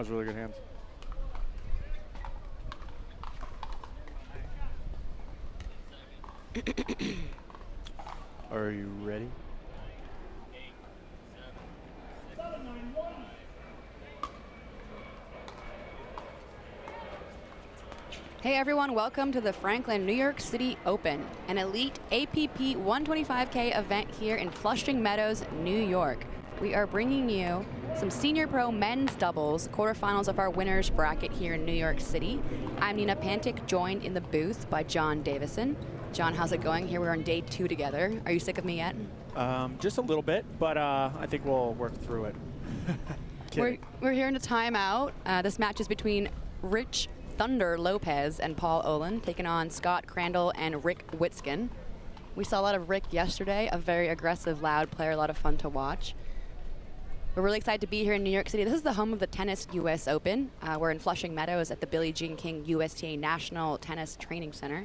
was really good hands. Are you ready? Hey everyone, welcome to the Franklin New York City Open, an elite APP 125K event here in Flushing Meadows, New York. We are bringing you some Senior Pro men's doubles quarterfinals of our winners bracket here in New York City. I'm Nina Pantic, joined in the booth by John Davison. John, how's it going? Here we're on day 2 together. Are you sick of me yet? Just a little bit, but I think we'll work through it. We're here in a timeout. This match is between Rich Thunder Lopez and Paul Olin, taking on Scott Crandall and Rick Witskin. We saw a lot of Rick yesterday, a very aggressive, loud player, a lot of fun to watch. We're really excited to be here in New York City. This is the home of the Tennis US Open. We're in Flushing Meadows at the Billie Jean King USTA National Tennis Training Center.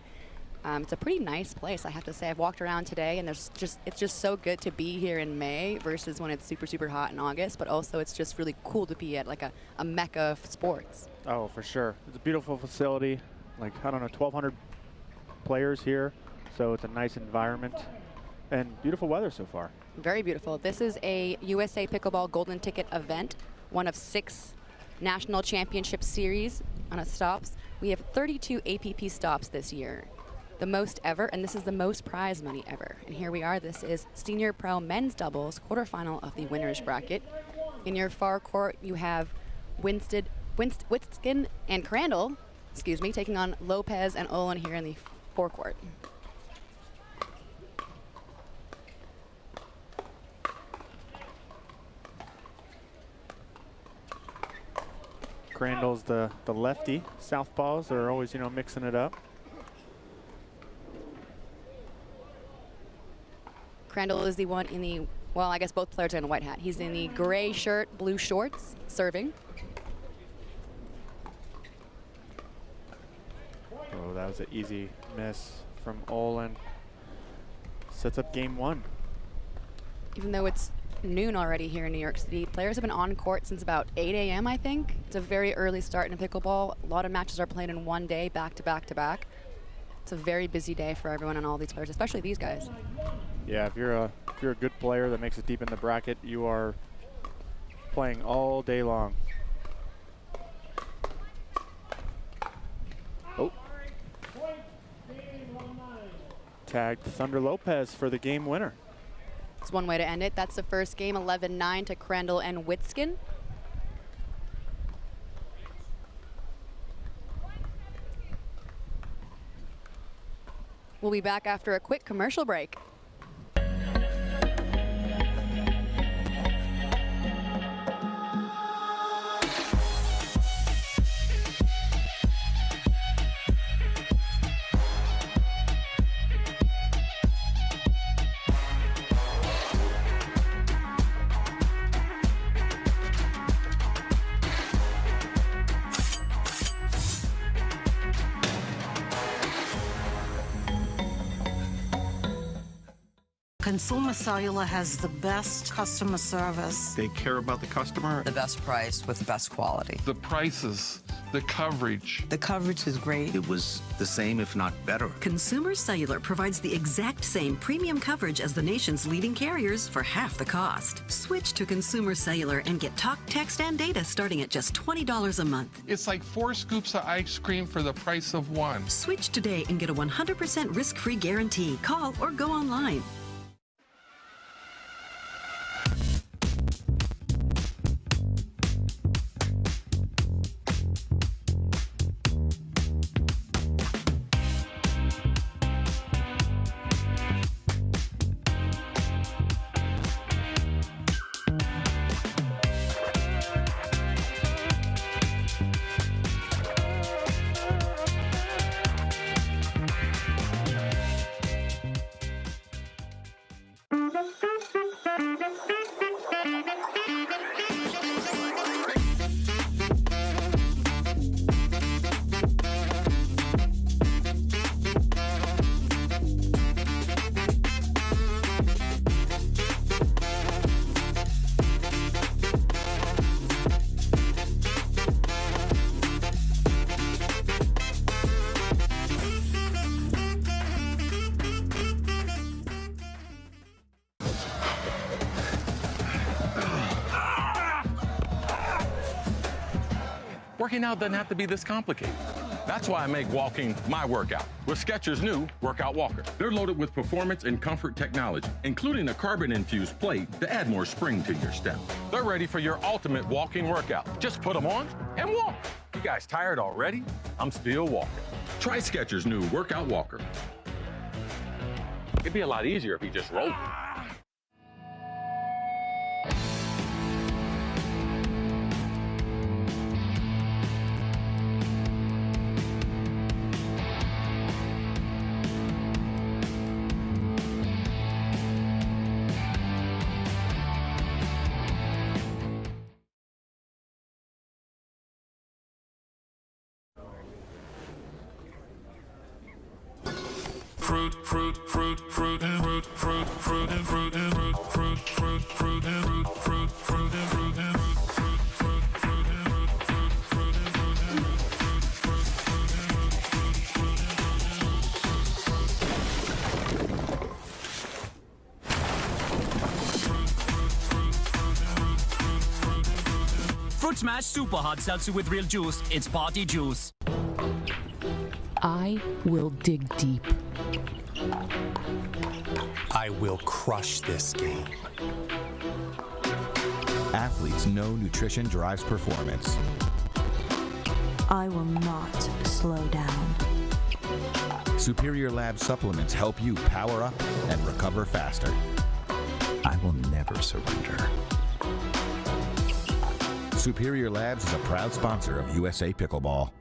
It's a pretty nice place, I have to say. I've walked around today, and it's just so good to be here in May versus when it's super, super hot in August, but also it's just really cool to be at like a mecca of sports. Oh, for sure. It's a beautiful facility. Like, I don't know, 1,200 players here, so it's a nice environment and beautiful weather so far. Very beautiful. This is a USA Pickleball Golden Ticket event, one of 6 National Championship Series on stops. We have 32 APP stops this year, the most ever, and this is the most prize money ever. And here we are. This is Senior Pro men's doubles quarterfinal of the winners bracket. In your far court, you have Witskin and Crandall, taking on Lopez and Olin here in the forecourt. Crandall's the lefty. Southpaws are always, you know, mixing it up. Crandall is the one in the, well, I guess both players are in a white hat. He's in the gray shirt, blue shorts, serving. Oh, that was an easy miss from Olin. Sets up game 1. Even though it's noon already here in New York City, players have been on court since about 8 a.m., I think. It's a very early start in pickleball. A lot of matches are played in one day, back to back to back. It's a very busy day for everyone and all these players, especially these guys. Yeah, if you're a good player that makes it deep in the bracket, you are playing all day long. Oh. Tagged Thunder Lopez for the game winner. It's one way to end it. That's the first game, 11-9 to Crandall and Witskin. We'll be back after a quick commercial break. Consumer Cellular has the best customer service. They care about the customer. The best price with the best quality. The prices, the coverage. The coverage is great. It was the same, if not better. Consumer Cellular provides the exact same premium coverage as the nation's leading carriers for half the cost. Switch to Consumer Cellular and get talk, text, and data starting at just $20 a month. It's like 4 scoops of ice cream for the price of 1. Switch today and get a 100% risk-free guarantee. Call or go online. Working out doesn't have to be this complicated. That's why I make walking my workout with Skechers' new Workout Walker. They're loaded with performance and comfort technology, including a carbon-infused plate to add more spring to your step. They're ready for your ultimate walking workout. Just put them on and walk. You guys tired already? I'm still walking. Try Skechers' new Workout Walker. It'd be a lot easier if he just rolled. Fruit, fruit, fruit, fruit, and fruit, fruit, fruit, and fruit, and fruit, fruit, fruit, fruit, and fruit, fruit, fruit, and fruit, and fruit, fruit, fruit, and fruit, Fruit Smash Super Hard Seltzer with real juice. It's party juice. I will dig deep. I will crush this game. Athletes know nutrition drives performance. I will not slow down. Superior Lab supplements help you power up and recover faster. I will never surrender. Superior Labs is a proud sponsor of USA Pickleball.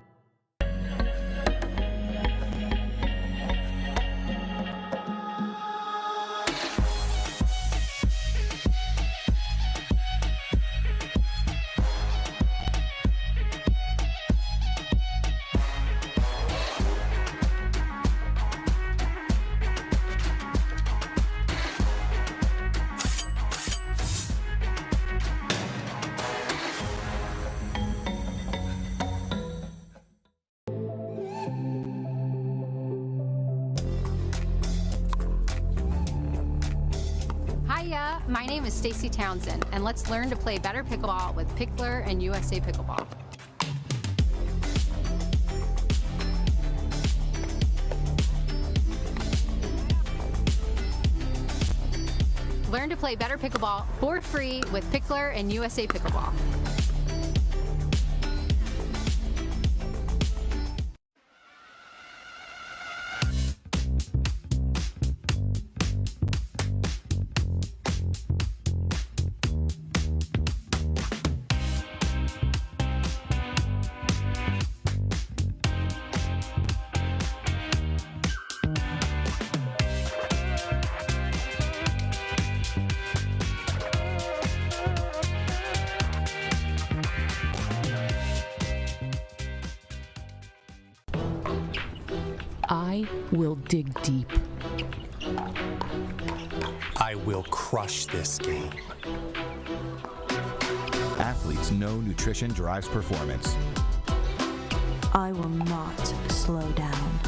Hiya, my name is Stacy Townsend, and let's learn to play better pickleball with Pickler and USA Pickleball. Learn to play better pickleball for free with Pickler and USA Pickleball. I will dig deep. I will crush this game. Athletes know nutrition drives performance. I will not slow down.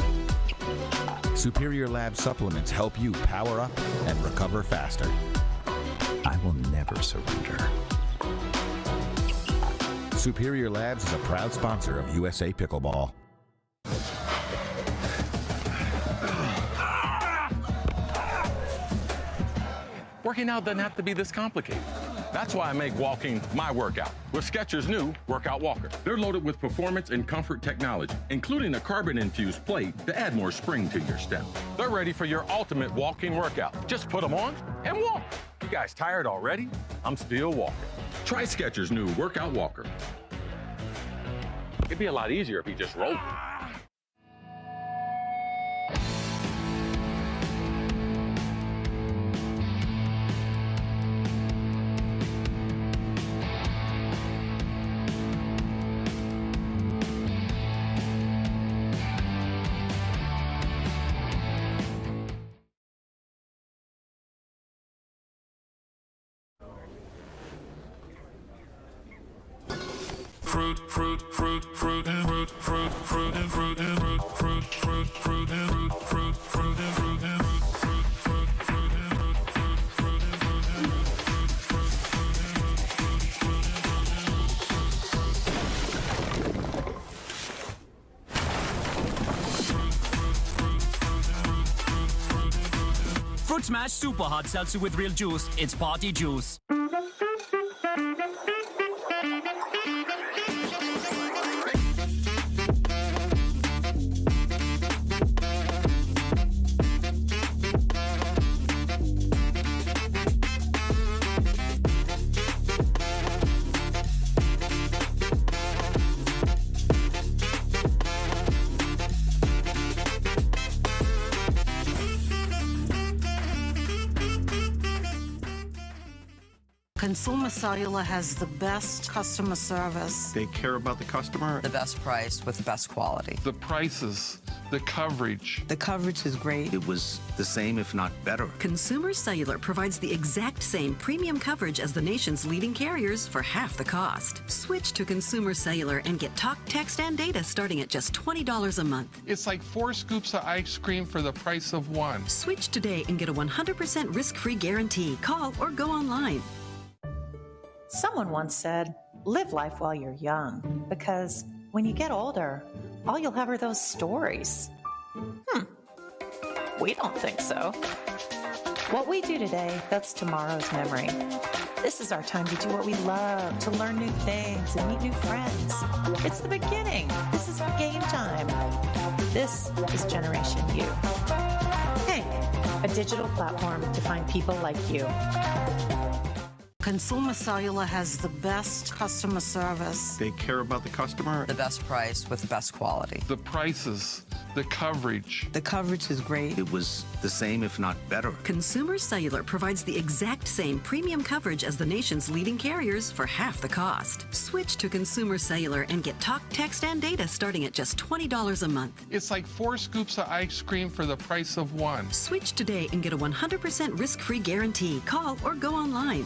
Superior Lab supplements help you power up and recover faster. I will never surrender. Superior Labs is a proud sponsor of USA Pickleball. Working out doesn't have to be this complicated. That's why I make walking my workout with Skechers' new Workout Walker. They're loaded with performance and comfort technology, including a carbon-infused plate to add more spring to your step. They're ready for your ultimate walking workout. Just put them on and walk. You guys tired already? I'm still walking. Try Skechers' new Workout Walker. It'd be a lot easier if he just rolled. fruit, fruit, fruit, fruit, and fruit, fruit, fruit, and fruit, and fruit, fruit, fruit, fruit, and fruit, fruit, fruit, and fruit, and fruit, fruit, fruit, fruit, and fruit, fruit, fruit, and fruit, and fruit, fruit, fruit, Fruit Smash Super Hard Seltzer with real juice. It's party juice. Consumer Cellular has the best customer service. They care about the customer. The best price with the best quality. The prices, the coverage. The coverage is great. It was the same, if not better. Consumer Cellular provides the exact same premium coverage as the nation's leading carriers for half the cost. Switch to Consumer Cellular and get talk, text, and data starting at just $20 a month. It's like 4 scoops of ice cream for the price of 1. Switch today and get a 100% risk-free guarantee. Call or go online. Someone once said, live life while you're young, because when you get older, all you'll have are those stories. We don't think so. What we do today, that's tomorrow's memory. This is our time to do what we love, to learn new things and meet new friends. It's the beginning. This is our game time. This is Generation U. Hank, a digital platform to find people like you. Consumer Cellular has the best customer service. They care about the customer. The best price with the best quality. The prices, the coverage. The coverage is great. It was the same, if not better. Consumer Cellular provides the exact same premium coverage as the nation's leading carriers for half the cost. Switch to Consumer Cellular and get talk, text, and data starting at just $20 a month. It's like 4 scoops of ice cream for the price of 1. Switch today and get a 100% risk-free guarantee. Call or go online.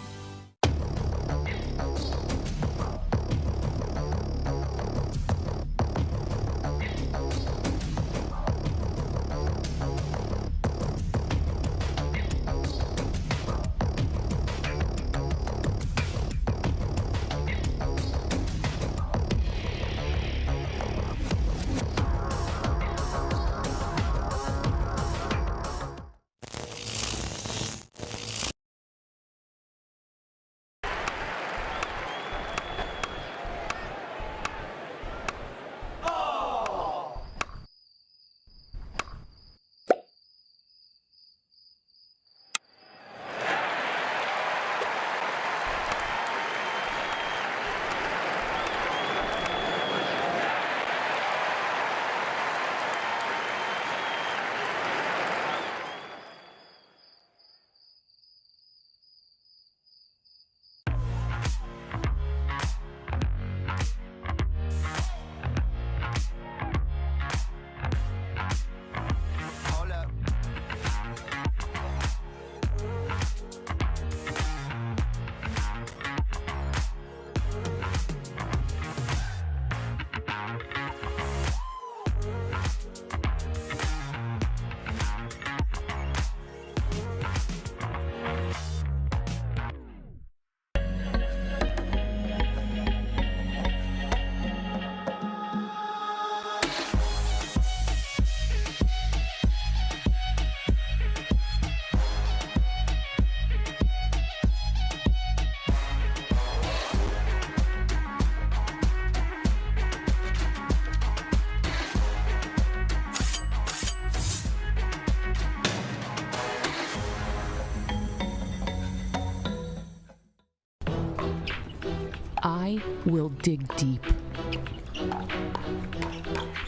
I will dig deep.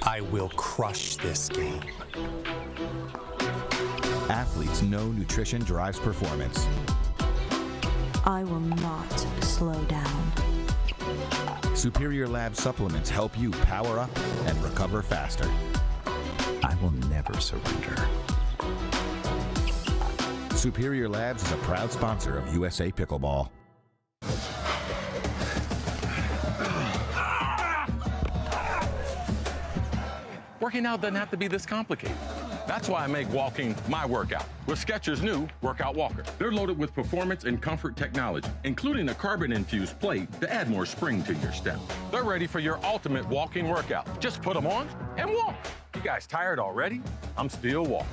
I will crush this game. Athletes know nutrition drives performance. I will not slow down. Superior Lab supplements help you power up and recover faster. I will never surrender. Superior Labs is a proud sponsor of USA Pickleball. Working out doesn't have to be this complicated. That's why I make walking my workout with Skechers' new Workout Walker. They're loaded with performance and comfort technology, including a carbon-infused plate to add more spring to your step. They're ready for your ultimate walking workout. Just put them on and walk. You guys tired already? I'm still walking.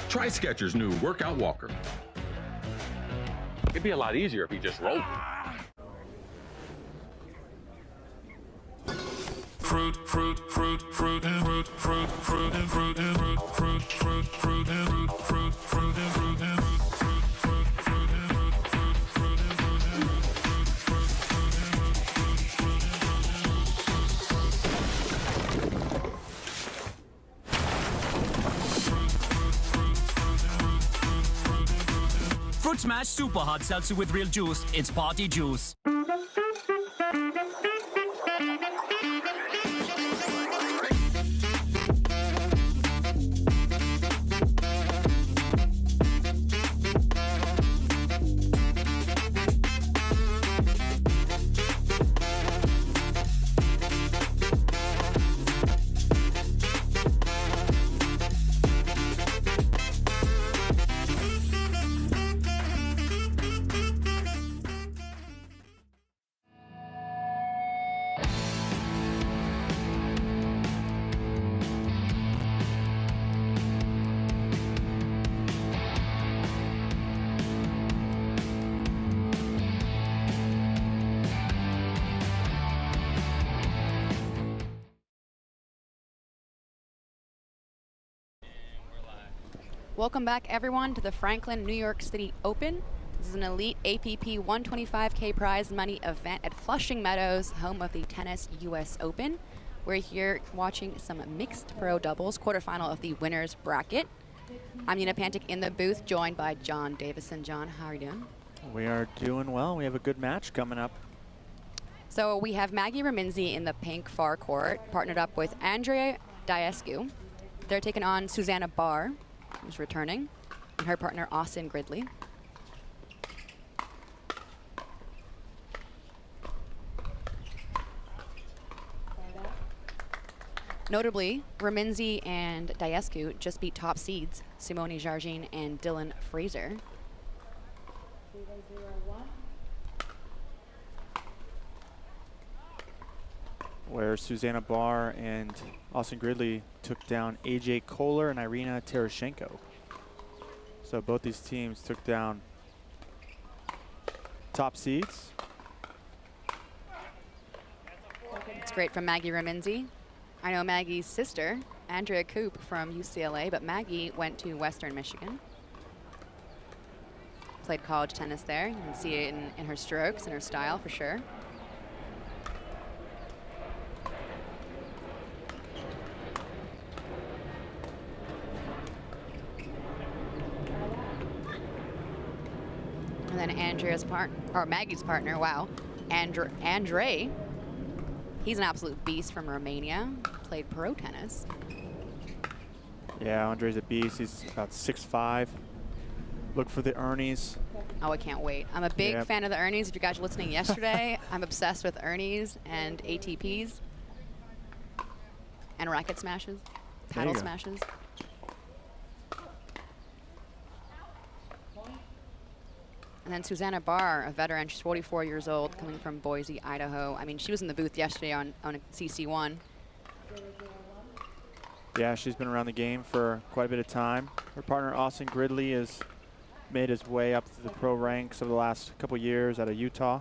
Try Skechers' new Workout Walker. It'd be a lot easier if he just rolled. Fruit, fruit, fruit, fruit, and fruit, fruit, fruit, and fruit, and fruit, fruit, fruit, fruit, and fruit, fruit, fruit, and fruit, and fruit, fruit, fruit, fruit, and fruit, fruit, fruit, and fruit, and Fruit Smash Super Hot Seltzer with real juice. It's party juice. Welcome back, everyone, to the Franklin New York City Open. This is an elite APP 125K prize money event at Flushing Meadows, home of the Tennis US Open. We're here watching some mixed pro doubles, quarterfinal of the winner's bracket. I'm Nina Pantic in the booth, joined by John Davison. John, how are you doing? We are doing well. We have a good match coming up. So we have Maggie Raminzi in the pink far court, partnered up with Andrea Diescu. They're taking on Susanna Barr, who's returning, and her partner Austin Gridley. Notably, Raminzi and Diescu just beat top seeds Simone Jargin and Dylan Fraser. Where Susanna Barr and Austin Gridley took down AJ Kohler and Irina Terashenko. So both these teams took down top seeds. It's great from Maggie Raminzi. I know Maggie's sister, Andrea Koop from UCLA, but Maggie went to Western Michigan. Played college tennis there. You can see it in her strokes and her style for sure. And then Maggie's partner, wow, Andre. He's an absolute beast from Romania. Played pro tennis. Yeah, Andre's a beast. He's about 6'5". Look for the Ernies. Oh, I can't wait. I'm a big fan of the Ernies. If you guys were listening yesterday, I'm obsessed with Ernies and ATPs and racket smashes, paddle smashes. And then Susanna Barr, a veteran, she's 44 years old, coming from Boise, Idaho. I mean, she was in the booth yesterday on CC1. Yeah, she's been around the game for quite a bit of time. Her partner, Austin Gridley, has made his way up to the pro ranks over the last couple years out of Utah.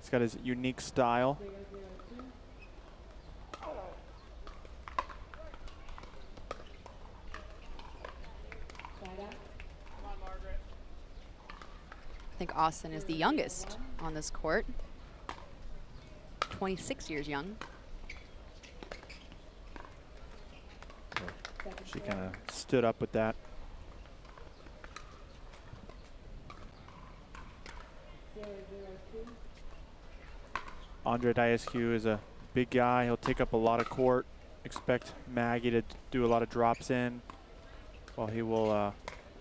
He's got his unique style. I think Austin is the youngest on this court. 26 years young. She kind of stood up with that. Andre Diescu is a big guy. He'll take up a lot of court. Expect Maggie to do a lot of drops in while he will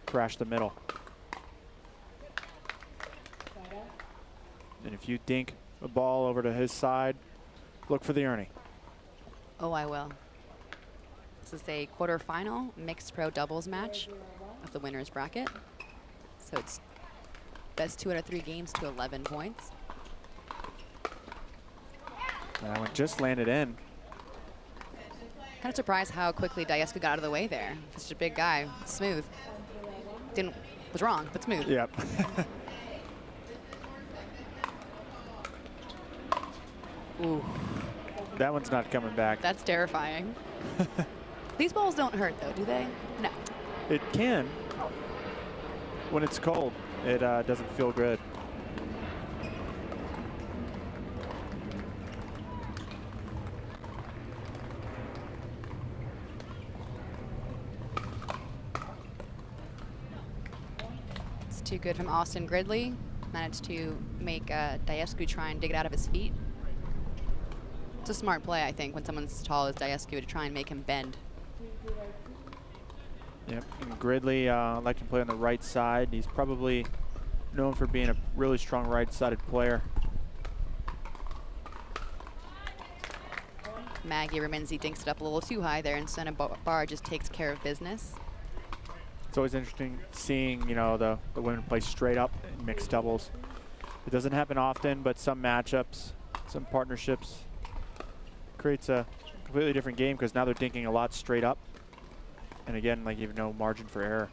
crash the middle. And if you dink a ball over to his side, look for the Ernie. Oh, I will. This is a quarterfinal mixed pro doubles match of the winner's bracket. So it's best 2 out of 3 games to 11 points. That one just landed in. Kind of surprised how quickly Diescu got out of the way there. Such a big guy, smooth. Was wrong, but smooth. Yep. Ooh. That one's not coming back. That's terrifying. These balls don't hurt though, do they? No. It can. When it's cold, it doesn't feel good. It's too good from Austin Gridley. Managed to make Diescu try and dig it out of his feet. It's a smart play, I think, when someone's as tall as Diescu to try and make him bend. Yep, and Gridley liked to play on the right side. He's probably known for being a really strong right-sided player. Maggie Remenzi dinks it up a little too high there, and Senna Barr just takes care of business. It's always interesting seeing, you know, the women play straight up in mixed doubles. It doesn't happen often, but some matchups, some partnerships creates a completely different game because now they're dinking a lot straight up. And again, like, you have no margin for error.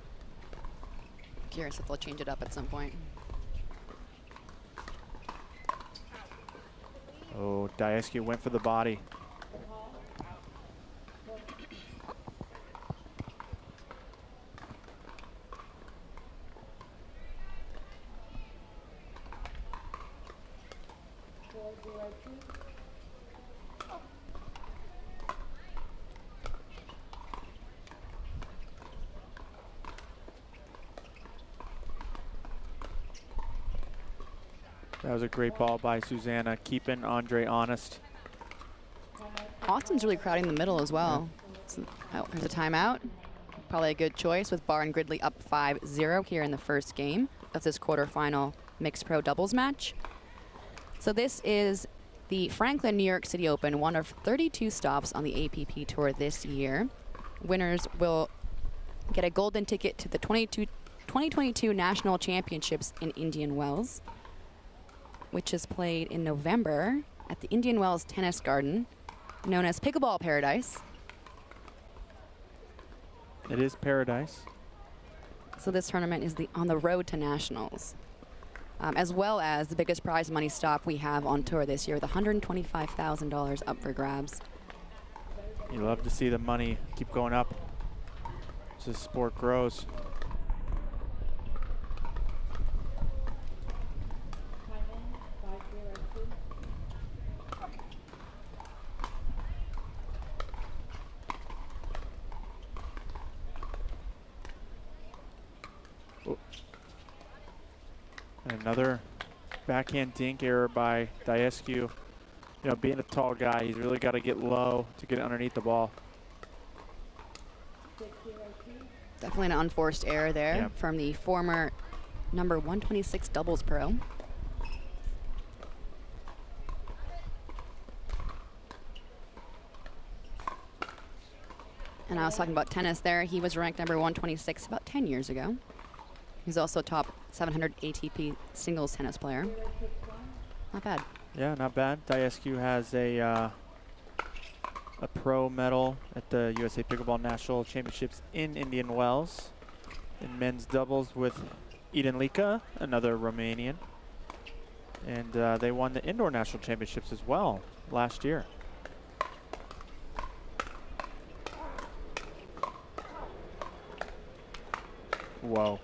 Curious if they'll change it up at some point. Oh, Diescu went for the body. That was a great ball by Susanna, keeping Andre honest. Austin's really crowding the middle as well. So, there's a timeout. Probably a good choice with Barr and Gridley up 5-0 here in the first game of this quarterfinal mixed pro doubles match. So this is the Franklin New York City Open, one of 32 stops on the APP Tour this year. Winners will get a golden ticket to the 2022 National Championships in Indian Wells, which is played in November at the Indian Wells Tennis Garden, known as Pickleball Paradise. It is paradise. So this tournament is on the road to nationals, as well as the biggest prize money stop we have on tour this year, the $125,000 up for grabs. You love to see the money keep going up as the sport grows. Another backhand dink error by Diescu. You know, being a tall guy, he's really got to get low to get underneath the ball. Definitely an unforced error there from the former number 126 doubles pro. And I was talking about tennis there. He was ranked number 126 about 10 years ago. He's also a top 700 ATP singles tennis player. Not bad. Yeah, not bad. Diescu has a pro medal at the USA Pickleball National Championships in Indian Wells in men's doubles with Eden Lika, another Romanian. And they won the indoor national championships as well last year. Whoa.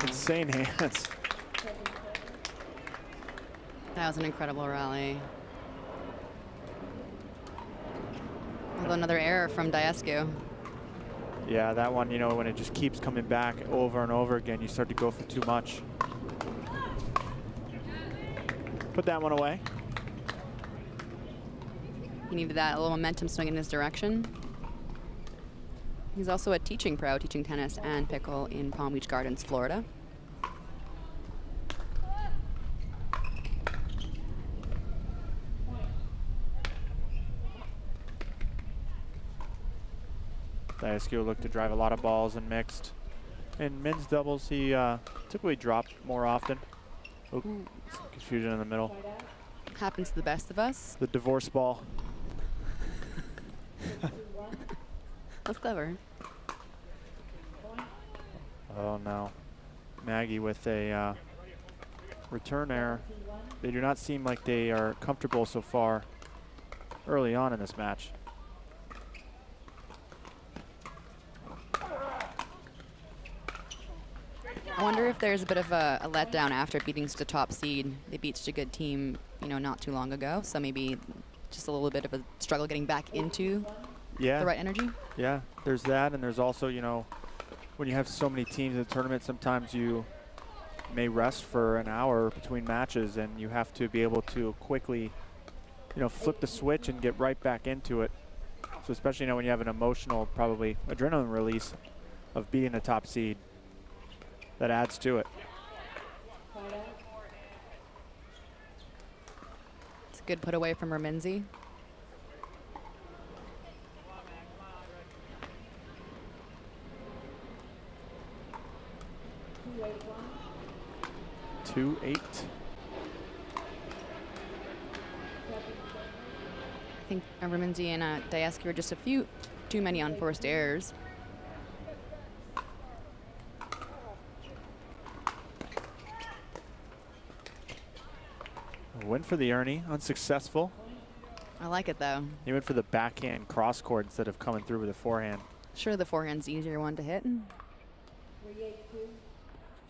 Insane hands. That was an incredible rally. Although another error from Diescu. Yeah, that one, you know, when it just keeps coming back over and over again, you start to go for too much. Put that one away. He needed that little momentum swing in his direction. He's also a teaching pro, teaching tennis and pickle in Palm Beach Gardens, Florida. Diascu looked to drive a lot of balls in mixed. In men's doubles, he typically dropped more often. Oh, some confusion in the middle. Happens to the best of us. The divorce ball. That's clever. Oh no. Maggie with a return error. They do not seem like they are comfortable so far early on in this match. I wonder if there's a bit of a letdown after beating the top seed. They beat such a good team, you know, not too long ago. So maybe just a little bit of a struggle getting back into the right energy. Yeah, there's that, and there's also, you know, when you have so many teams in the tournament, sometimes you may rest for an hour between matches, and you have to be able to quickly, you know, flip the switch and get right back into it. So especially, you know, when you have an emotional, probably adrenaline release of beating the top seed, that adds to it. It's a good put away from Raminzi. Two, 8. I think Raminzi and Diascu are just a few too many unforced errors. Went for the Ernie, unsuccessful. I like it though. He went for the backhand cross court instead of coming through with a forehand. Sure, the forehand's the easier one to hit.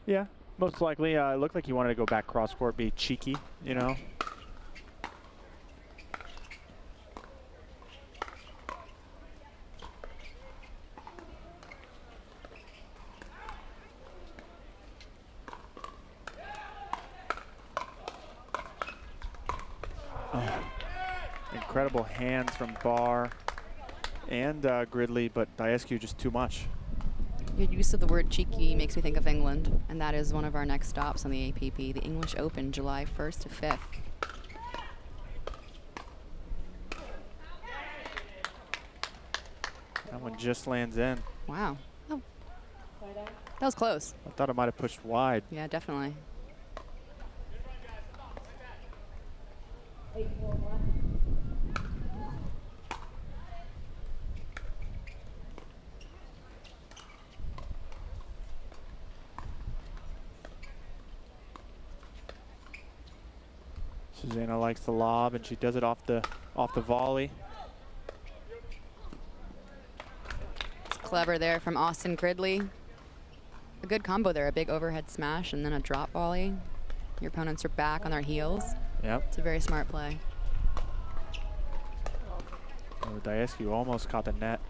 Yeah, most likely. It looked like he wanted to go back cross court, be cheeky, you know. Incredible hands from Barr and Gridley, but Diascu just too much. Your use of the word cheeky makes me think of England, and that is one of our next stops on the APP, the English Open, July 1st to 5th. That one just lands in. Wow. Oh. That was close. I thought it might have pushed wide. Yeah, definitely. Susanna likes the lob, and she does it off the volley. It's clever there from Austin Gridley. A good combo there, a big overhead smash and then a drop volley. Your opponents are back on their heels. Yep. It's a very smart play. Oh, Diascu almost caught the net.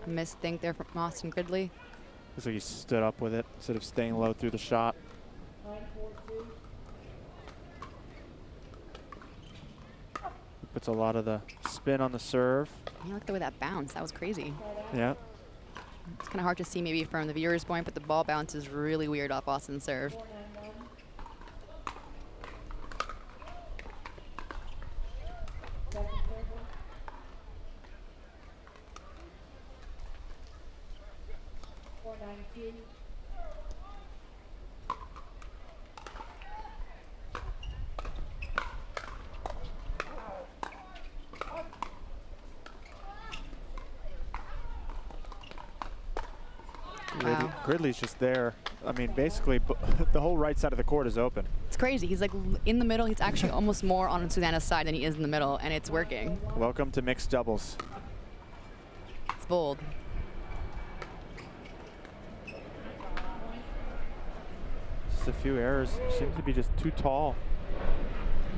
A missed think there from Austin Gridley. Looks like he stood up with it instead of staying low through the shot. He puts a lot of the spin on the serve. Yeah, look at the way that bounced. That was crazy. Yeah. It's kind of hard to see maybe from the viewer's point, but the ball bounces really weird off Austin's serve. Wow. Gridley's just there. I mean, basically, the whole right side of the court is open. It's crazy. He's like in the middle. He's actually almost more on Susanna's side than he is in the middle, and it's working. Welcome to mixed doubles. It's bold. Just a few errors. Seems to be just too tall.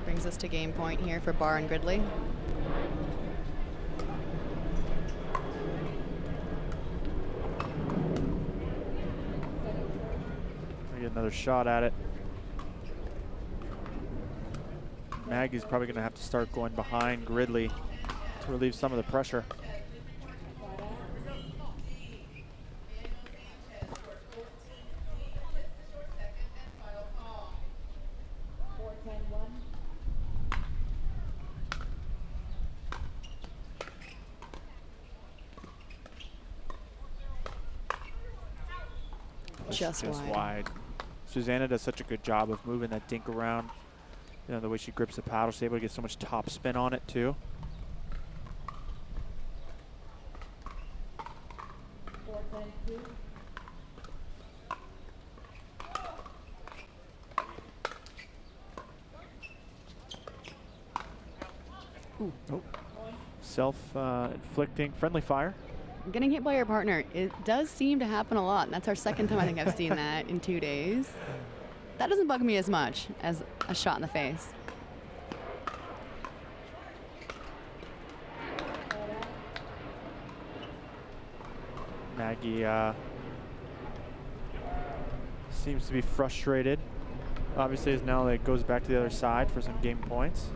Brings us to game point here for Barr and Gridley. Get another shot at it. Maggie's probably going to have to start going behind Gridley to relieve some of the pressure. Just wide. Susanna does such a good job of moving that dink around. You know, the way she grips the paddle, she's able to get so much top spin on it too. Ooh. Oh. Self-inflicting friendly fire. Getting hit by your partner, it does seem to happen a lot. And that's our second time I think I've seen that in 2 days. That doesn't bug me as much as a shot in the face. Maggie seems to be frustrated. Obviously, as now it goes back to the other side for some game points.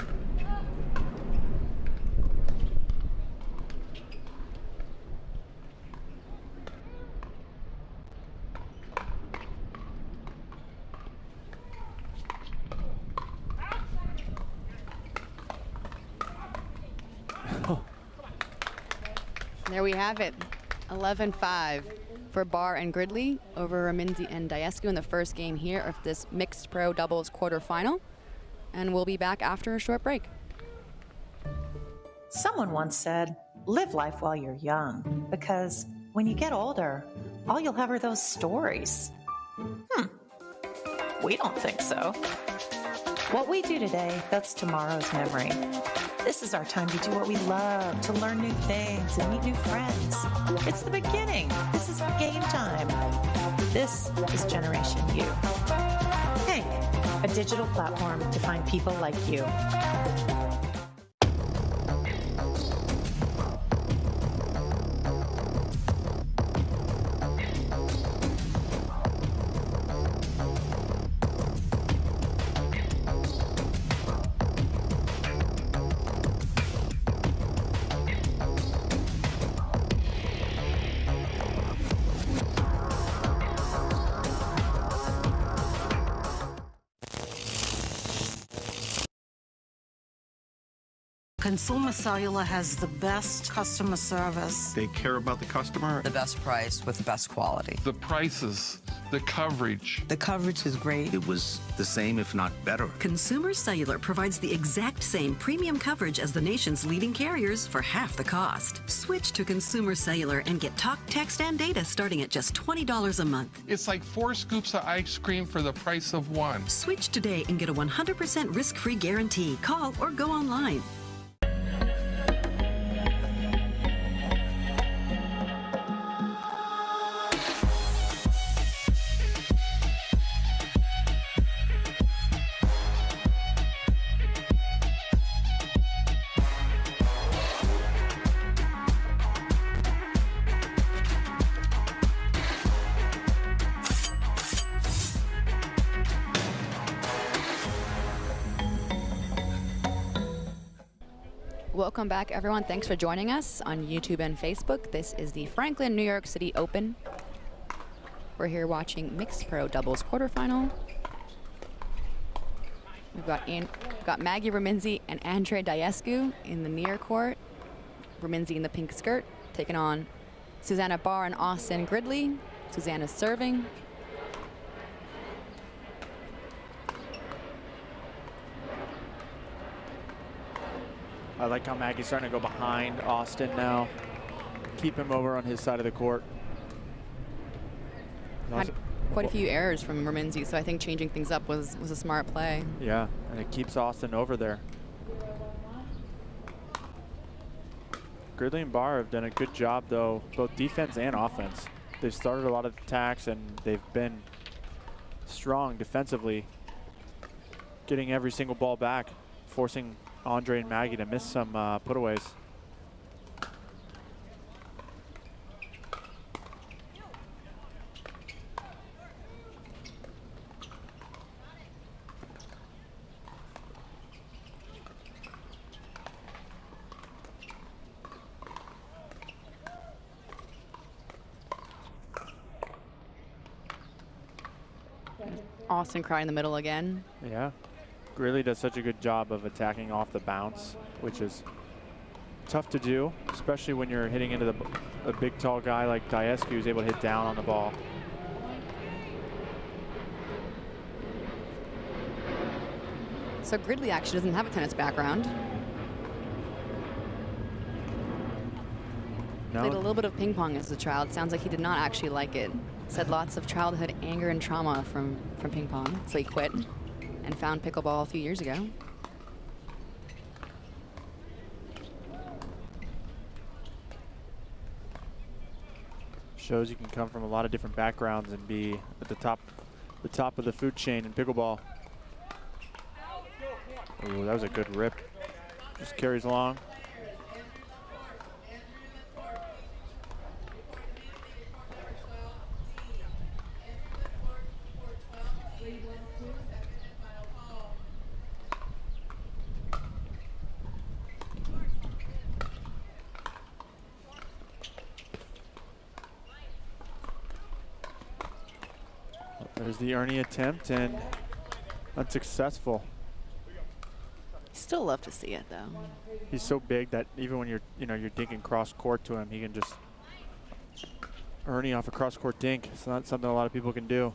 There we have it, 11-5 for Barr and Gridley over Raminzi and Diescu in the first game here of this mixed pro doubles quarterfinal. And we'll be back after a short break. Someone once said, live life while you're young, because when you get older, all you'll have are those stories. We don't think so. What we do today, that's tomorrow's memory. This is our time to do what we love, to learn new things and meet new friends. It's the beginning. This is game time. This is Generation U. Hank, a digital platform to find people like you. Consumer Cellular has the best customer service. They care about the customer. The best price with the best quality. The prices, the coverage. The coverage is great. It was the same, if not better. Consumer Cellular provides the exact same premium coverage as the nation's leading carriers for half the cost. Switch to Consumer Cellular and get talk, text, and data starting at just $20 a month. It's like 4 scoops of ice cream for the price of 1. Switch today and get a 100% risk-free guarantee. Call or go online. Welcome back, everyone. Thanks for joining us on YouTube and Facebook. This is the Franklin, New York City Open. We're here watching mixed pro doubles quarterfinal. We've got Maggie Raminzi and Andre Diescu in the near court. Raminzi in the pink skirt, taking on Susanna Barr and Austin Gridley. Susanna's serving. I like how Maggie's starting to go behind Austin now. Keep him over on his side of the court. Had quite a few errors from Raminzi, so I think changing things up was a smart play. Yeah, and it keeps Austin over there. Gridley and Barr have done a good job, though, both defense and offense. They've started a lot of attacks, and they've been strong defensively, getting every single ball back, forcing Andre and Maggie to miss some putaways. Austin crying in the middle again. Yeah. Gridley does such a good job of attacking off the bounce, which is tough to do, especially when you're hitting into a big, tall guy like Diescu, who's able to hit down on the ball. So Gridley actually doesn't have a tennis background. No. Played a little bit of ping pong as a child. Sounds like he did not actually like it. Said lots of childhood anger and trauma from ping pong, so he quit and found pickleball a few years ago. Shows you can come from a lot of different backgrounds and be at the top of the food chain in pickleball. Ooh, that was a good rip. Just carries along. There's the Ernie attempt and unsuccessful. Still love to see it though. He's so big that even when you're dinking cross court to him, he can just Ernie off a cross court dink. It's not something a lot of people can do.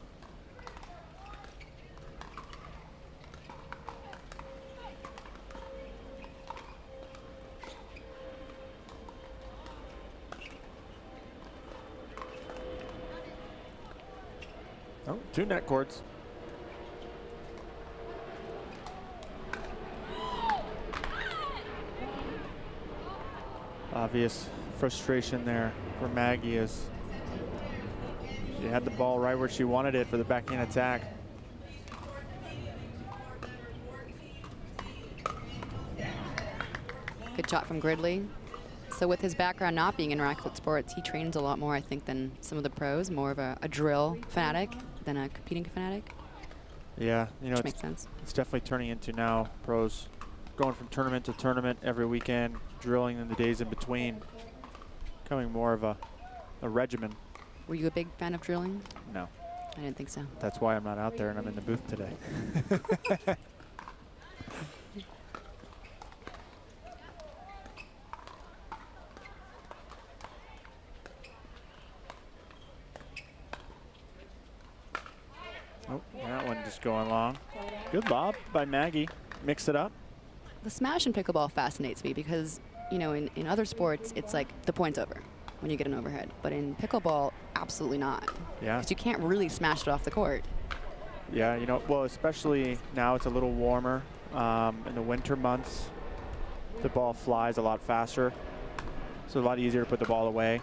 Oh, 2 net cords. Obvious frustration there for Maggie as she had the ball right where she wanted it for the backhand attack. Good shot from Gridley. So with his background not being in racquet sports, he trains a lot more, I think, than some of the pros. More of a drill fanatic than a competing fanatic. Yeah, you know, which makes sense. It's definitely turning into now pros going from tournament to tournament every weekend, drilling in the days in between, becoming more of a regimen. Were you a big fan of drilling? No. I didn't think so. That's why I'm not out there and I'm in the booth today. Oh, that one just going long. Good lob by Maggie. Mix it up. The smash in pickleball fascinates me because, you know, in other sports, it's like the point's over when you get an overhead. But in pickleball, absolutely not. Yeah. Because you can't really smash it off the court. Yeah, you know, well, especially now it's a little warmer. In the winter months, the ball flies a lot faster. So a lot easier to put the ball away.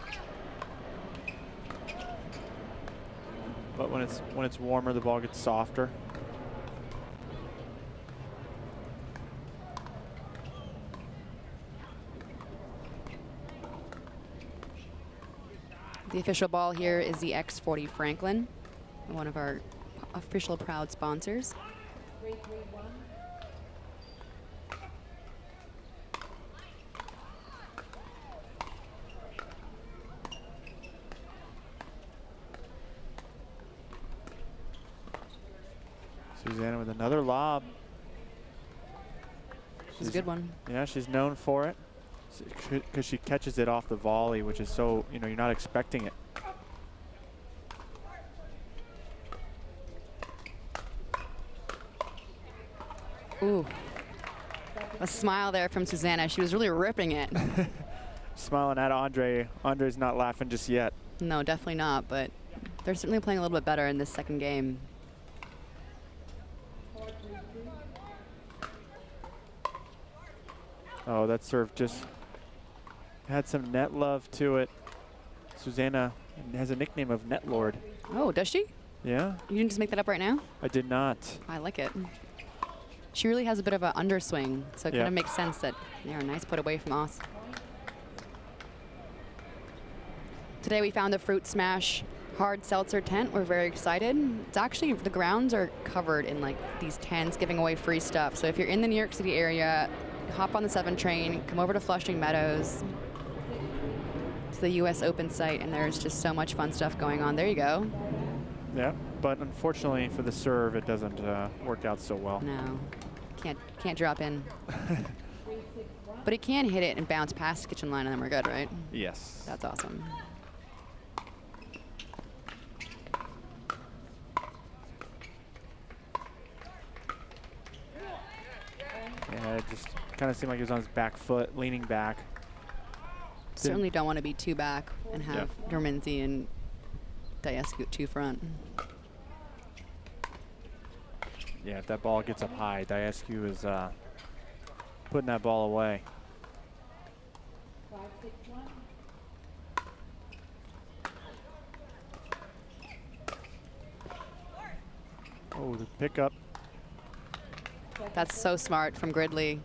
But when it's warmer, the ball gets softer. The official ball here is the X40 Franklin, one of our official proud sponsors. Susanna with another lob. She's a good one. Yeah, she's known for it because she catches it off the volley, which is so, you know, you're not expecting it. Ooh. A smile there from Susanna. She was really ripping it. Smiling at Andre. Andre's not laughing just yet. No, definitely not, but they're certainly playing a little bit better in this second game. Oh, that serve just had some net love to it. Susanna has a nickname of Net Lord. Oh, does she? Yeah. You didn't just make that up right now? I did not. I like it. She really has a bit of an underswing, so it kind of makes sense that, yeah, nice put away from us. Today we found the Fruit Smash hard seltzer tent. We're very excited. It's actually, the grounds are covered in like these tents giving away free stuff. So if you're in the New York City area, hop on the 7 train, come over to Flushing Meadows to the US Open site, and there's just so much fun stuff going on. There you go. Yeah, but unfortunately for the serve, it doesn't work out so well. No, can't drop in. But it can hit it and bounce past the kitchen line, and then we're good, right? Yes. That's awesome. Yeah, it just kind of seemed like he was on his back foot, leaning back. Certainly don't want to be too back and have Dorminzi and Diascu at two front. Yeah, if that ball gets up high, Diascu is putting that ball away. Oh, the pickup. That's so smart from Gridley.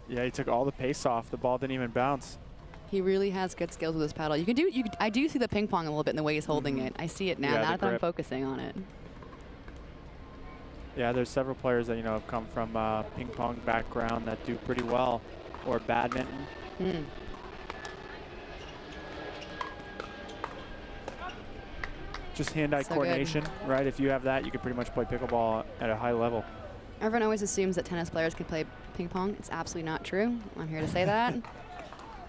Yeah, he took all the pace off. The ball didn't even bounce. He really has good skills with his paddle. I do see the ping pong a little bit in the way he's holding it. I see it now. Yeah, Now that I'm focusing on it. Yeah, there's several players that have come from ping pong background that do pretty well, or badminton. Just hand-eye coordination, right? If you have that, you can pretty much play pickleball at a high level. Everyone always assumes that tennis players can play ping pong. It's absolutely not true. I'm here to say that.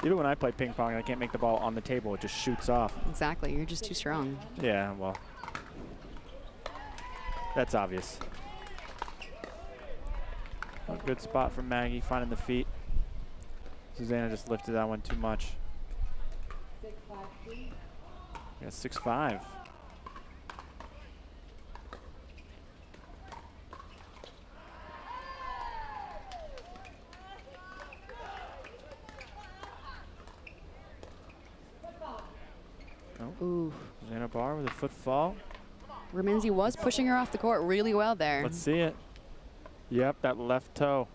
Even when I play ping pong and I can't make the ball on the table, it just shoots off. Exactly. You're just too strong. Yeah, well, that's obvious. A good spot from Maggie, finding the feet. Susanna just lifted that one too much. Yeah, 6-5. Ooh. Susanna Barr with a foot fall. Dorminzi was pushing her off the court really well there. Let's see it. Yep, that left toe.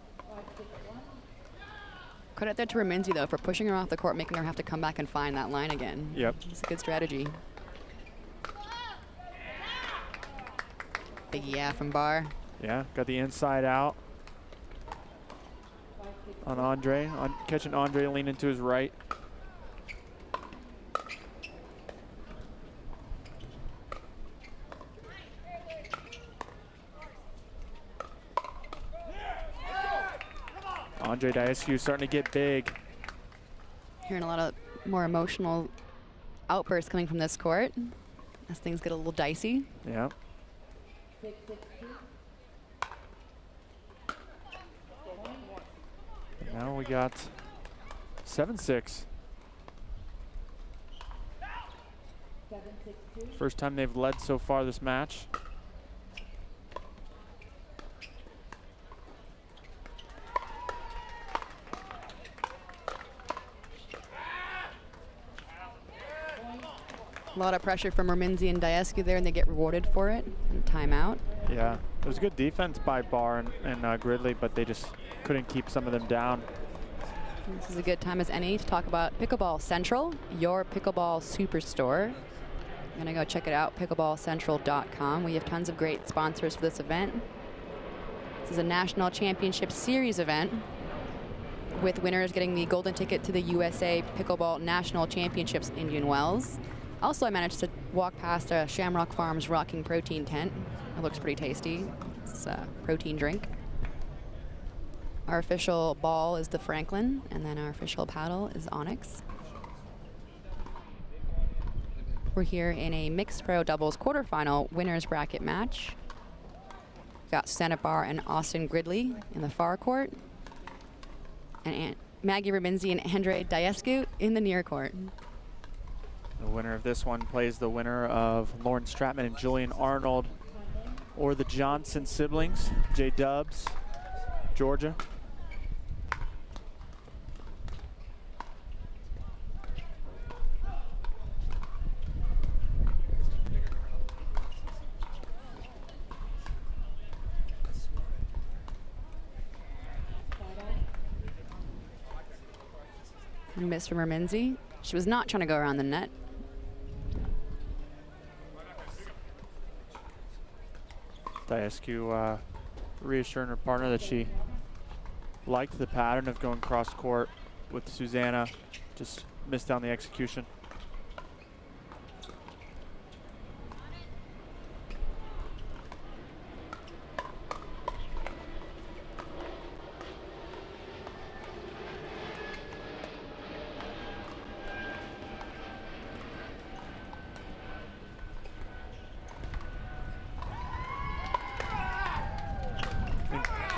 Credit there to Dorminzi, though, for pushing her off the court, making her have to come back and find that line again. Yep. It's a good strategy. Big yeah from Barr. Yeah, got the inside out on Andre. Catching Andre leaning to his right. Andre Diascu starting to get big. Hearing a lot of more emotional outbursts coming from this court as things get a little dicey. Yeah. Now we got 7-6. First time they've led so far this match. A lot of pressure from Dorminzi and Diascu there, and they get rewarded for it. And timeout. Yeah, it was good defense by Barr and Gridley, but they just couldn't keep some of them down. This is a good time as any to talk about Pickleball Central, your pickleball superstore. I'm gonna go check it out, pickleballcentral.com. We have tons of great sponsors for this event. This is a National Championship Series event with winners getting the golden ticket to the USA Pickleball National Championships in Indian Wells. Also, I managed to walk past a Shamrock Farms rocking protein tent. It looks pretty tasty. It's a protein drink. Our official ball is the Franklin, and then our official paddle is Onyx. We're here in a mixed pro doubles quarterfinal winners bracket match. We've got Susanna Barr and Austin Gridley in the far court, and Maggie Dorminzi and Andre Diascu in the near court. The winner of this one plays the winner of Lauren Stratman and Julian Arnold, or the Johnson siblings, J-Dubs, Georgia. Miss from Dorminzi. She was not trying to go around the net. Diascu reassuring her partner that she liked the pattern of going cross court with Susanna, just missed on the execution.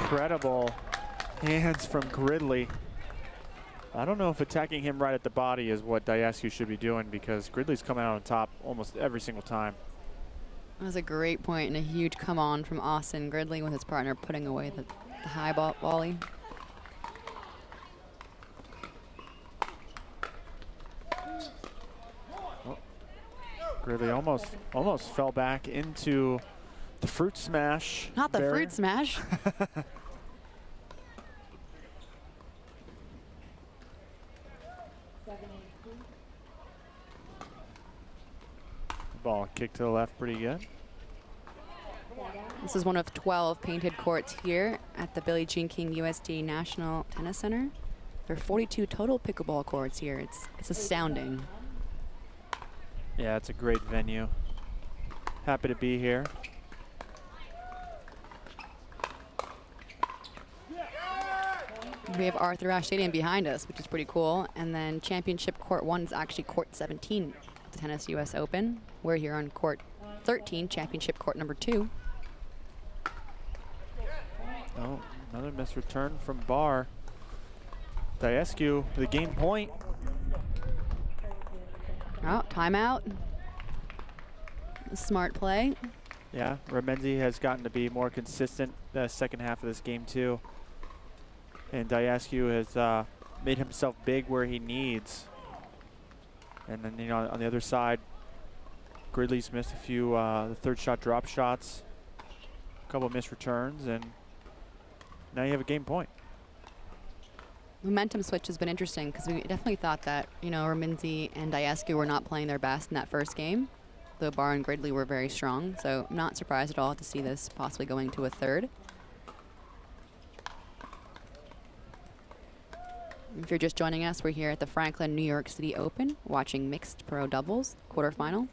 Incredible hands from Gridley. I don't know if attacking him right at the body is what Diascu should be doing, because Gridley's coming out on top almost every single time. That was a great point and a huge come on from Austin Gridley with his partner putting away the high volley. Oh. Gridley almost fell back into the fruit smash. Not the barrier. fruit smash. Ball kicked to the left pretty good. This is one of 12 painted courts here at the Billie Jean King USTA National Tennis Center. There are 42 total pickleball courts here. It's astounding. Yeah, it's a great venue. Happy to be here. We have Arthur Ashe Stadium behind us, which is pretty cool. And then Championship Court 1 is actually Court 17 at the Tennis US Open. We're here on Court 13, Championship Court number 2. Oh, another missed return from Barr. Diascu, the game point. Oh, timeout. Smart play. Yeah, Ramenzi has gotten to be more consistent the second half of this game too. And Diascu has made himself big where he needs. And then, you know, on the other side, Gridley's missed a few the third shot drop shots, a couple of missed returns, and now you have a game point. Momentum switch has been interesting because we definitely thought that, you know, Ramenzi and Diascu were not playing their best in that first game, though Barr and Gridley were very strong. So I'm not surprised at all to see this possibly going to a third. If you're just joining us, we're here at the Franklin New York City Open watching mixed pro doubles quarterfinal.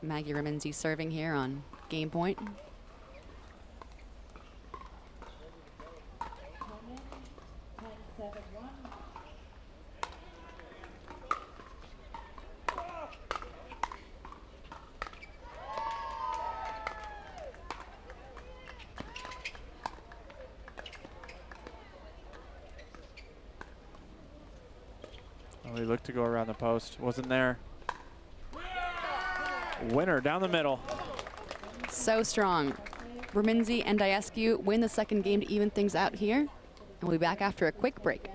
Maggie Ramenzi serving here on game point. He looked to go around the post, wasn't there. Winner down the middle. So strong. Ramenzi and Diascu win the second game to even things out here. And we'll be back after a quick break.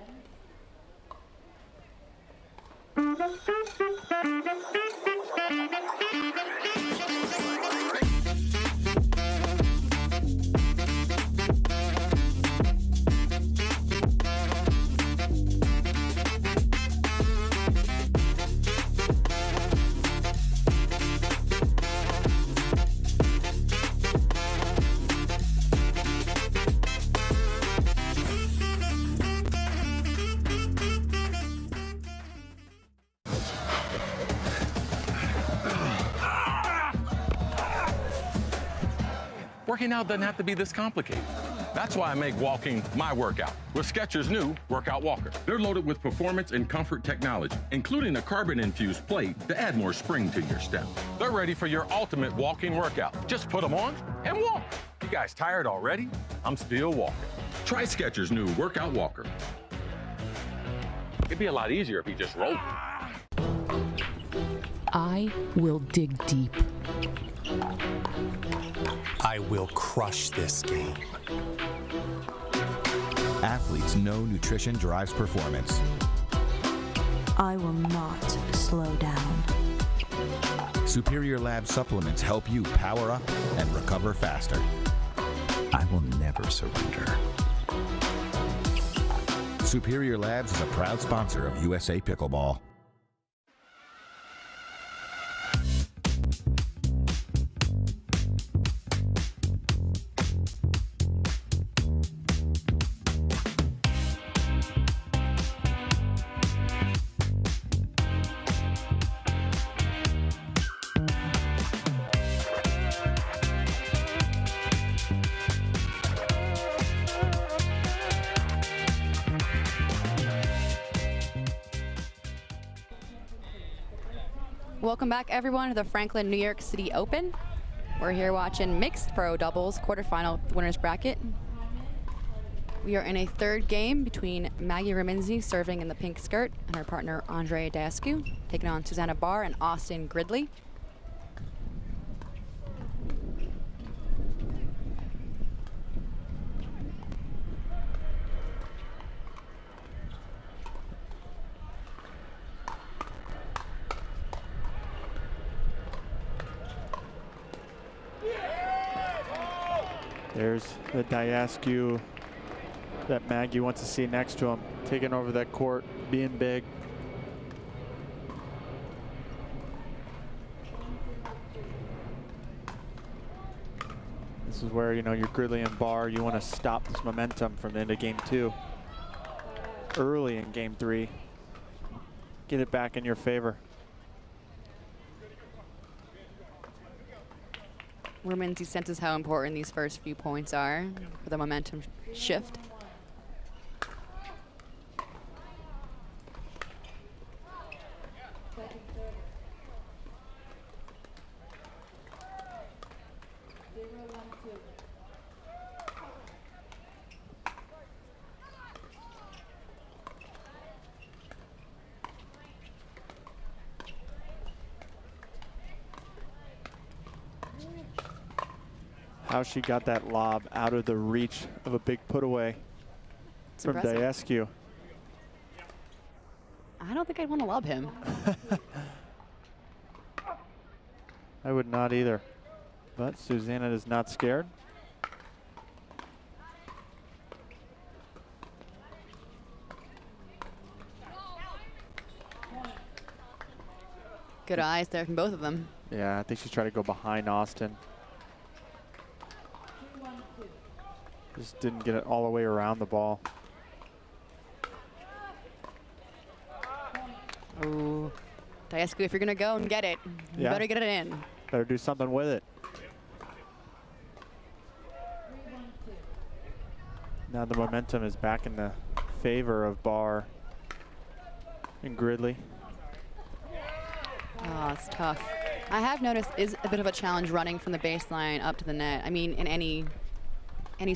Working out doesn't have to be this complicated. That's why I make walking my workout with Skechers' new Workout Walker. They're loaded with performance and comfort technology, including a carbon-infused plate to add more spring to your step. They're ready for your ultimate walking workout. Just put them on and walk. You guys tired already? I'm still walking. Try Skechers' new Workout Walker. It'd be a lot easier if he just rolled. I will dig deep. I will crush this game. Athletes know nutrition drives performance. I will not slow down. Superior Lab supplements help you power up and recover faster. I will never surrender. Superior Labs is a proud sponsor of USA Pickleball. Welcome back, everyone, to the Franklin New York City Open. We're here watching mixed pro doubles quarterfinal winners bracket. We are in a third game between Maggie Raminzi, serving in the pink skirt, and her partner Andrea Dascu, taking on Susanna Barr and Austin Gridley. There's the Dascu that Maggie wants to see next to him, taking over that court, being big. This is where, you know, your Gridley and Barr, you want to stop this momentum from the end of game 2. Early in game 3. Get it back in your favor. Raminzi senses how important these first few points are for the momentum shift. How she got that lob out of the reach of a big put away from Dascu. I don't think I'd want to lob him. I would not either. But Susanna is not scared. Good eyes there from both of them. Yeah, I think she's trying to go behind Austin. Just didn't get it all the way around the ball. Ooh. Dascu, if you're going to go and get it, you better get it in. Better do something with it. Now the momentum is back in the favor of Barr and Gridley. Oh, it's tough. I have noticed is a bit of a challenge running from the baseline up to the net. I mean, in any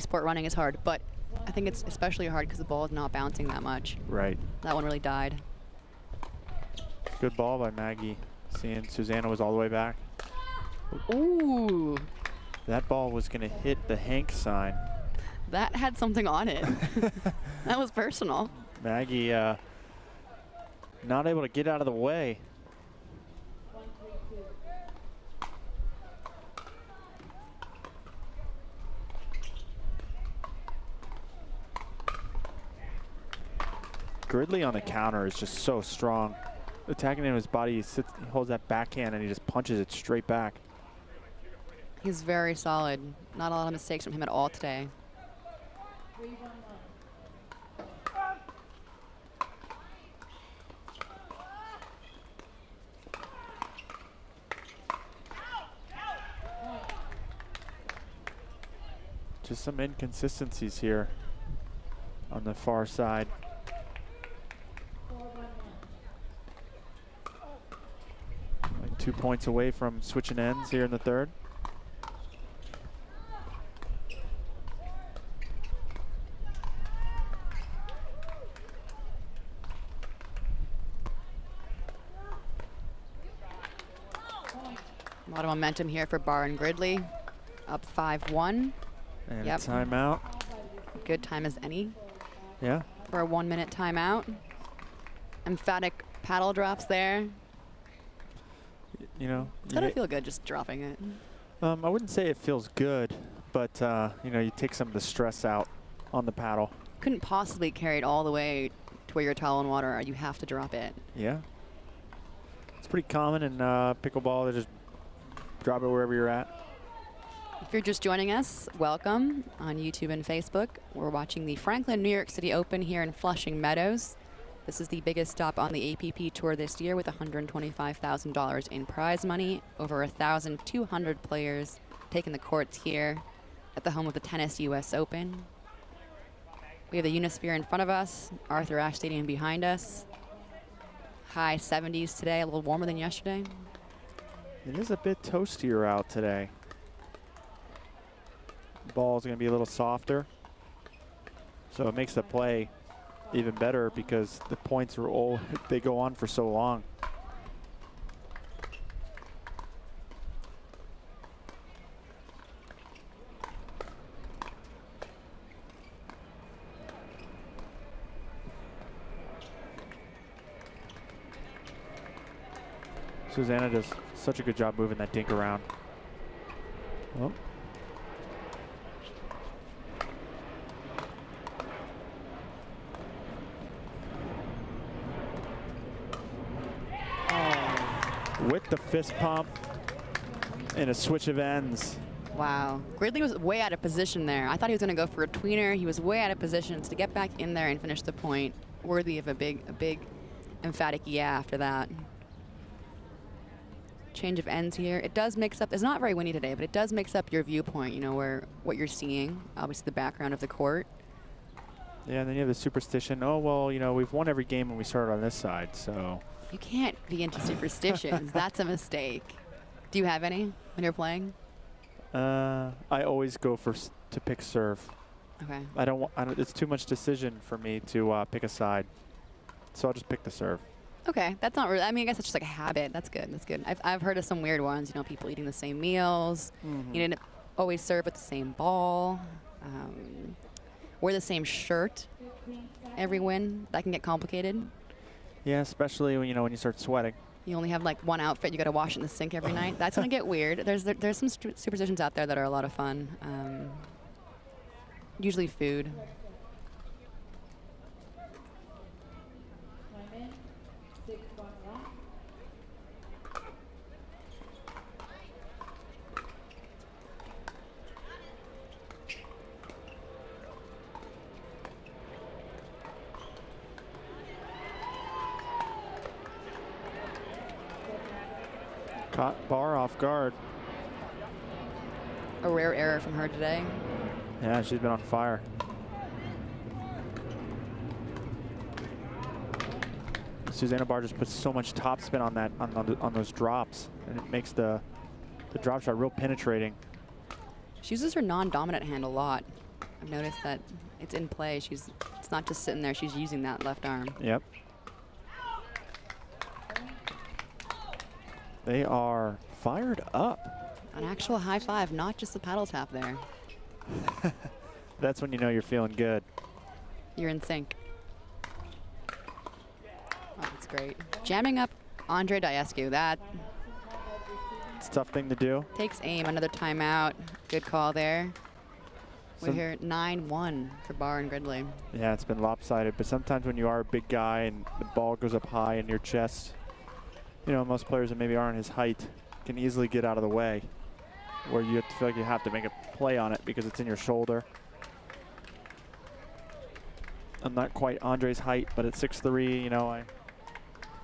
sport, running is hard, but I think it's especially hard because the ball is not bouncing that much. Right. That one really died. Good ball by Maggie. Seeing Susanna was all the way back. Ooh. That ball was going to hit the Hank sign. That had something on it. That was personal. Maggie not able to get out of the way. Gridley on the counter is just so strong. Attacking him in his body, he holds that backhand and he just punches it straight back. He's very solid. Not a lot of mistakes from him at all today. Just some inconsistencies here on the far side. Like 2 points away from switching ends here in the third. A lot of momentum here for Barr and Gridley. Up 5-1. And a timeout. Good time as any. Yeah. For a 1 minute timeout. Emphatic paddle drops there. You know. It's gotta feel good just dropping it. I wouldn't say it feels good, but you know, you take some of the stress out on the paddle. Couldn't possibly carry it all the way to where you're towel in water. You have to drop it. Yeah. It's pretty common in pickleball to just drop it wherever you're at. If you're just joining us, welcome on YouTube and Facebook. We're watching the Franklin New York City Open here in Flushing Meadows. This is the biggest stop on the APP Tour this year with $125,000 in prize money. Over 1,200 players taking the courts here at the home of the Tennis US Open. We have the Unisphere in front of us, Arthur Ashe Stadium behind us. High 70s today, a little warmer than yesterday. It is a bit toastier out today. ball is going to be a little softer. So it makes the play even better because the points are all, they go on for so long. Susanna does such a good job moving that dink around. Oh. With the fist pump and a switch of ends. Wow. Gridley was way out of position there. I thought he was going to go for a tweener. He was way out of position. To get back in there and finish the point, worthy of a big emphatic yeah after that. Change of ends here. It does mix up. It's not very windy today, but it does mix up your viewpoint, you know, where what you're seeing, obviously the background of the court. Yeah, and then you have the superstition. Oh, well, you know, we've won every game when we started on this side, so. You can't be into superstitions. That's a mistake. Do you have any when you're playing? I always go to pick serve. Okay. I don't. It's too much decision for me to pick a side, so I'll just pick the serve. Okay, that's not really. I mean, I guess it's just like a habit. That's good. That's good. I've heard of some weird ones. You know, people eating the same meals. You didn't always serve with the same ball. Wear the same shirt every win. That can get complicated. Yeah, especially when when you start sweating. You only have like one outfit. You got to wash it in the sink every night. That's gonna get weird. There's some superstitions out there that are a lot of fun. Usually food. Caught bar off guard. A rare error from her today. Yeah, she's been on fire. Susanna Barr just puts so much topspin on that on those drops, and it makes the drop shot real penetrating. She uses her non-dominant hand a lot. I've noticed that it's in play. It's not just sitting there. She's using that left arm. Yep. They are fired up. An actual high five, not just a paddle tap there. That's when you know you're feeling good. You're in sync. Oh, that's great. Jamming up Andre Diescu. It's a tough thing to do. Takes aim. Another timeout. Good call there. We're here 9-1 for Barr and Gridley. Yeah, it's been lopsided, but sometimes when you are a big guy and the ball goes up high in your chest, you know, most players that maybe aren't his height can easily get out of the way, where you have to feel like you have to make a play on it because it's in your shoulder. I'm not quite Andre's height, but at 6'3", you know, I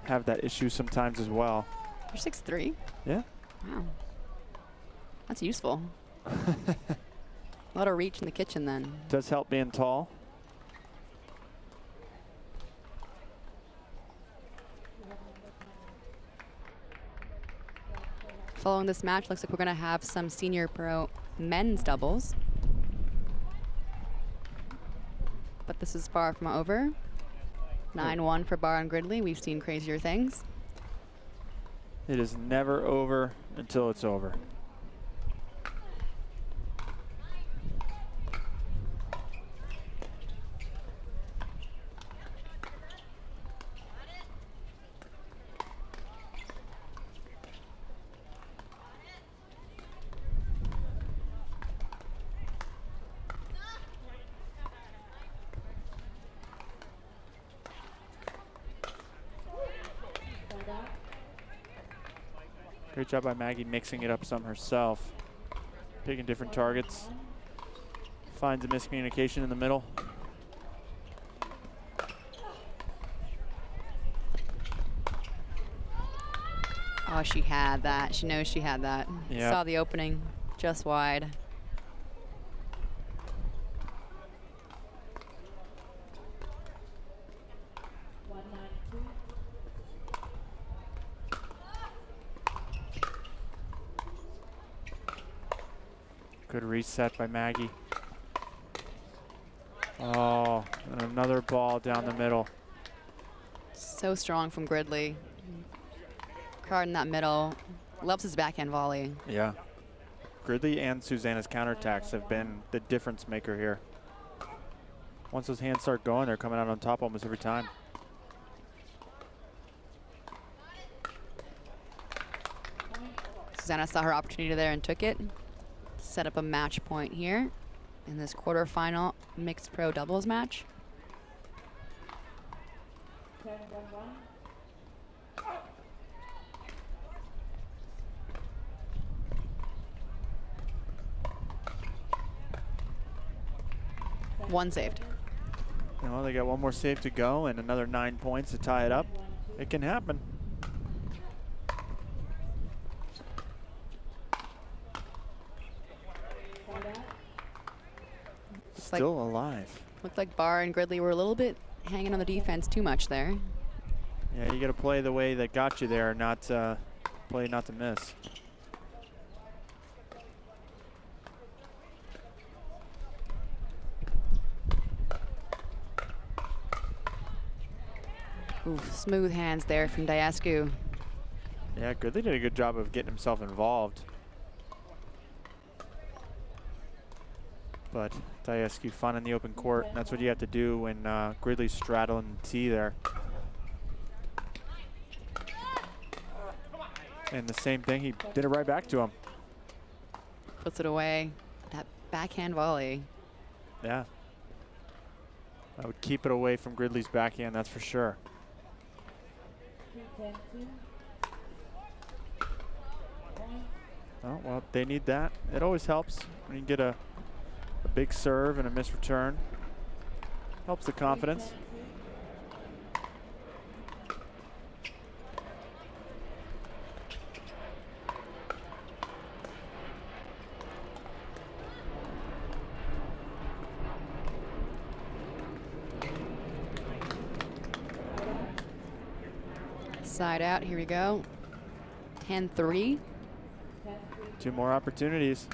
have that issue sometimes as well. You're 6'3"? Yeah. Wow. That's useful. A lot of reach in the kitchen then. Does help being tall. Following this match, looks like we're going to have some senior pro men's doubles. But this is far from over. 9-1 for Barr and Gridley. We've seen crazier things. It is never over until it's over. Great job by Maggie mixing it up some herself. Picking different targets. Finds a miscommunication in the middle. Oh, she had that. She knows she had that. Yep. Saw the opening just wide. Good reset by Maggie. Oh, and another ball down the middle. So strong from Gridley. Card in that middle. Loves his backhand volley. Yeah. Gridley and Susanna's counterattacks have been the difference maker here. Once those hands start going, they're coming out on top almost every time. Susanna saw her opportunity there and took it. Set up a match point here in this quarterfinal mixed pro doubles match. One saved. Well, they got one more save to go and another 9 points to tie it up. It can happen. Still alive. Looked like Barr and Gridley were a little bit hanging on the defense too much there. Yeah, you got to play the way that got you there, not play not to miss. Oof, smooth hands there from Diascu. Yeah, Gridley did a good job of getting himself involved. But Diascu fun in the open court. That's what you have to do when Gridley's straddling the tee there. And the same thing, he did it right back to him. Puts it away. That backhand volley. Yeah. I would keep it away from Gridley's backhand, that's for sure. Oh, well, they need that. It always helps when you get a big serve and a missed return. Helps the confidence. Side out, here we go. 10-3. 2 more opportunities.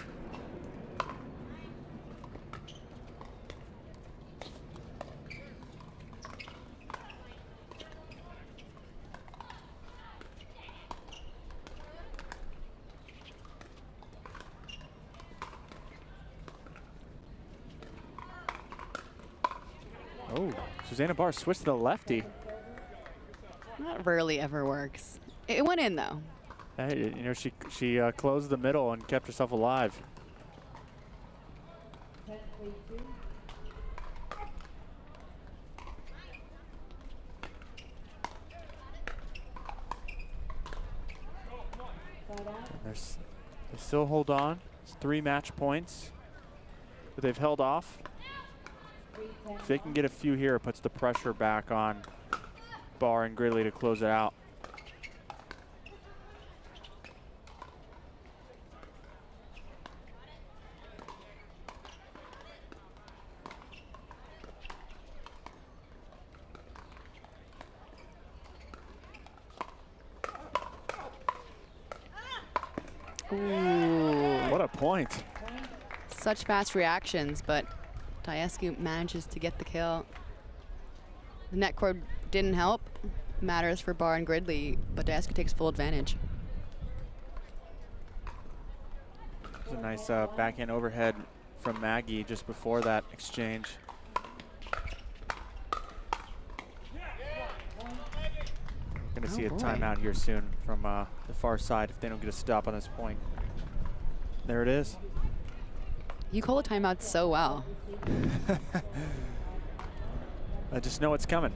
Oh, Susanna Barr switched to the lefty. That rarely ever works. It went in though. Hey, you know, she closed the middle and kept herself alive. They still hold on. It's 3 match points, but they've held off. If they can get a few here, it puts the pressure back on Barr and Gridley to close it out. Ooh. What a point. Such fast reactions, but Diascu manages to get the kill. The net cord didn't help. Matters for Barr and Gridley, but Diascu takes full advantage. There's a nice backhand overhead from Maggie just before that exchange. We're going to see a timeout here soon from the far side if they don't get a stop on this point. There it is. You call the timeout so well. I just know it's coming.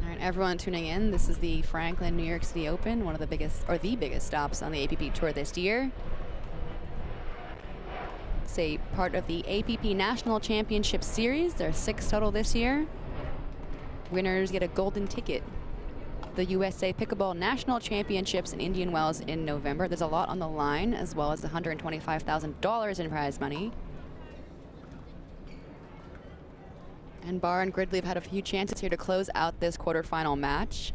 All right, everyone tuning in, this is the Franklin New York City Open, one of the biggest, or the biggest stops on the APP Tour this year. It's a part of the APP National Championship Series. There are 6 total this year. Winners get a golden ticket. The USA Pickleball National Championships in Indian Wells in November. There's a lot on the line, as well as $125,000 in prize money. And Barr and Gridley have had a few chances here to close out this quarterfinal match.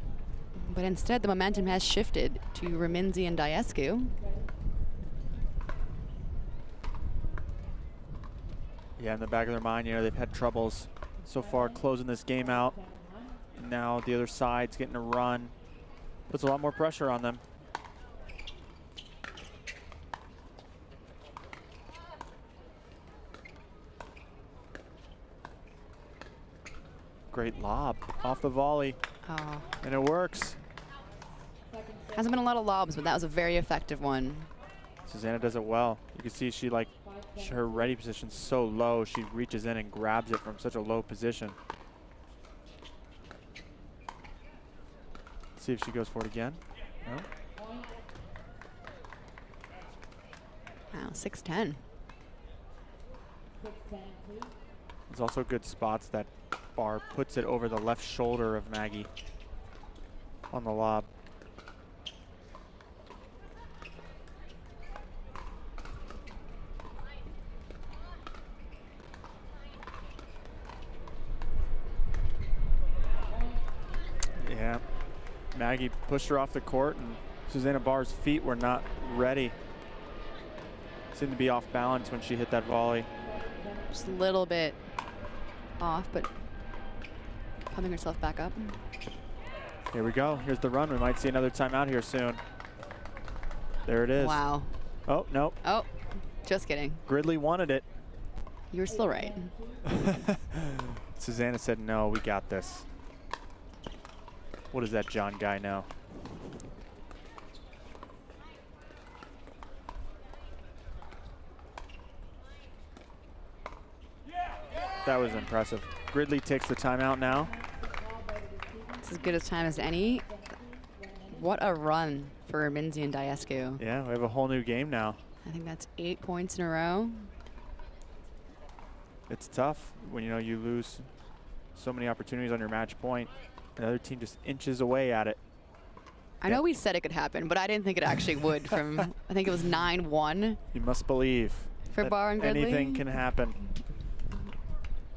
But instead, the momentum has shifted to Raminzi and Diascu. Yeah, in the back of their mind, you know, they've had troubles so far closing this game out. And now the other side's getting a run. Puts a lot more pressure on them. Great lob off the volley. Oh. And it works. Hasn't been a lot of lobs, but that was a very effective one. Susanna does it well. You can see she her ready position's so low, she reaches in and grabs it from such a low position. Let's see if she goes for it again. No. Wow, 6-10. There's also good spots that Barr puts it over the left shoulder of Maggie on the lob. Yeah, Maggie pushed her off the court, and Susanna Barr's feet were not ready. Seemed to be off balance when she hit that volley. Just a little bit off, but pumping herself back up. Here we go. Here's the run. We might see another timeout here soon. There it is. Wow. Oh, nope. Oh, just kidding. Gridley wanted it. You were still right. Susanna said, no, we got this. What does that John guy know? That was impressive. Gridley takes the timeout now. It's as good a time as any. What a run for Minzy and Diescu. Yeah, we have a whole new game now. I think that's 8 points in a row. It's tough when you lose so many opportunities on your match point. Another team just inches away at it. I know we said it could happen, but I didn't think it actually would. From I think it was 9-1. You must believe for Barr and Gridley. Anything can happen.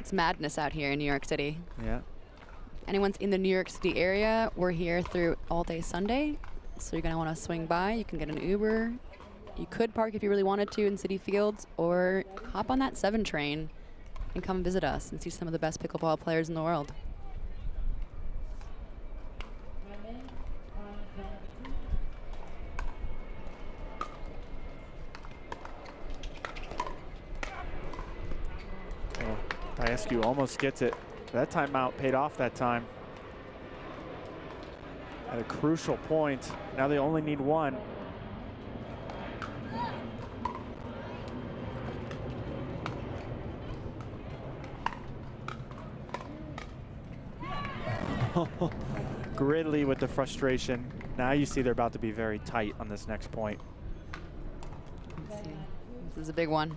It's madness out here in New York City. Yeah. Anyone's in the New York City area, we're here through all day Sunday. So you're gonna wanna swing by. You can get an Uber. You could park if you really wanted to in City Fields, or hop on that 7 train and come visit us and see some of the best pickleball players in the world. Diescu almost gets it. That timeout paid off that time. At a crucial point. Now they only need one. Gridley with the frustration. Now you see they're about to be very tight on this next point. Let's see. This is a big one.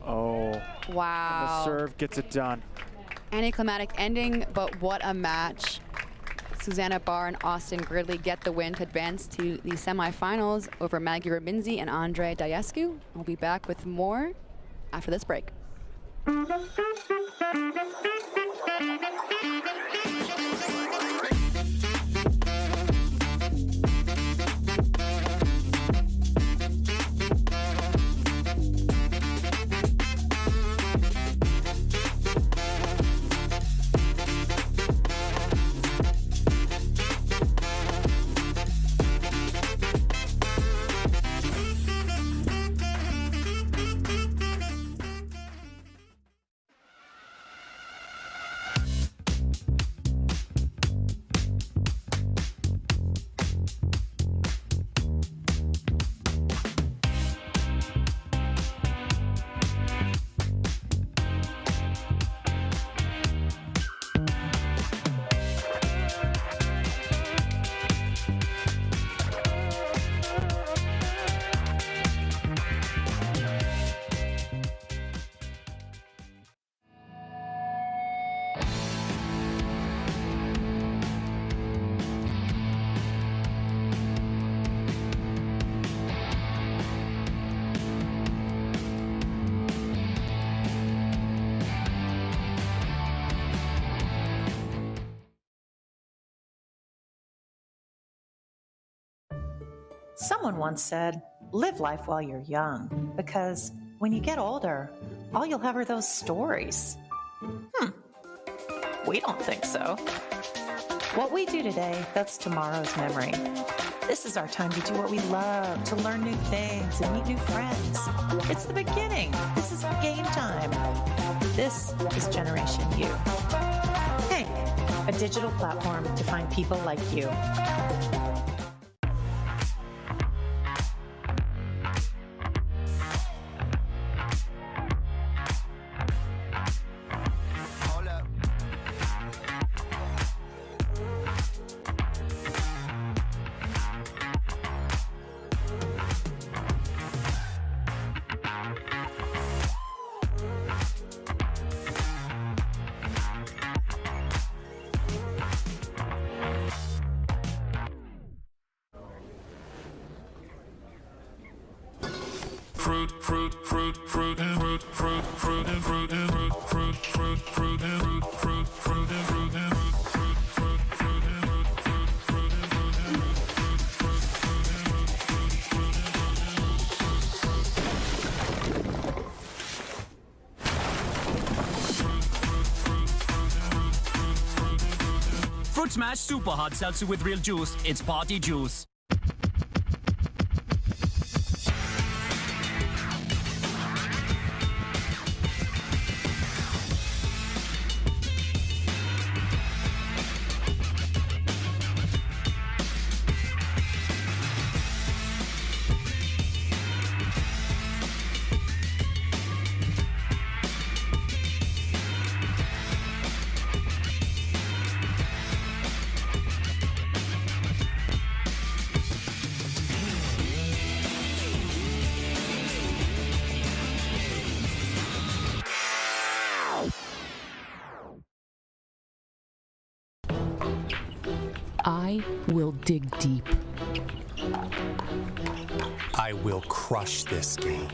Oh. Wow. And the serve gets it done. Anticlimactic ending, but what a match. Susanna Barr and Austin Gridley get the win to advance to the semifinals over Maggie Rabinzi and Andre Diescu. We'll be back with more after this break. Someone once said, live life while you're young, because when you get older, all you'll have are those stories. We don't think so. What we do today, that's tomorrow's memory. This is our time to do what we love, to learn new things and meet new friends. It's the beginning. This is game time. This is Generation U. Hank, a digital platform to find people like you. Fruit Smash Super Hard Seltzer with real juice. It's party juice. I will dig deep. I will crush this game.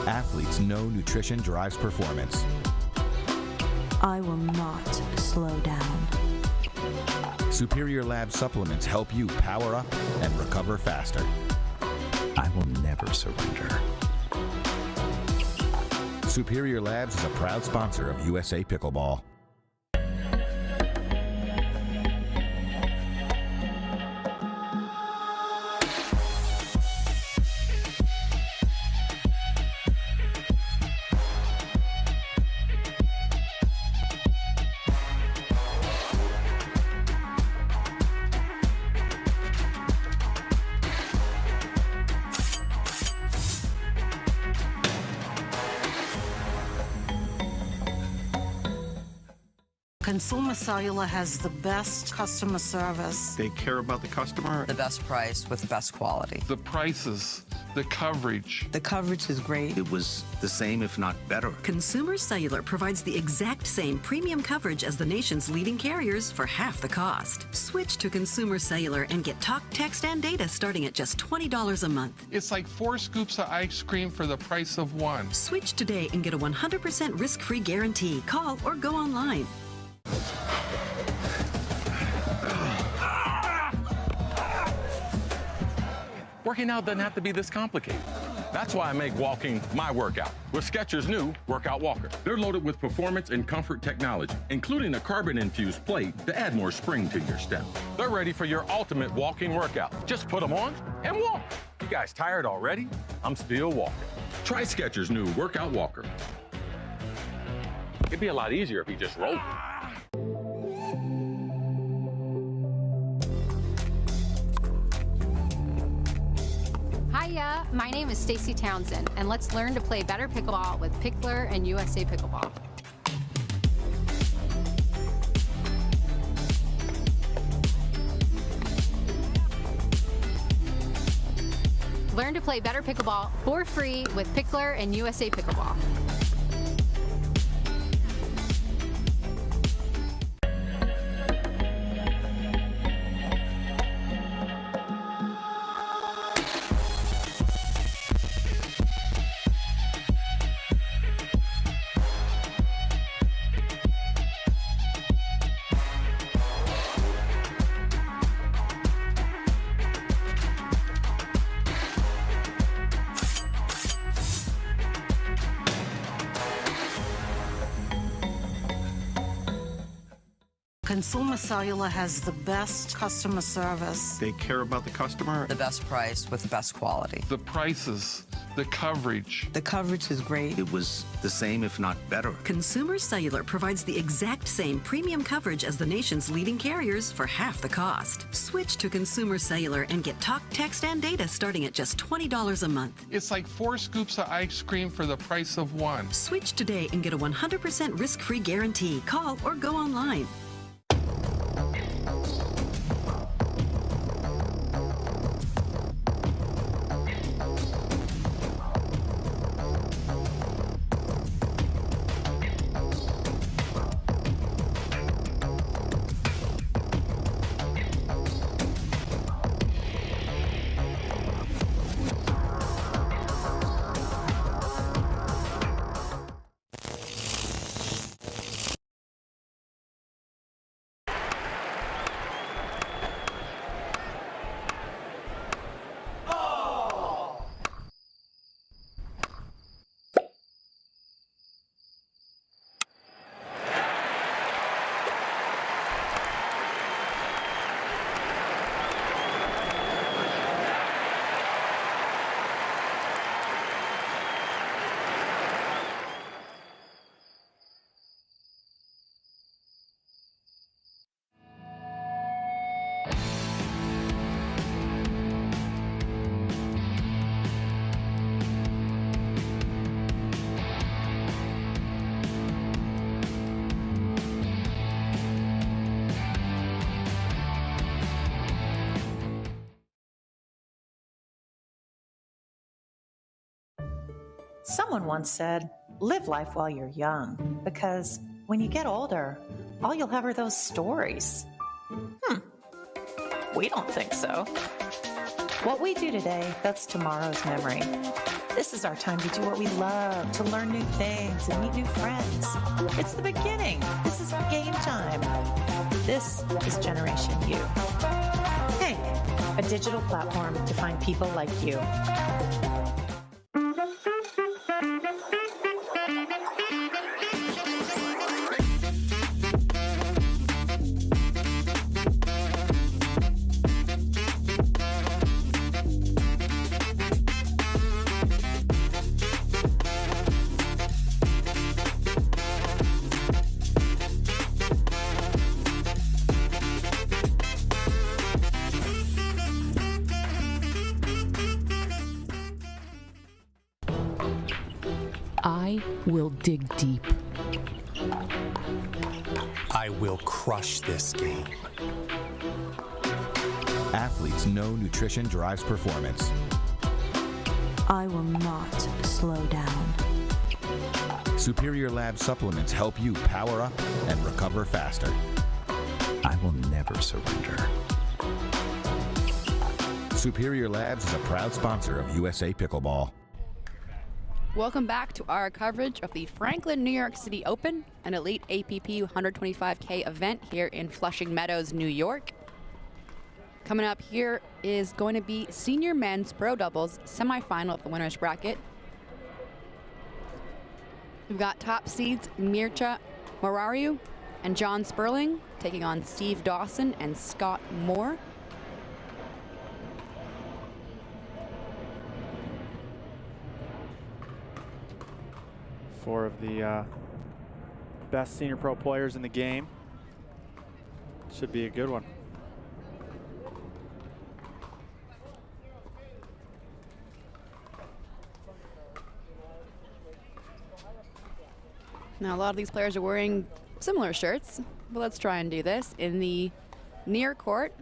Athletes know nutrition drives performance. I will not slow down. Superior Lab supplements help you power up and recover faster. I will never surrender. Superior Labs is a proud sponsor of USA Pickleball. Consumer Cellular has the best customer service. They care about the customer. The best price with the best quality. The prices, the coverage. The coverage is great. It was the same, if not better. Consumer Cellular provides the exact same premium coverage as the nation's leading carriers for half the cost. Switch to Consumer Cellular and get talk, text, and data starting at just $20 a month. It's like 4 scoops of ice cream for the price of 1. Switch today and get a 100% risk-free guarantee. Call or go online. Working out doesn't have to be this complicated. That's why I make walking my workout with Skechers' new Workout Walker. They're loaded with performance and comfort technology, including a carbon-infused plate to add more spring to your step. They're ready for your ultimate walking workout. Just put them on and walk. You guys tired already? I'm still walking. Try Skechers' new Workout Walker. It'd be a lot easier if you just rolled. Hiya, my name is Stacy Townsend, and let's learn to play better pickleball with Pickler and USA Pickleball. Learn to play better pickleball for free with Pickler and USA Pickleball. Consumer Cellular has the best customer service. They care about the customer. The best price with best quality. The prices, the coverage. The coverage is great. It was the same, if not better. Consumer Cellular provides the exact same premium coverage as the nation's leading carriers for half the cost. Switch to Consumer Cellular and get talk, text, and data starting at just $20 a month. It's like 4 scoops of ice cream for the price of 1. Switch today and get a 100% risk-free guarantee. Call or go online. Someone once said, live life while you're young, because when you get older, all you'll have are those stories. We don't think so. What we do today, that's tomorrow's memory. This is our time to do what we love, to learn new things and meet new friends. It's the beginning. This is game time. This is Generation U. Hank, a digital platform to find people like you. I will dig deep. I will crush this game. Athletes know nutrition drives performance. I will not slow down. Superior Lab supplements help you power up and recover faster. I will never surrender. Superior Labs is a proud sponsor of USA Pickleball. Welcome back to our coverage of the Franklin New York City Open, an elite APP 125K event here in Flushing Meadows, New York. Coming up here is going to be senior men's pro doubles semifinal of the winner's bracket. We've got top seeds Mircea Morariu and John Sperling taking on Steve Dawson and Scott Moore. Four of the best senior pro players in the game. Should be a good one. Now, a lot of these players are wearing similar shirts, but let's try and do this. In the near court,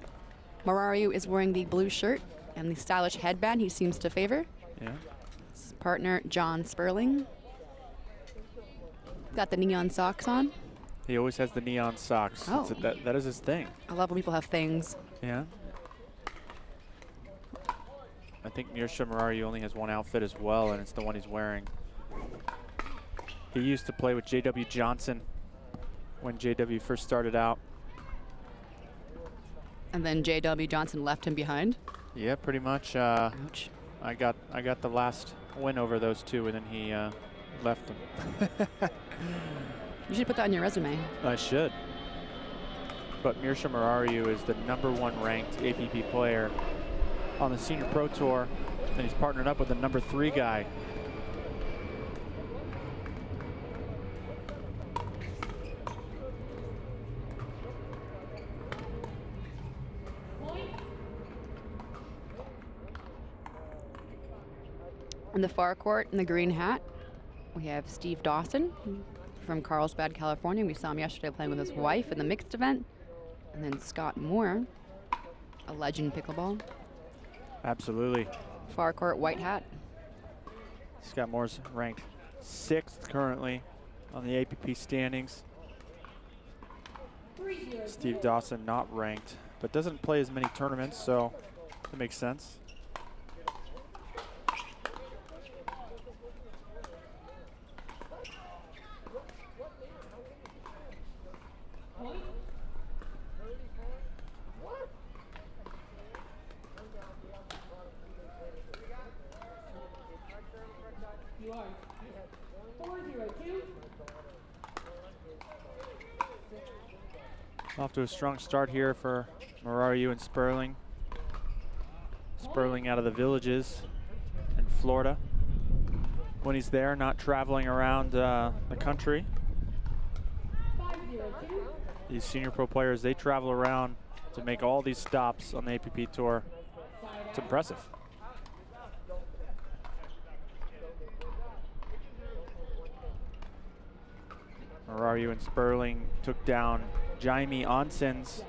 Morariu is wearing the blue shirt and the stylish headband he seems to favor. Yeah. His partner, John Sperling. Got the neon socks on. He always has the neon socks. Oh. That is his thing. I love when people have things. Yeah. I think Mircea Morariu only has one outfit as well, and it's the one he's wearing. He used to play with J.W. Johnson when J.W. first started out. And then J.W. Johnson left him behind? Yeah, pretty much. Ouch. I got the last win over those two, and then he left them. You should put that on your resume. I should. but Mirsha Marariu is the #1 ranked APP player on the Senior Pro Tour, and he's partnered up with the #3 guy. In the far court, in the green hat, we have Steve Dawson from Carlsbad, California. We saw him yesterday playing with his wife in the mixed event. And then Scott Moore, a legend pickleball. Absolutely. Far court, white hat. Scott Moore's ranked 6th currently on the APP standings. Steve Dawson not ranked, but doesn't play as many tournaments, so that makes sense. Off to a strong start here for Marariu and Sperling. Sperling out of the Villages in Florida. When he's there, not traveling around the country. These Senior Pro players, they travel around to make all these stops on the APP Tour. It's impressive. Marariu and Sperling took down Jaime Onsens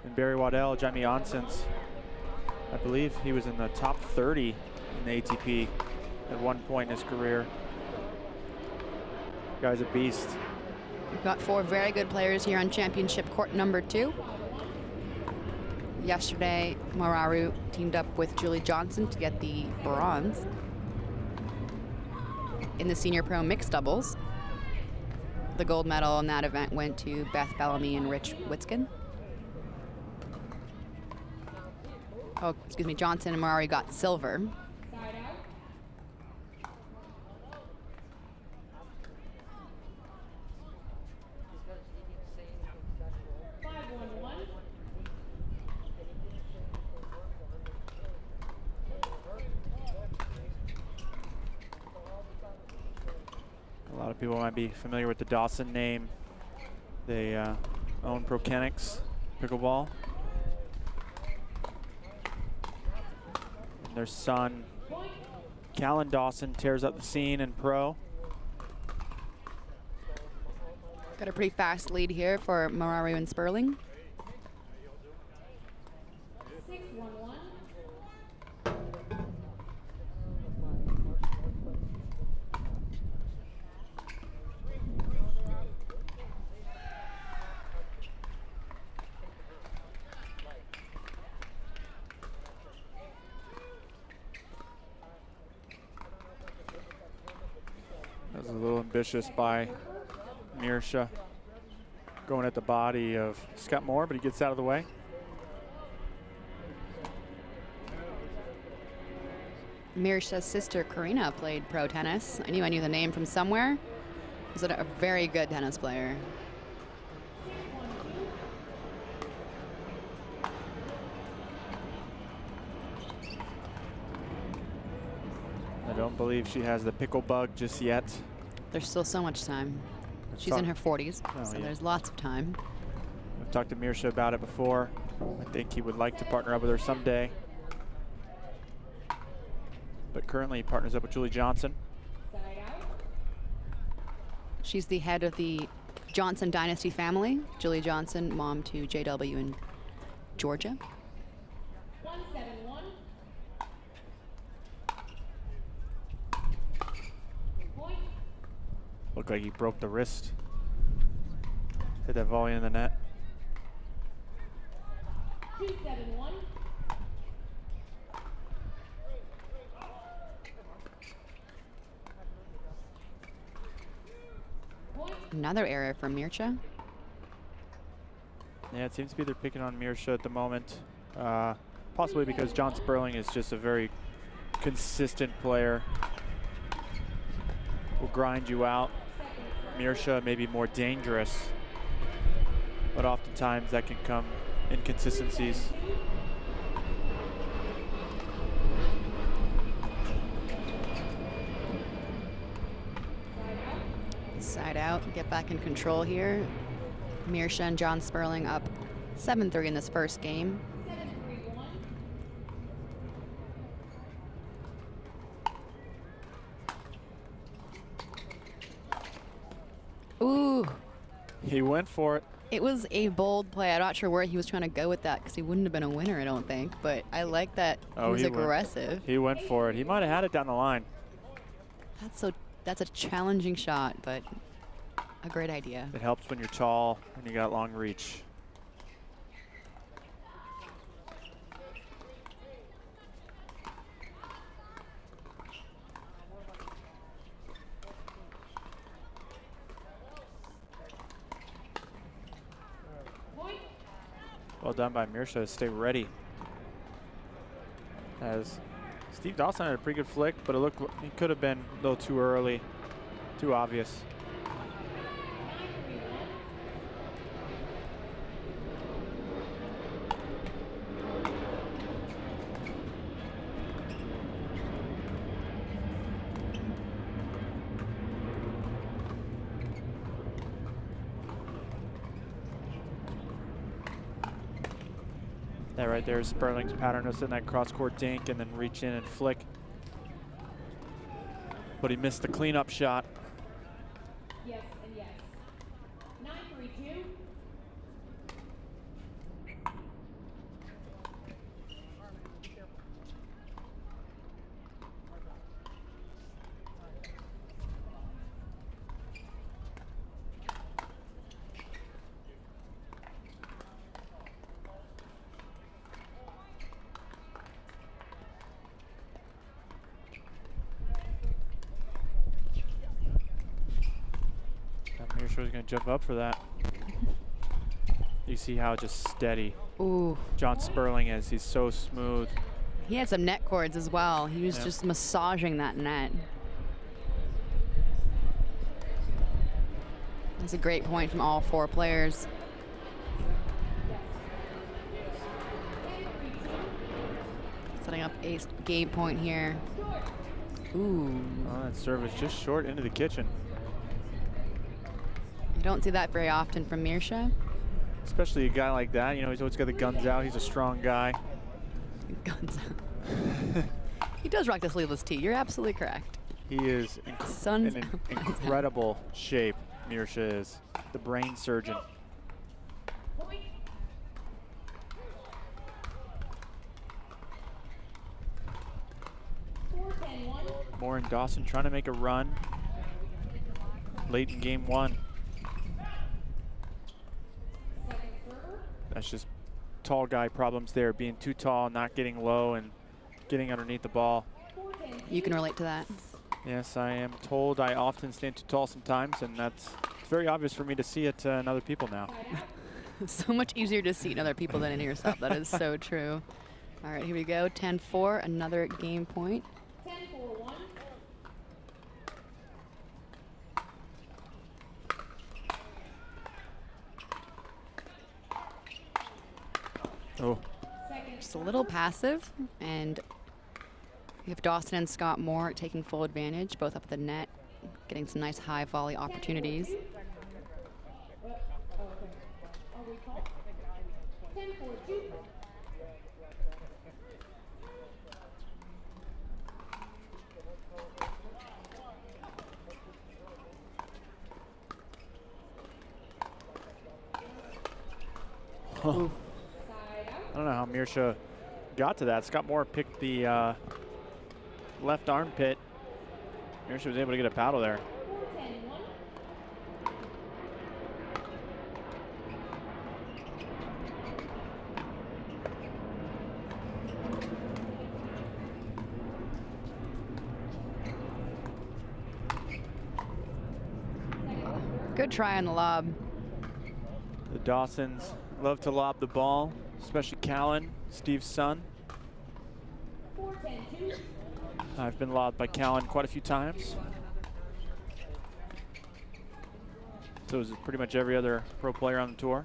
and Barry Waddell. Jaime Onsens, I believe he was in the top 30 in the ATP at one point in his career. Guy's a beast. We've got 4 very good players here on championship court #2. Yesterday, Marariu teamed up with Julie Johnson to get the bronze in the Senior Pro mixed doubles. The gold medal in that event went to Beth Bellamy and Rich Witskin. Oh, excuse me, Johnson and Marariu got silver. A lot of people might be familiar with the Dawson name. They own Prokenix Pickleball. And their son, Callan Dawson, tears up the scene in pro. Got a pretty fast lead here for Marariu and Sperling. That was a little ambitious by Mirsha, going at the body of Scott Moore, but he gets out of the way. Mirsha's sister, Karina, played pro tennis. I knew the name from somewhere. Was a very good tennis player. I don't believe she has the pickle bug just yet. There's still so much time. She's in her 40s, so there's lots of time. I've talked to Mirsha about it before. I think he would like to partner up with her someday. But currently he partners up with Julie Johnson. She's the head of the Johnson dynasty family. Julie Johnson, mom to JW in Georgia. Looked like he broke the wrist. Hit that volley in the net. Another error from Mirsha. Yeah, it seems to be they're picking on Mirsha at the moment. Possibly because John Sperling is just a very consistent player. Will grind you out. Mirsha may be more dangerous but oftentimes that can come inconsistencies. Side out, get back in control here. Mirsha and John Sperling up 7-3 in this first game. Ooh. He went for it. It was a bold play. I'm not sure where he was trying to go with that because he wouldn't have been a winner, I don't think. But I like that he was aggressive. He went for it. He might have had it down the line. That's a challenging shot, but a great idea. It helps when you're tall and you got long reach. Well done by Mirsha to stay ready. As Steve Dawson had a pretty good flick, but it looked he could have been a little too early, too obvious. That right there is Sperling's pattern of setting that cross-court dink and then reach in and flick. But he missed the cleanup shot. Yes and yes. 9-3-2. Mirsha's going to jump up for that. You see how just steady John Sperling is. He's so smooth. He had some net cords as well. He was just massaging that net. That's a great point from all four players. Setting up a game point here. Ooh. Oh, that serve is just short into the kitchen. You don't see that very often from Mirsha. Especially a guy like that. You know, he's always got the guns out. He's a strong guy. Guns out. He does rock the sleeveless tee. You're absolutely correct. He is in incredible shape, Mirsha is. The brain surgeon. Moore and Dawson trying to make a run late in game one. That's just tall guy problems there, being too tall, not getting low, and getting underneath the ball. You can relate to that. Yes, I am told I often stand too tall sometimes, and it's very obvious for me to see it in other people now. So much easier to see in other people than in yourself. That is so true. All right, here we go. 10-4, another game point. 10-4-1. Oh. Just a little passive, and we have Dawson and Scott Moore taking full advantage, both up at the net, getting some nice high volley opportunities. 10-4-2. Huh. I don't know how Mirsha got to that. Scott Moore picked the left armpit. Mirsha was able to get a paddle there. Good try on the lob. The Dawsons love to lob the ball, especially Callan, Steve's son. I've been lobbed by Callan quite a few times. So is pretty much every other pro player on the tour.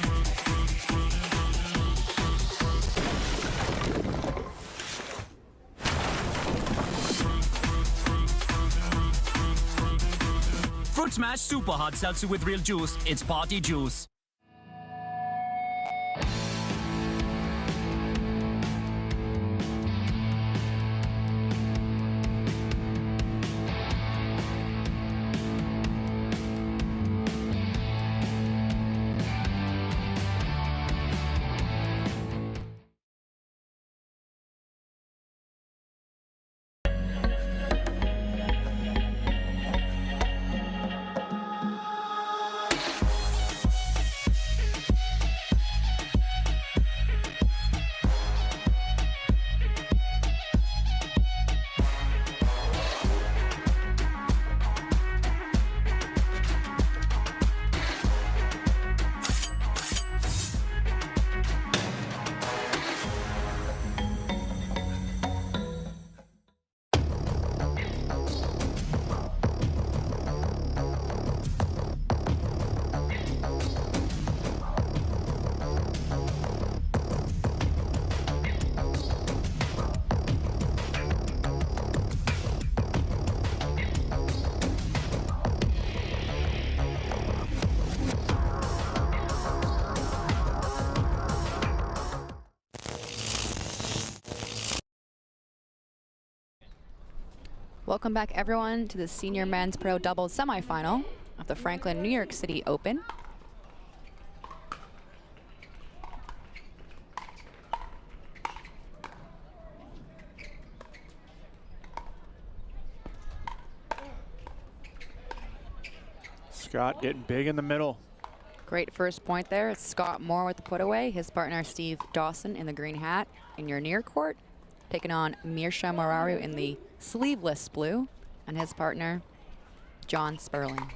Fruit Smash Super Hard Seltzer with real juice. It's party juice. Welcome back, everyone, to the Senior Men's Pro Doubles semifinal of the Franklin, New York City Open. Scott getting big in the middle. Great first point there. It's Scott Moore with the put away. His partner, Steve Dawson, in the green hat in your near court, taking on Mirsha Moraru in the sleeveless blue, and his partner, John Sperling.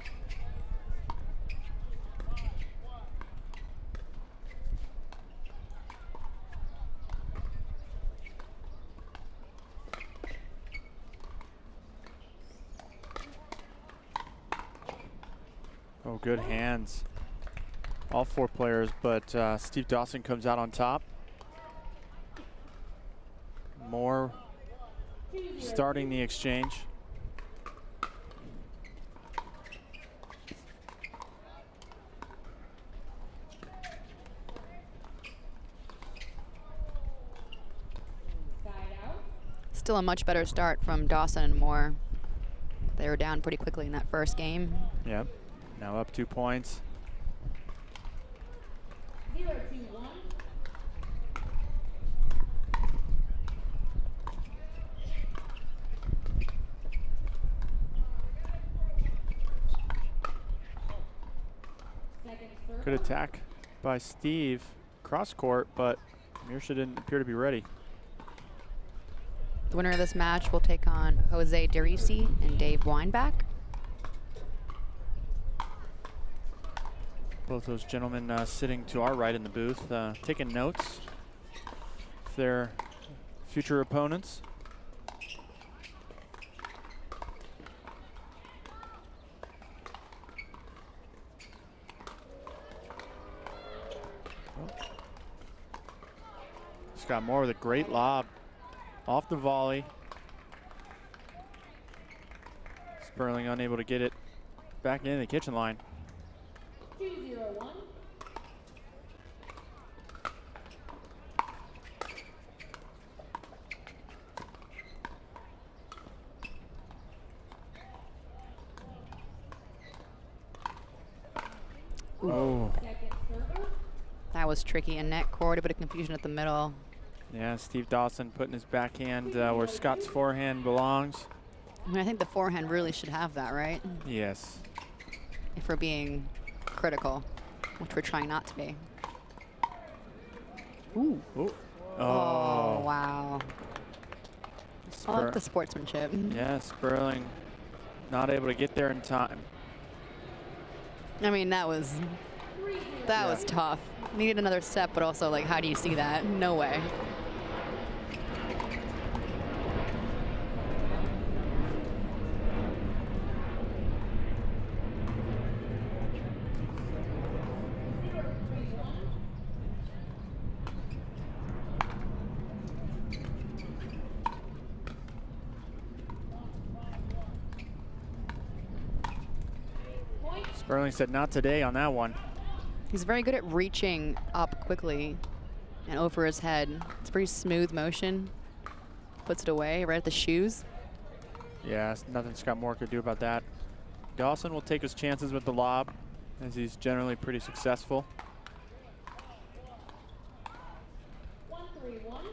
Oh, good hands. All four players, but Steve Dawson comes out on top. Moore starting the exchange. Still a much better start from Dawson and Moore. They were down pretty quickly in that first game. Yep, now up 2 points. 0-2-1. Good attack by Steve cross court, but Mirsha didn't appear to be ready. The winner of this match will take on Jose Derisi and Dave Weinbach. Both those gentlemen sitting to our right in the booth, taking notes of their future opponents. Scott Moore with a great lob off the volley. Sperling unable to get it back into the kitchen line. 2-0-1. Oh. That was tricky. And net court, a bit of confusion at the middle. Yeah, Steve Dawson putting his backhand where Scott's forehand belongs. I mean, I think the forehand really should have that, right? Yes. If we're being critical, which we're trying not to be. Ooh. Ooh. Oh, wow. I like the sportsmanship. Yeah, Sperling not able to get there in time. I mean, that was tough. Needed another step, but also, like, how do you see that? No way. Sperling said not today on that one. He's very good at reaching up quickly and over his head. It's a pretty smooth motion. Puts it away right at the shoes. Yeah, nothing Scott Moore could do about that. Dawson will take his chances with the lob, as he's generally pretty successful. 1-3-1.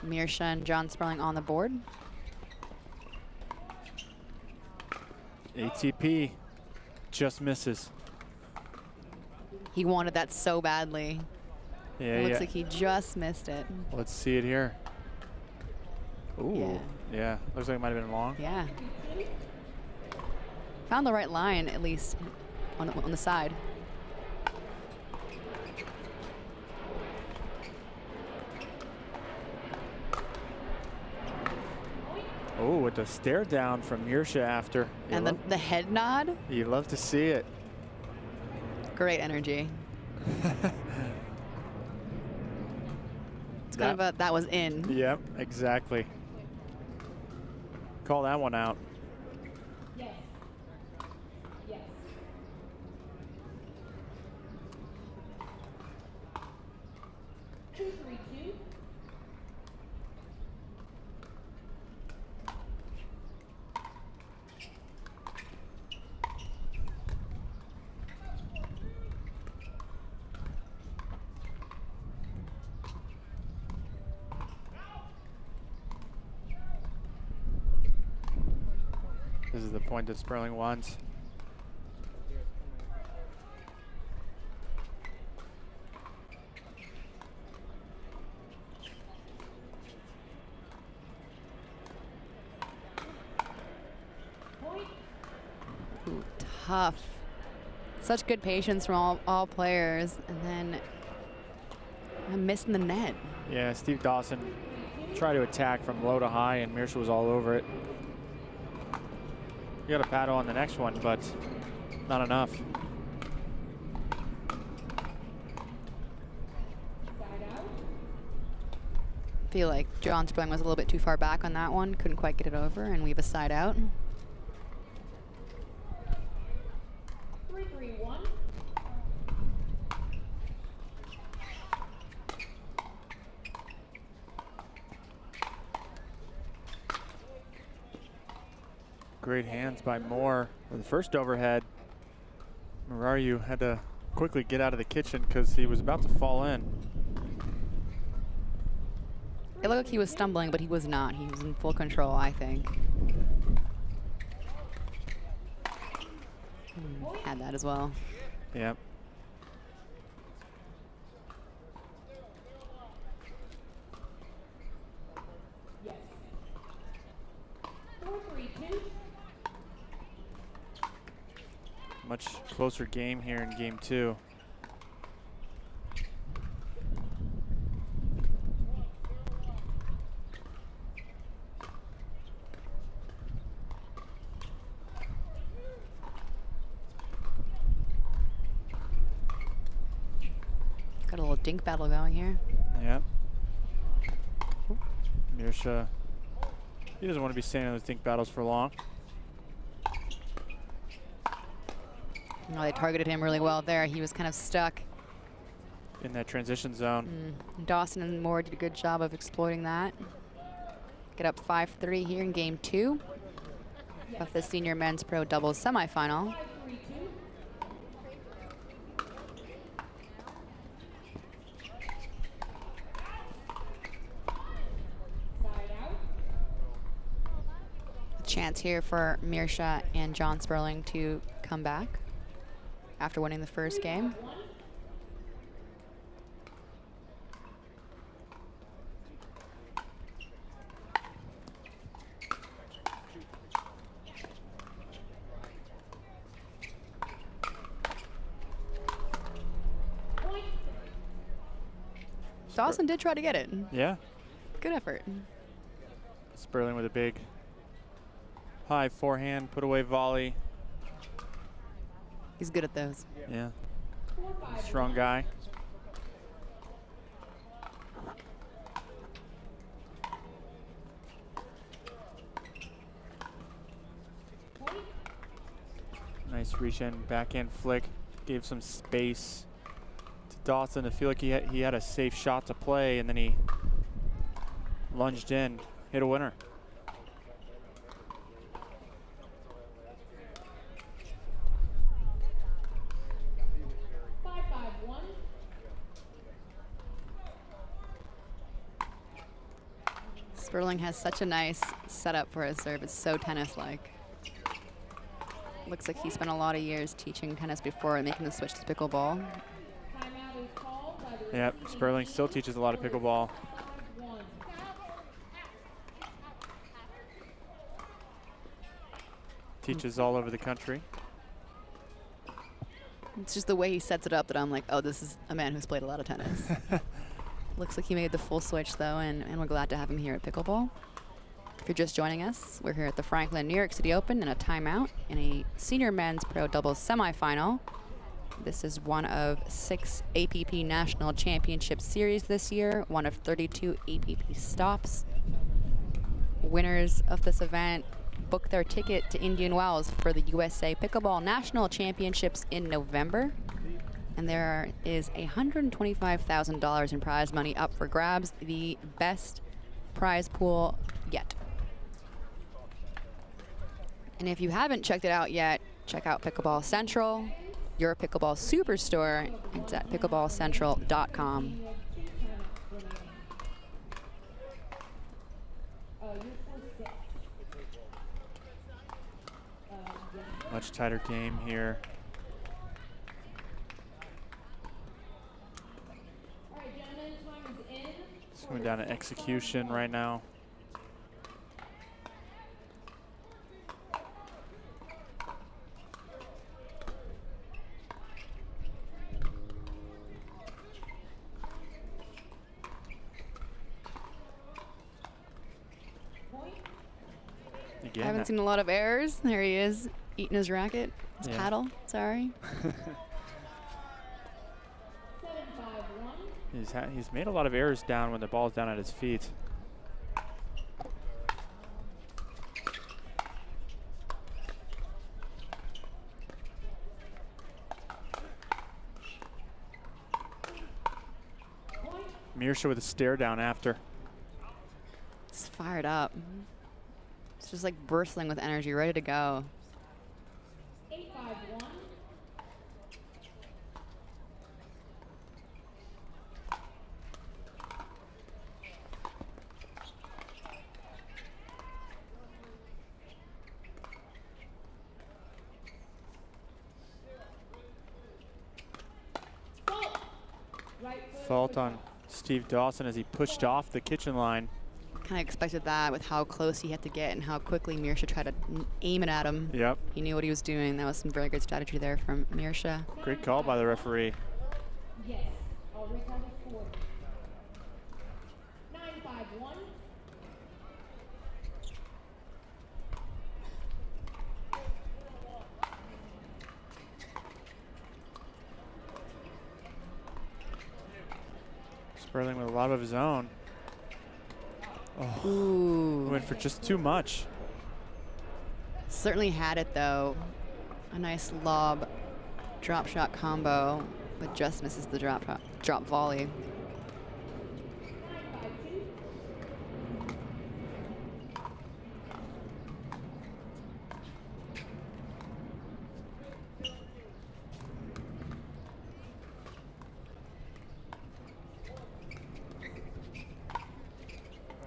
Mirsha and John Sperling on the board. ATP just misses. He wanted that so badly. Yeah, It looks like he just missed it. Let's see it here. Ooh, yeah. Looks like it might have been long. Yeah. Found the right line, at least, on the side. Oh, with the stare down from Mirsha after. And the head nod. You love to see it. Great energy. It's kind of a, that was in. Yep, exactly. Call that one out. Yes. Yes. Two, 3-2. This is the point that Sperling wants. Ooh, tough. Such good patience from all players, and then I'm missing the net. Yeah, Steve Dawson tried to attack from low to high, and Mirsha was all over it. You got a paddle on the next one, but not enough. Feel like John Sperling was a little bit too far back on that one. Couldn't quite get it over, and we have a side out. 3-3-1. Great hands by Moore for the first overhead. Marayu had to quickly get out of the kitchen because he was about to fall in. It looked like he was stumbling, but he was not. He was in full control, I think. Had that as well. Yep. Yes. 4-3-2. Much closer game here in game two. Got a little dink battle going here. Yep. Mirsha, he doesn't want to be staying in those dink battles for long. Oh, they targeted him really well there. He was kind of stuck in that transition zone. Dawson and Moore did a good job of exploiting that. Get up 5-3 here in game two of the senior men's pro doubles semifinal. Chance here for Mirsha and John Sperling to come back after winning the first game. Dawson did try to get it. Yeah. Good effort. Sperling with a big high forehand, put away volley. He's good at those. Yeah. Strong guy. Nice reach in, backhand flick. Gave some space to Dawson to feel like he had a safe shot to play, and then he lunged in, hit a winner. Sperling has such a nice setup for his serve. It's so tennis-like. Looks like he spent a lot of years teaching tennis before making the switch to pickleball. Yep, Sperling still teaches a lot of pickleball. Teaches all over the country. It's just the way he sets it up that I'm like, oh, this is a man who's played a lot of tennis. Looks like he made the full switch, though, and we're glad to have him here at Pickleball. If you're just joining us, we're here at the Franklin New York City Open in a timeout in a senior men's pro doubles semifinal. This is one of 6 APP National Championship Series this year, one of 32 APP stops. Winners of this event book their ticket to Indian Wells for the USA Pickleball National Championships in November. And there is $125,000 in prize money up for grabs, the best prize pool yet. And if you haven't checked it out yet, check out Pickleball Central, your pickleball superstore. It's at pickleballcentral.com. Much tighter game here. It's going down to execution right now. I haven't seen a lot of errors. There he is, eating his racket, his Yeah. paddle, sorry. He's made a lot of errors down when the ball's down at his feet. Mirsha with a stare down after. It's fired up. It's just like bristling with energy, ready to go. 8-5-1. Fault on Steve Dawson as he pushed off the kitchen line. Kind of expected that with how close he had to get and how quickly Mirsha tried to aim it at him. Yep. He knew what he was doing. That was some very good strategy there from Mirsha. Great call by the referee. Yes. I'll recall the score. 9-5-1. Sperling with a lot of his own. Oh, Ooh. went for just too much. Certainly had it though. A nice lob drop shot combo, but just misses the drop volley.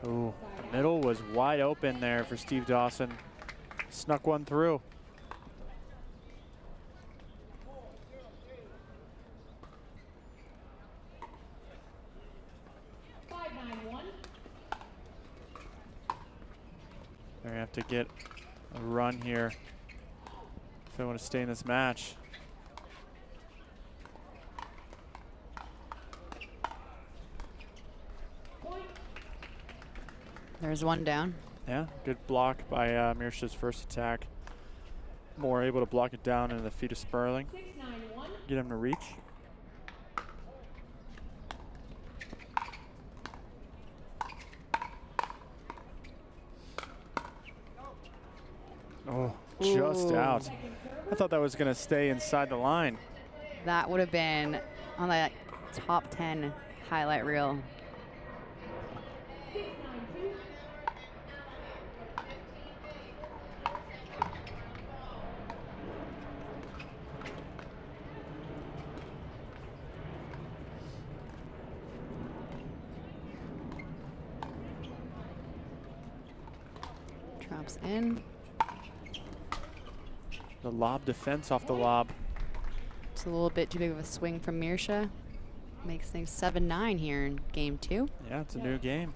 Ooh, the middle was wide open there for Steve Dawson. snuck one through. They're gonna have to get a run here if they want to stay in this match. There's one down. Yeah, good block by Mirsha's first attack. Moore able to block it down into the feet of Sperling. Get him to reach. Oh, just out. I thought that was going to stay inside the line. That would have been on that top 10 highlight reel. Drops in. The lob defense off the lob. It's a little bit too big of a swing from Mirsha. Makes things 7-9 here in game 2. Yeah, it's a new game.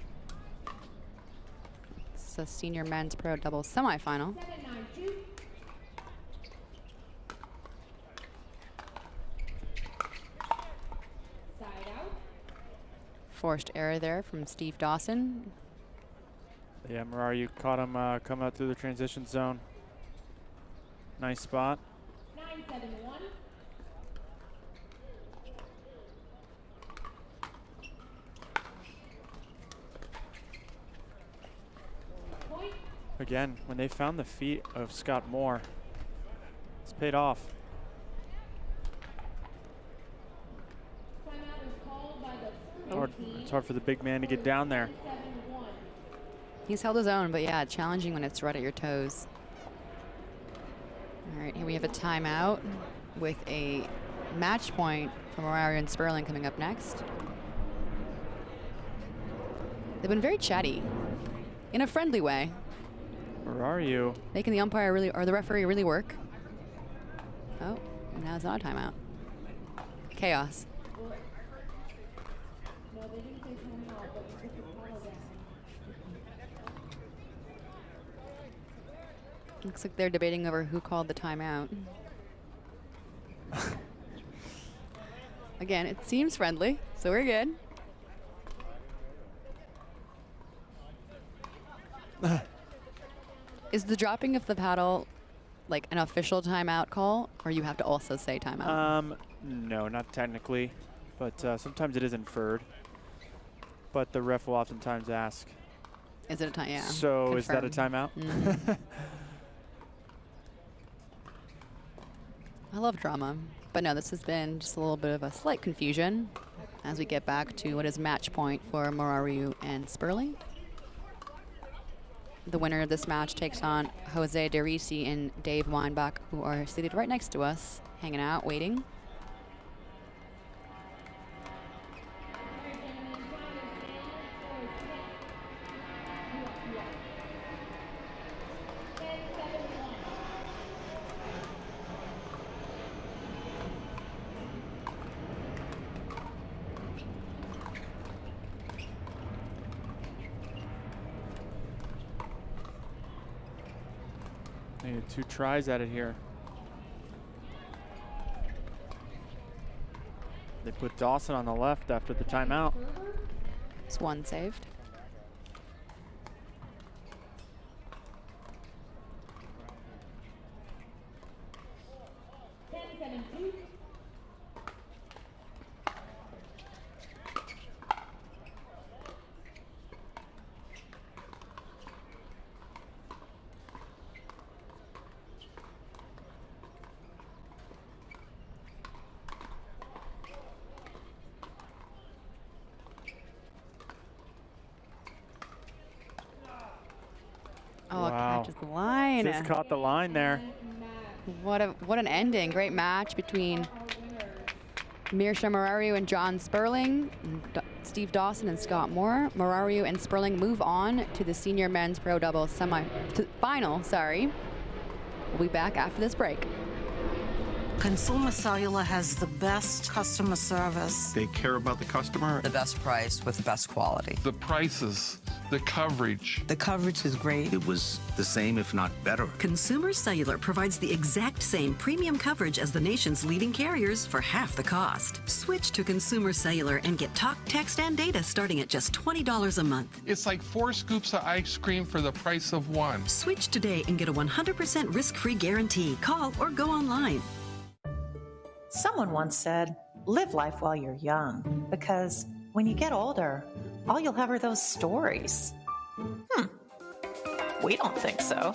It's a senior men's pro doubles semifinal. Forced error there from Steve Dawson. Yeah, Marar, you caught him coming out through the transition zone. Nice spot. 9-7-1. Again, when they found the feet of Scott Moore, it's paid off. It's hard for the big man to get down there. He's held his own, but yeah, challenging when it's right at your toes. All right, here we have a timeout with a match point from Marario and Sperling coming up next. They've been very chatty, in a friendly way. Where are you? Making the umpire really, or the referee really work. Oh, now it's not a timeout. Chaos. Looks like they're debating over who called the timeout. Again, it seems friendly, so we're good. Is the dropping of the paddle like an official timeout call, or you have to also say timeout? No, not technically, but sometimes it is inferred. But the ref will oftentimes ask. Is it a time? Yeah. So confirm. Is that a timeout? Mm. I love drama, but no, this has been just a little bit of a slight confusion as we get back to what is match point for Morariu and Sperling. The winner of this match takes on Jose DeRisi and Dave Weinbach, who are seated right next to us, hanging out, waiting. They had 2 tries at it here. They put Dawson on the left after the timeout. It's 1 saved. Catches the line. Just caught the line there. What an ending. Great match between Mirsha Morariu and John Sperling, Steve Dawson and Scott Moore. Morariu and Sperling move on to the senior men's pro doubles final, sorry. We'll be back after this break. Consumer Cellular has the best customer service. They care about the customer. The best price with the best quality. The prices, the coverage. The coverage is great. It was the same, if not better. Consumer Cellular provides the exact same premium coverage as the nation's leading carriers for half the cost. Switch to Consumer Cellular and get talk, text, and data starting at just $20 a month. It's like 4 scoops of ice cream for the price of 1. Switch today and get a 100% risk-free guarantee. Call or go online. Someone once said, live life while you're young, because when you get older, all you'll have are those stories. We don't think so.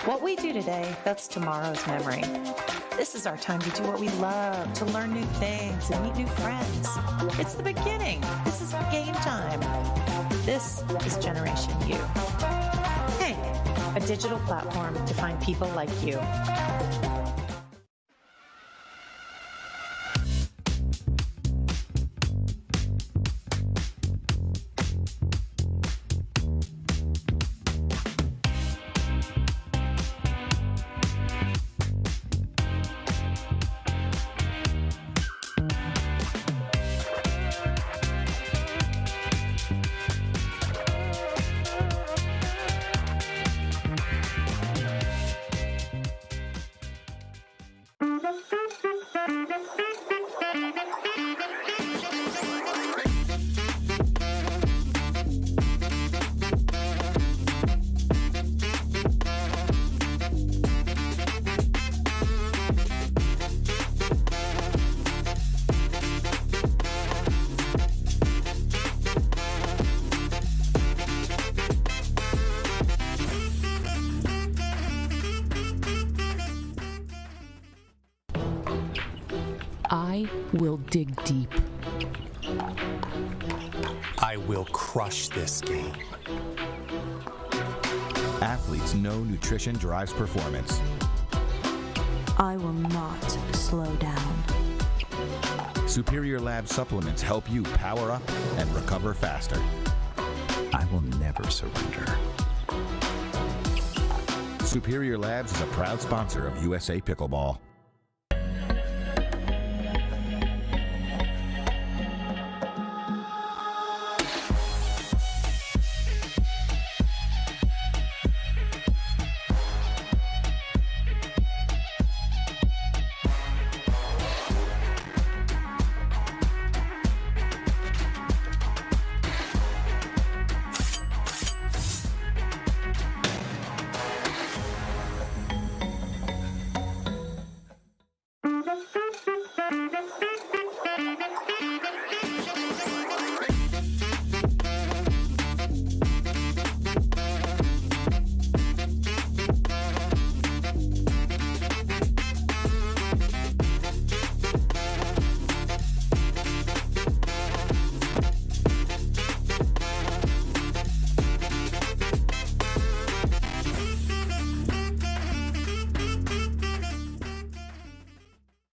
What we do today, that's tomorrow's memory. This is our time to do what we love, to learn new things and meet new friends. It's the beginning. This is game time. This is Generation U. Hank, a digital platform to find people like you. I will dig deep. I will crush this game. Athletes know nutrition drives performance. I will not slow down. Superior Lab supplements help you power up and recover faster. I will never surrender. Superior Labs is a proud sponsor of USA Pickleball.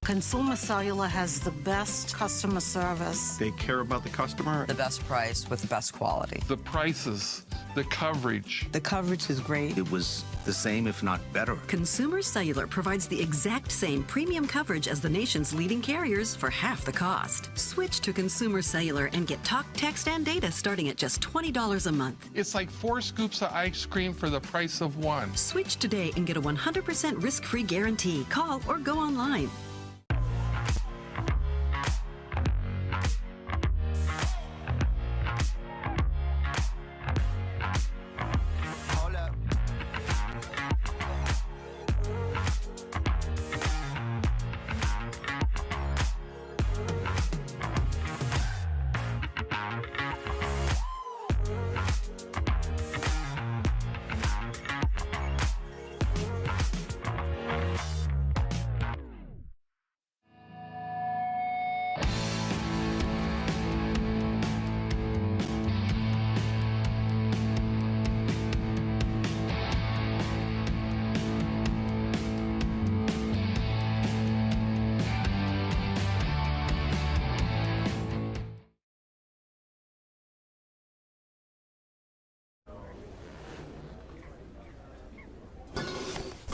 Consumer Cellular has the best customer service. They care about the customer. The best price with the best quality. The prices, the coverage. The coverage is great. It was the same, if not better. Consumer Cellular provides the exact same premium coverage as the nation's leading carriers for half the cost. Switch to Consumer Cellular and get talk, text, and data starting at just $20 a month. It's like 4 scoops of ice cream for the price of 1. Switch today and get a 100% risk-free guarantee. Call or go online.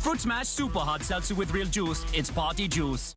Fruit Smash Super Hard Seltzer with real juice. It's party juice.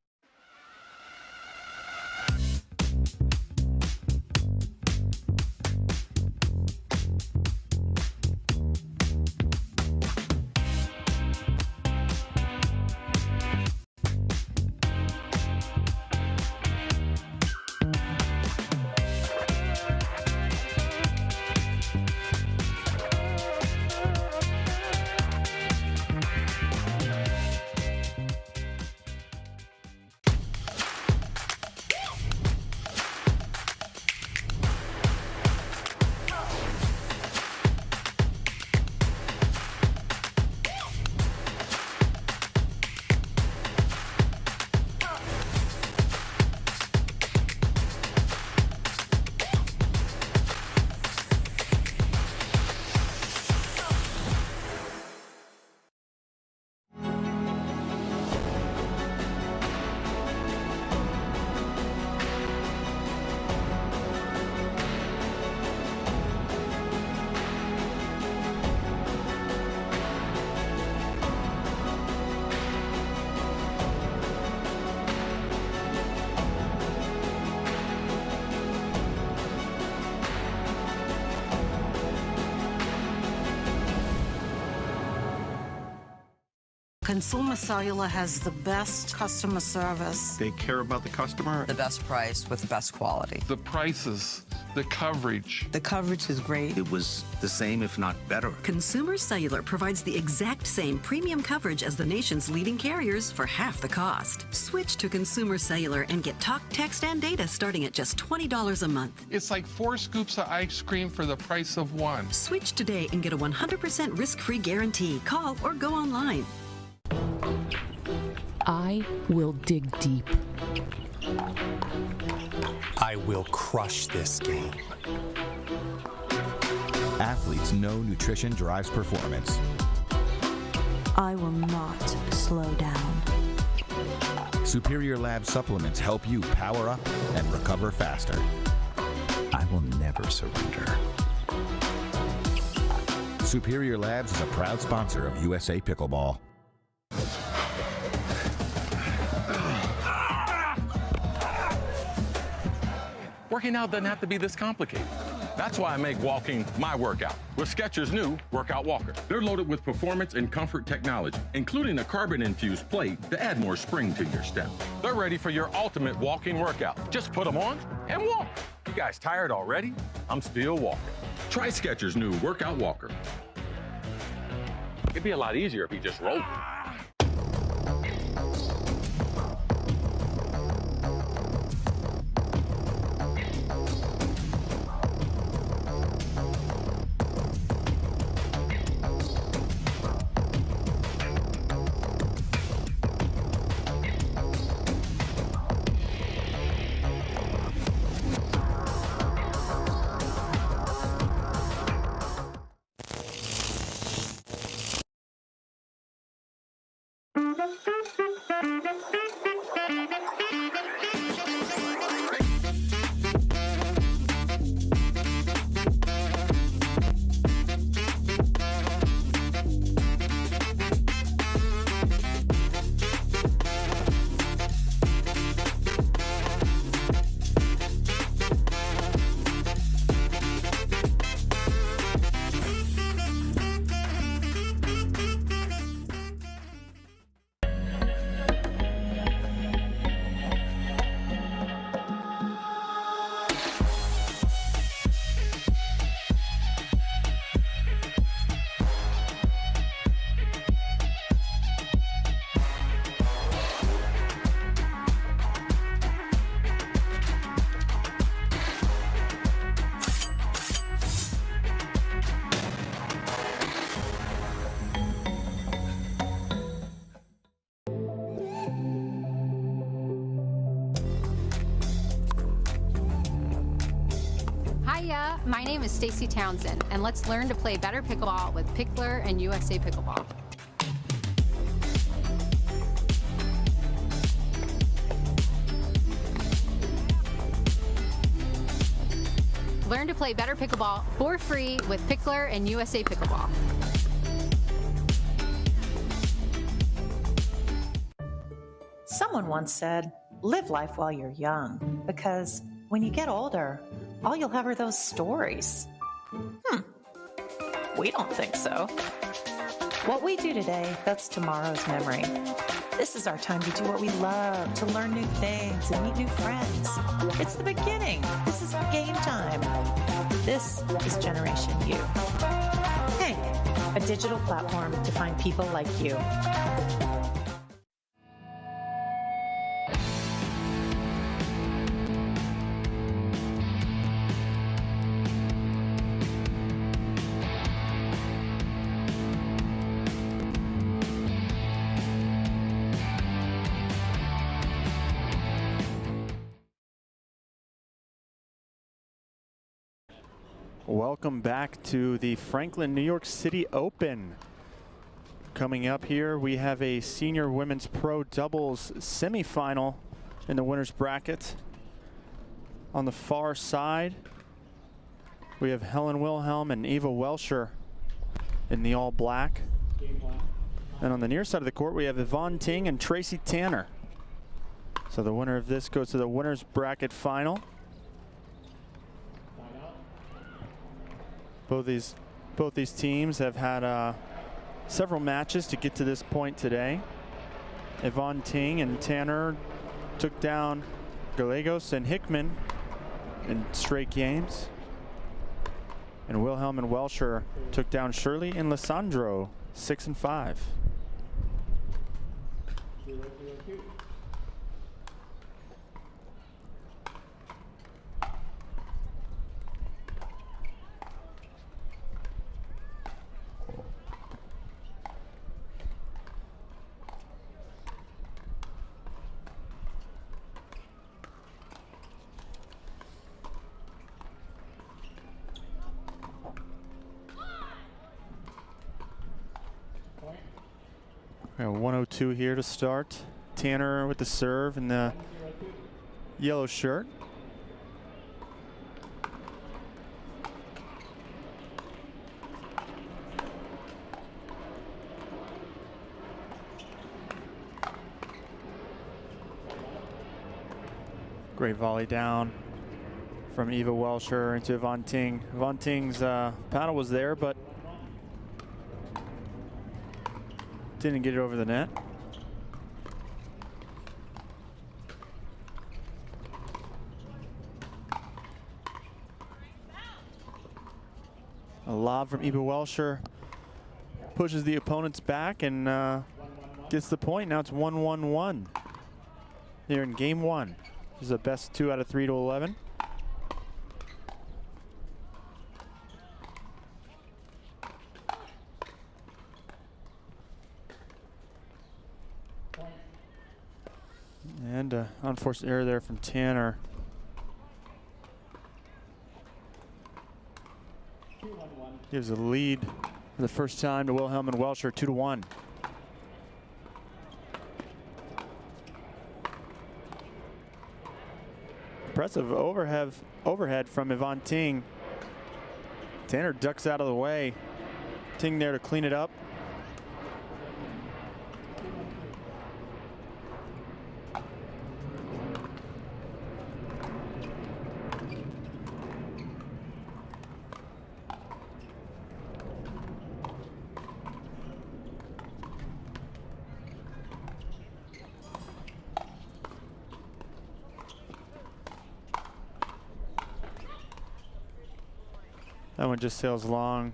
Consumer Cellular has the best customer service. They care about the customer. The best price with the best quality. The prices, the coverage. The coverage is great. It was the same, if not better. Consumer Cellular provides the exact same premium coverage as the nation's leading carriers for half the cost. Switch to Consumer Cellular and get talk, text, and data starting at just $20 a month. It's like 4 scoops of ice cream for the price of 1. Switch today and get a 100% risk-free guarantee. Call or go online. I will dig deep. I will crush this game. Athletes know nutrition drives performance. I will not slow down. Superior Lab supplements help you power up and recover faster. I will never surrender. Superior Labs is a proud sponsor of USA Pickleball. Working out doesn't have to be this complicated. That's why I make walking my workout with Skechers' new Workout Walker. They're loaded with performance and comfort technology, including a carbon-infused plate to add more spring to your step. They're ready for your ultimate walking workout. Just put them on and walk. You guys tired already? I'm still walking. Try Skechers' new Workout Walker. It'd be a lot easier if you just rolled. Hiya, my name is Stacy Townsend, and let's learn to play better pickleball with Pickler and USA Pickleball. Learn to play better pickleball for free with Pickler and USA Pickleball. Someone once said, live life while you're young, because when you get older, all you'll have are those stories. We don't think so. What we do today, that's tomorrow's memory. This is our time to do what we love, to learn new things and meet new friends. It's the beginning. This is game time. This is Generation U. Hank, a digital platform to find people like you. Welcome back to the Franklin, New York City Open. Coming up here, we have a senior women's pro doubles semifinal in the winner's bracket. On the far side, we have Helen Wilhelm and Eva Welscher in the all black. And on the near side of the court, we have Yvonne Ting and Tracy Tanner. So the winner of this goes to the winner's bracket final. Both these teams have had several matches to get to this point today. Yvonne Ting and Tanner took down Gallegos and Hickman in straight games. And Wilhelm and Welscher took down Shirley and Lissandro, 6-5. We have 102 here to start. Tanner with the serve in the yellow shirt. Great volley down from Eva Welscher into Yvonne Ting. Yvonne Ting's paddle was there, but didn't get it over the net. A lob from Eva Welscher pushes the opponents back and gets the point. Now it's 1-1-1 here in game one. This is a best 2 out of 3 to 11. And unforced error there from Tanner. Gives a lead for the first time to Wilhelm and Welscher, 2-1. Impressive overhead from Yvonne Ting. Tanner ducks out of the way. Ting there to clean it up. That one just sails long.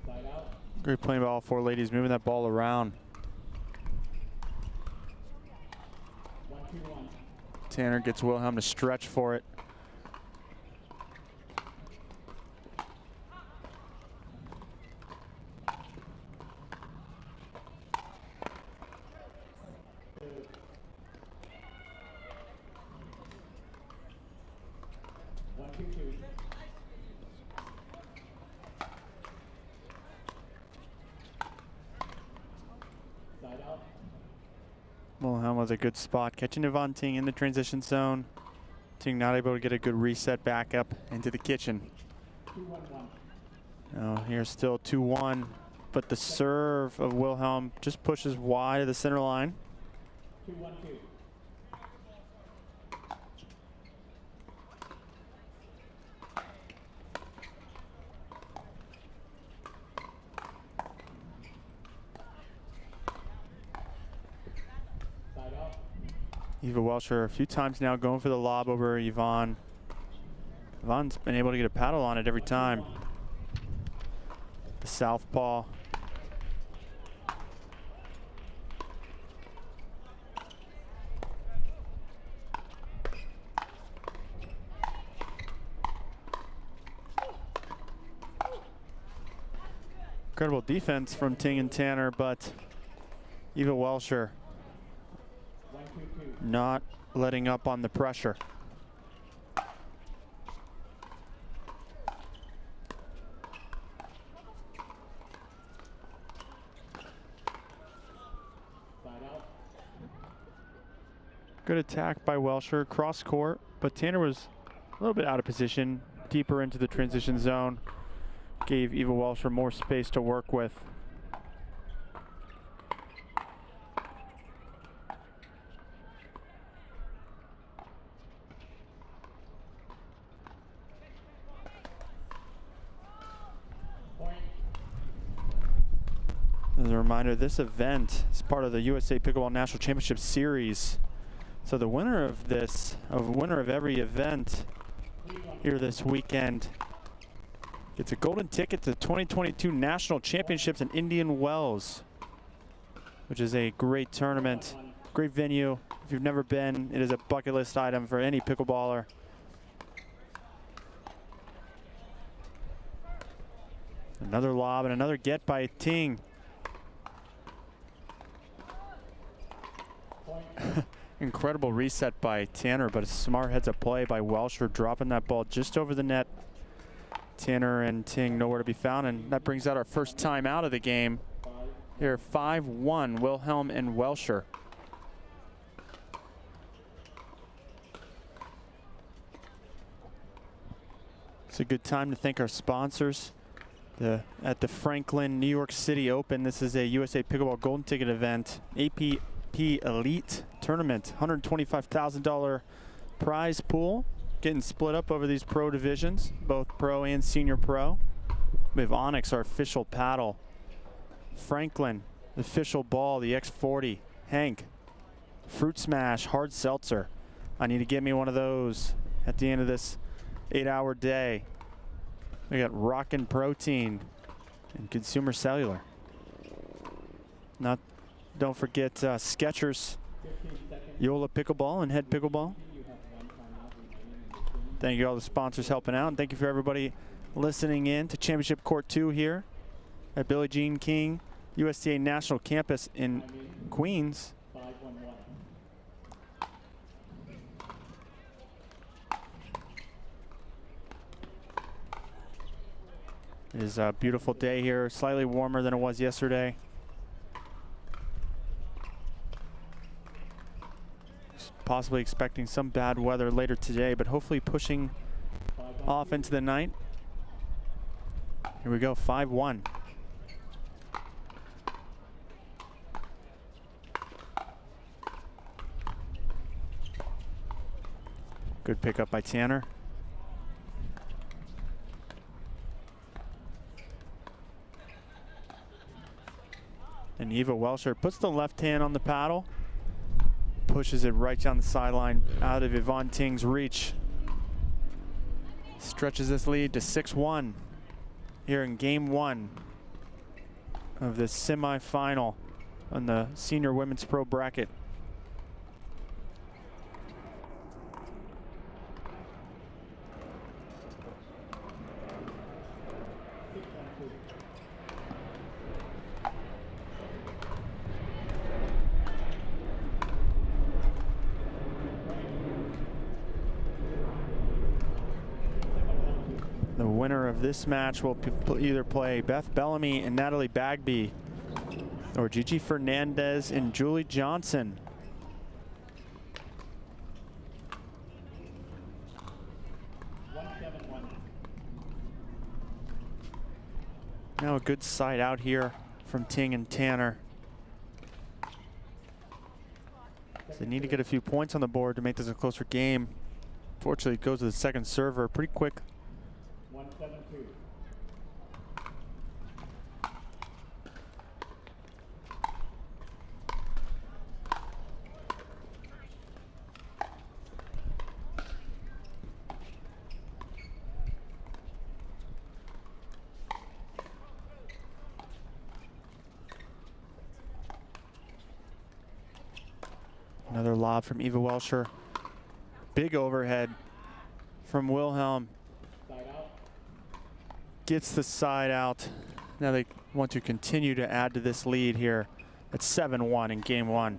Great playing by all four ladies, moving that ball around. Tanner gets Wilhelm to stretch for it. was a good spot, catching Yvonne Ting in the transition zone. Ting not able to get a good reset back up into the kitchen. Oh, here's still 2-1, but the serve of Wilhelm just pushes wide of the center line. 2-1-2. Eva Welcher a few times now going for the lob over Yvonne. Yvonne's been able to get a paddle on it every time. The southpaw. Incredible defense from Ting and Tanner, but Eva Welcher not letting up on the pressure. Good attack by Welcher, cross court, but Tanner was a little bit out of position, deeper into the transition zone. Gave Eva Welcher more space to work with. As a reminder, this event is part of the USA Pickleball National Championship Series. So the winner of this, winner of every event here this weekend, gets a golden ticket to the 2022 National Championships in Indian Wells, which is a great tournament, great venue. If you've never been, it is a bucket list item for any pickleballer. Another lob and another get by Ting. Incredible reset by Tanner, but a smart heads up play by Welcher, dropping that ball just over the net. Tanner and Ting nowhere to be found, and that brings out our first time out of the game. Here, 5-1, Wilhelm and Welcher. It's a good time to thank our sponsors. At the Franklin New York City Open, this is a USA Pickleball Golden Ticket event. APP Elite Tournament, $125,000 prize pool, getting split up over these pro divisions, both pro and senior pro. We have Onyx, our official paddle. Franklin, the official ball, the X40. Hank, Fruit Smash, hard seltzer. I need to get me one of those at the end of this 8-hour day. We got Rockin' Protein and Consumer Cellular. Don't forget Skechers, Yola Pickleball, and Head Pickleball. Thank you all the sponsors helping out, and thank you for everybody listening in to Championship Court 2 here at Billie Jean King USTA National Campus in Queens. It is a beautiful day here, slightly warmer than it was yesterday. Possibly expecting some bad weather later today, but hopefully pushing off into the night. Here we go, 5-1. Good pickup by Tanner. And Eva Welcher puts the left hand on the paddle, pushes it right down the sideline out of Yvonne Ting's reach. Stretches this lead to 6-1 here in game 1 of this semifinal on the senior women's pro bracket. The winner of this match will either play Beth Bellamy and Natalie Bagby, or Gigi Fernandez and Julie Johnson. Now a good side out here from Ting and Tanner. So they need to get a few points on the board to make this a closer game. Fortunately, it goes to the second server pretty quick. 1-7-2. Another lob from Eva Welscher. Big overhead from Wilhelm. Gets the side out. Now they want to continue to add to this lead here at 7-1 in game one.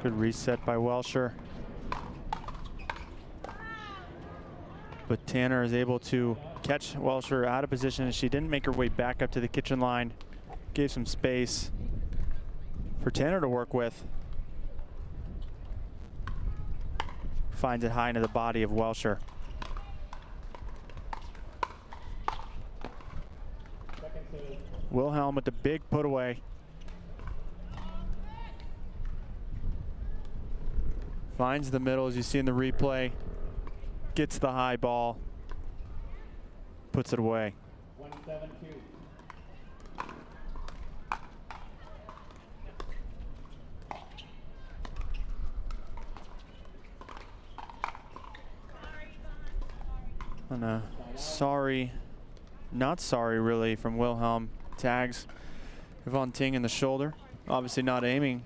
Good reset by Welscher. But Tanner is able to catch Welscher out of position, and she didn't make her way back up to the kitchen line. Gave some space for Tanner to work with. Finds it high into the body of Welscher. Wilhelm with the big put away. Finds the middle, as you see in the replay. Gets the high ball. Puts it away. 1-7-2. And a sorry, not sorry really from Wilhelm. Tags Yvonne Ting in the shoulder. Obviously not aiming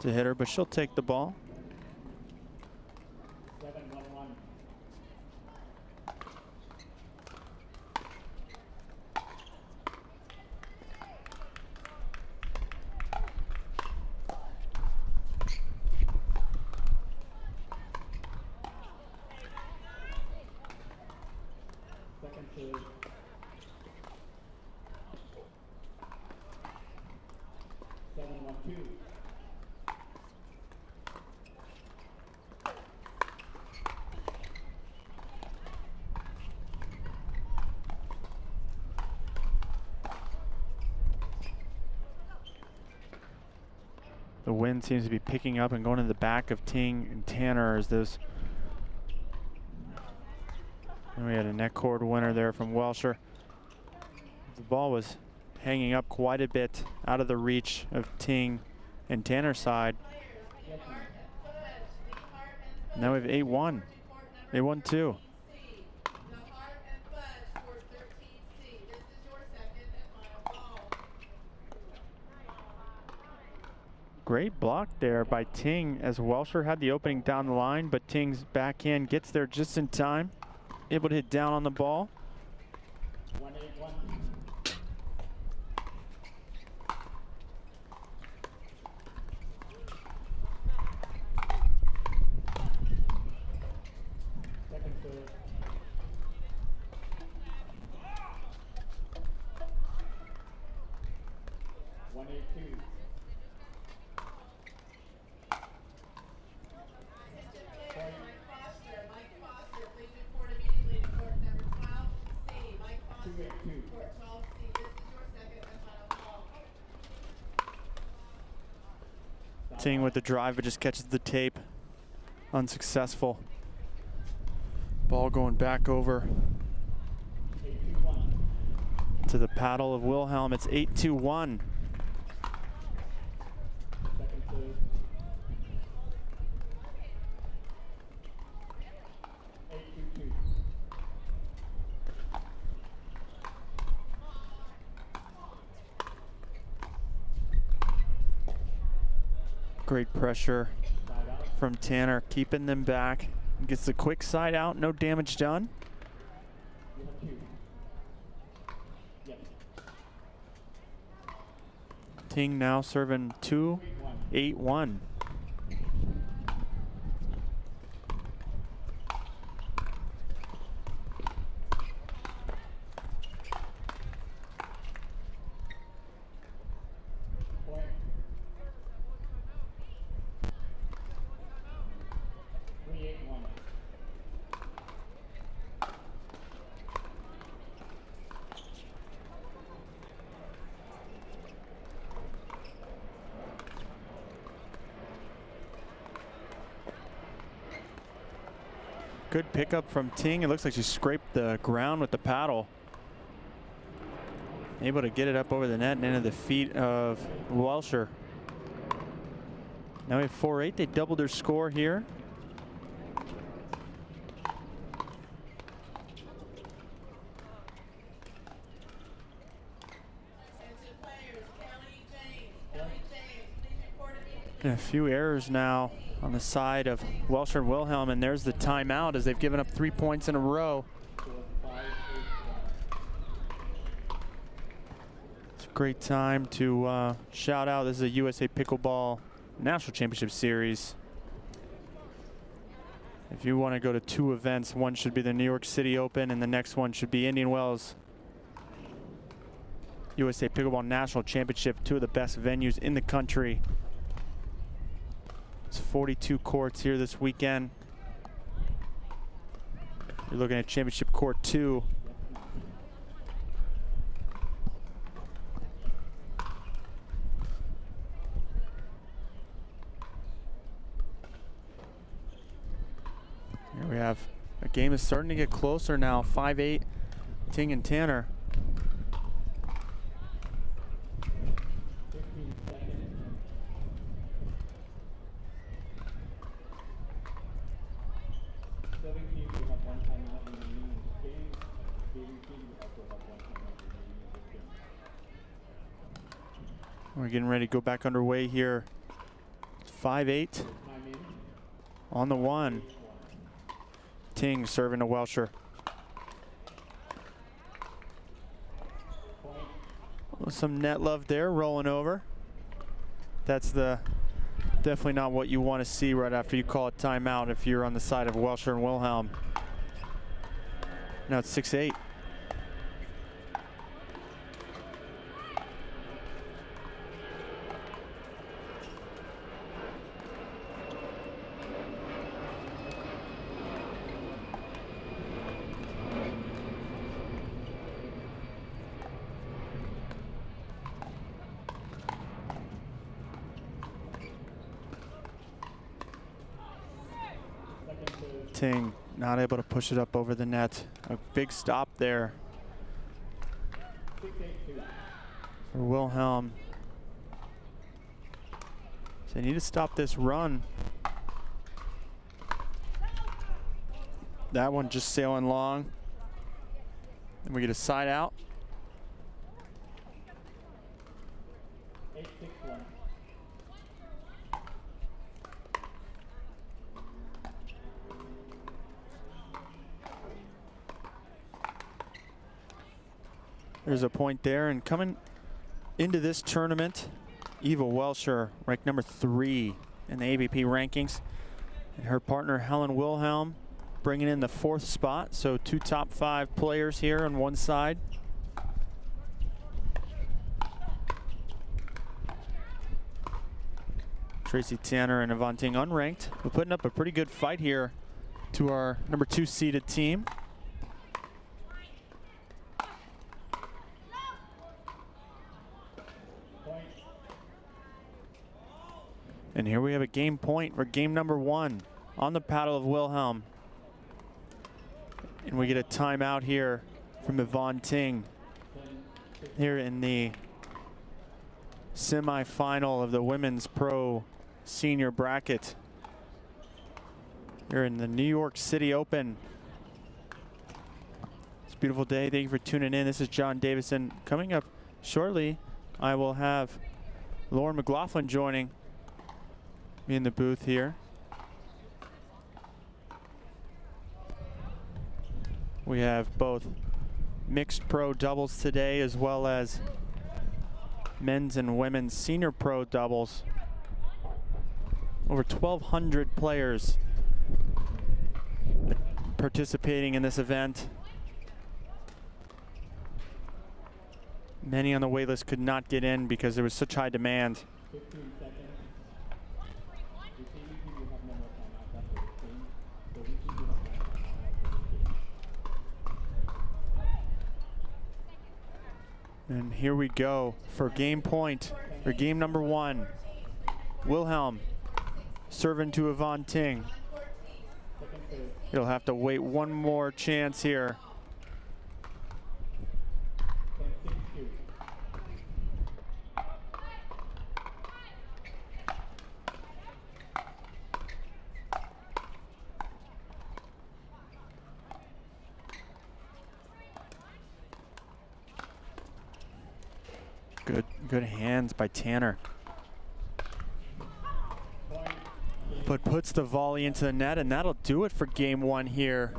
to hit her, but she'll take the ball. 7-1-1. Second serve. 7-1-2. The wind seems to be picking up and going to the back of Ting and Tanner as those. And we had a net cord winner there from Welscher. The ball was hanging up quite a bit out of the reach of Ting and Tanner's side. Now we have 8-1. 8-1-2. Great block there by Ting as Welscher had the opening down the line, but Ting's backhand gets there just in time. Able to hit down on the ball. 1-8-1. Second serve. 1-8-2. Ting with the drive, but just catches the tape. Unsuccessful. Ball going back over to the paddle of Wilhelm. It's 8-1. Second serve. 8-2-2. Great pressure from Tanner, keeping them back. Gets the quick side out, no damage done. Ting now serving 2-8-1. Good pickup from Ting. It looks like she scraped the ground with the paddle. Able to get it up over the net and into the feet of Welsher. Now we have 4-8. They doubled their score here. And a few errors now on the side of Welsher and Wilhelm, and there's the timeout as they've given up 3 points in a row. It's a great time to shout out. This is a USA Pickleball National Championship Series. If you want to go to 2 events, one should be the New York City Open and the next one should be Indian Wells USA Pickleball National Championship, 2 of the best venues in the country. It's 42 courts here this weekend. You're looking at Championship Court 2. Here we have a game is starting to get closer now. 5-8, Ting and Tanner. We're getting ready to go back underway here. 5-8 on the 1. Ting serving to Welsher. Some net love there, rolling over. That's definitely not what you want to see right after you call a timeout if you're on the side of Welsher and Wilhelm. Now it's 6-8. Ting not able to push it up over the net. A big stop there for Wilhelm. So they need to stop this run. That one just sailing long. And we get a side out. There's a point there, and coming into this tournament, Eva Welsher, ranked number 3 in the AVP rankings, and her partner Helen Wilhelm bringing in the 4th spot. So 2 top 5 players here on one side. Tracy Tanner and Yvonne Ting unranked. We're putting up a pretty good fight here to our number 2 seeded team. And here we have a game point for game number 1 on the paddle of Wilhelm. And we get a timeout here from Yvonne Ting here in the semi-final of the Women's Pro Senior Bracket here in the New York City Open. It's a beautiful day. Thank you for tuning in. This is John Davison. Coming up shortly, I will have Lauren McLaughlin joining me in the booth here. We have both mixed pro doubles today as well as men's and women's senior pro doubles. Over 1,200 players participating in this event. Many on the wait list could not get in because there was such high demand. 15 seconds. You see, you have no more timeouts after this game. So we can do have no more timeouts after this game. And here we go for game point, or game number 1. Wilhelm serving to Yvonne Ting. He'll have to wait one more chance here. Good hands by Tanner. But puts the volley into the net, and that'll do it for game 1 here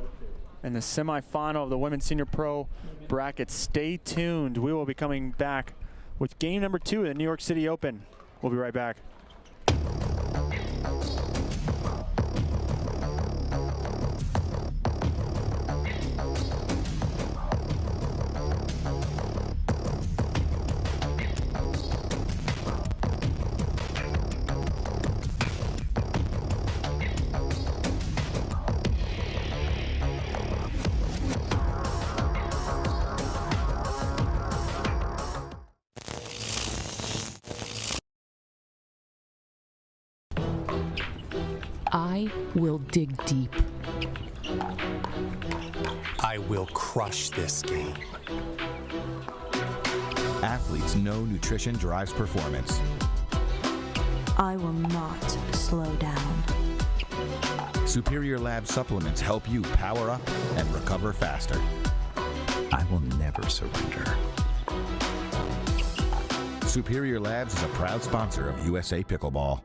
in the semifinal of the Women's Senior Pro bracket. Stay tuned. We will be coming back with game number 2 in the New York City Open. We'll be right back. I will dig deep. I will crush this game. Athletes know nutrition drives performance. I will not slow down. Superior Lab supplements help you power up and recover faster. I will never surrender. Superior Labs is a proud sponsor of USA Pickleball.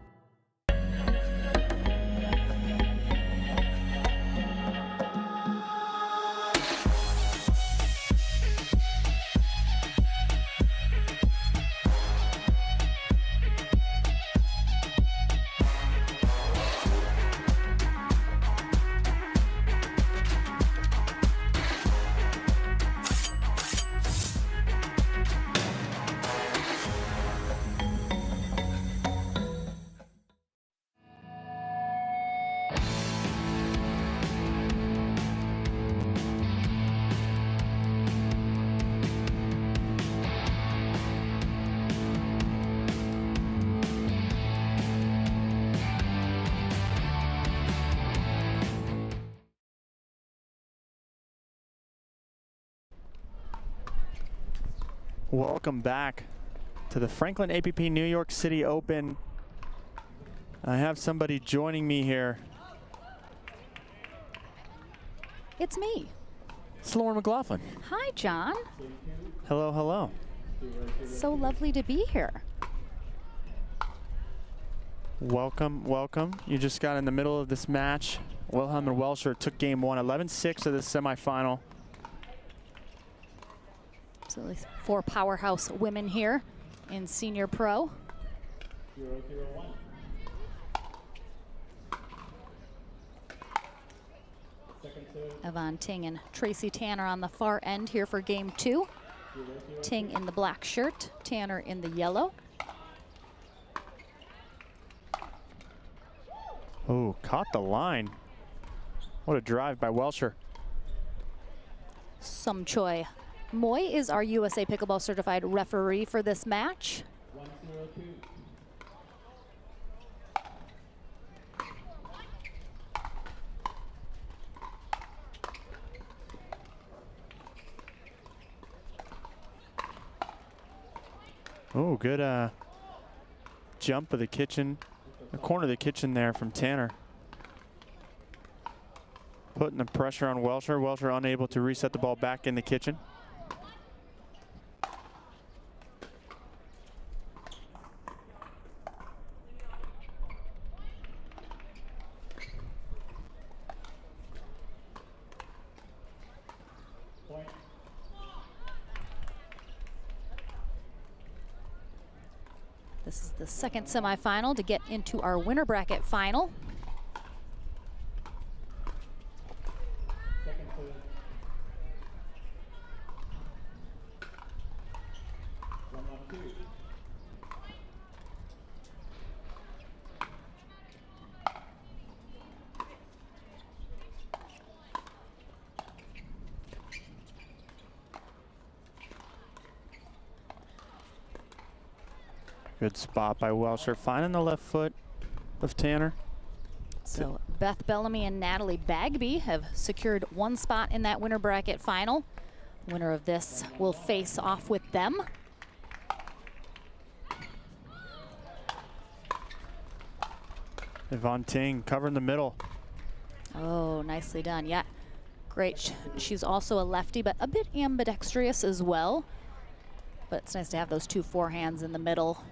Welcome back to the Franklin APP New York City Open. I have somebody joining me here. It's me. It's Lauren McLaughlin. Hi, John. Hello, hello. So lovely to be here. Welcome, welcome. You just got in the middle of this match. Wilhelm and Welscher took game 1, 11-6 of the semifinal. Absolutely. 4 powerhouse women here in Senior Pro. 0-0-1. Yvonne Ting and Tracy Tanner on the far end here for game 2. Ting in the black shirt, Tanner in the yellow. Oh, caught the line. What a drive by Welscher. Sum Choi Moy is our USA Pickleball certified referee for this match. 1-0-2. Oh, good jump of the kitchen, the corner of the kitchen there from Tanner. Putting the pressure on Welscher. Welscher unable to reset the ball back in the kitchen. This is the second semifinal to get into our winner bracket final. Good spot by Welsher, finding the left foot of Tanner. So Beth Bellamy and Natalie Bagby have secured one spot in that winner bracket final. Winner of this will face off with them. Yvonne Ting covering the middle. Oh, nicely done. Yeah, great. She's also a lefty, but a bit ambidextrous as well. But it's nice to have those two forehands in the middle.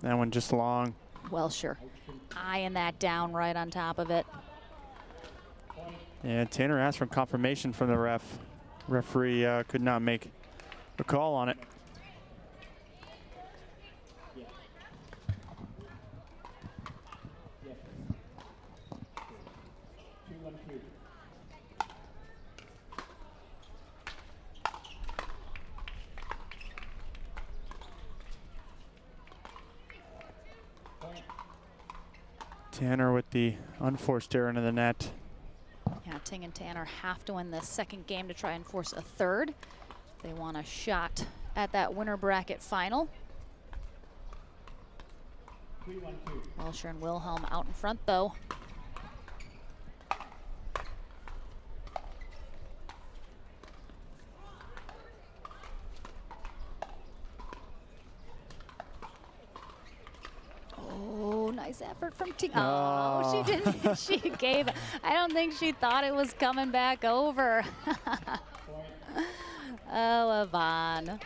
That one just long. Welsher eyeing that down right on top of it. Yeah, Tanner asked for confirmation from the ref. Referee could not make a call on it. Tanner with the unforced error into the net. Yeah, Ting and Tanner have to win this second game to try and force a third. They want a shot at that winner bracket final. Welsher and Wilhelm out in front though. Oh, nice effort from Ting. Oh, she didn't. She gave. I don't think she thought it was coming back over. Oh, Yvonne.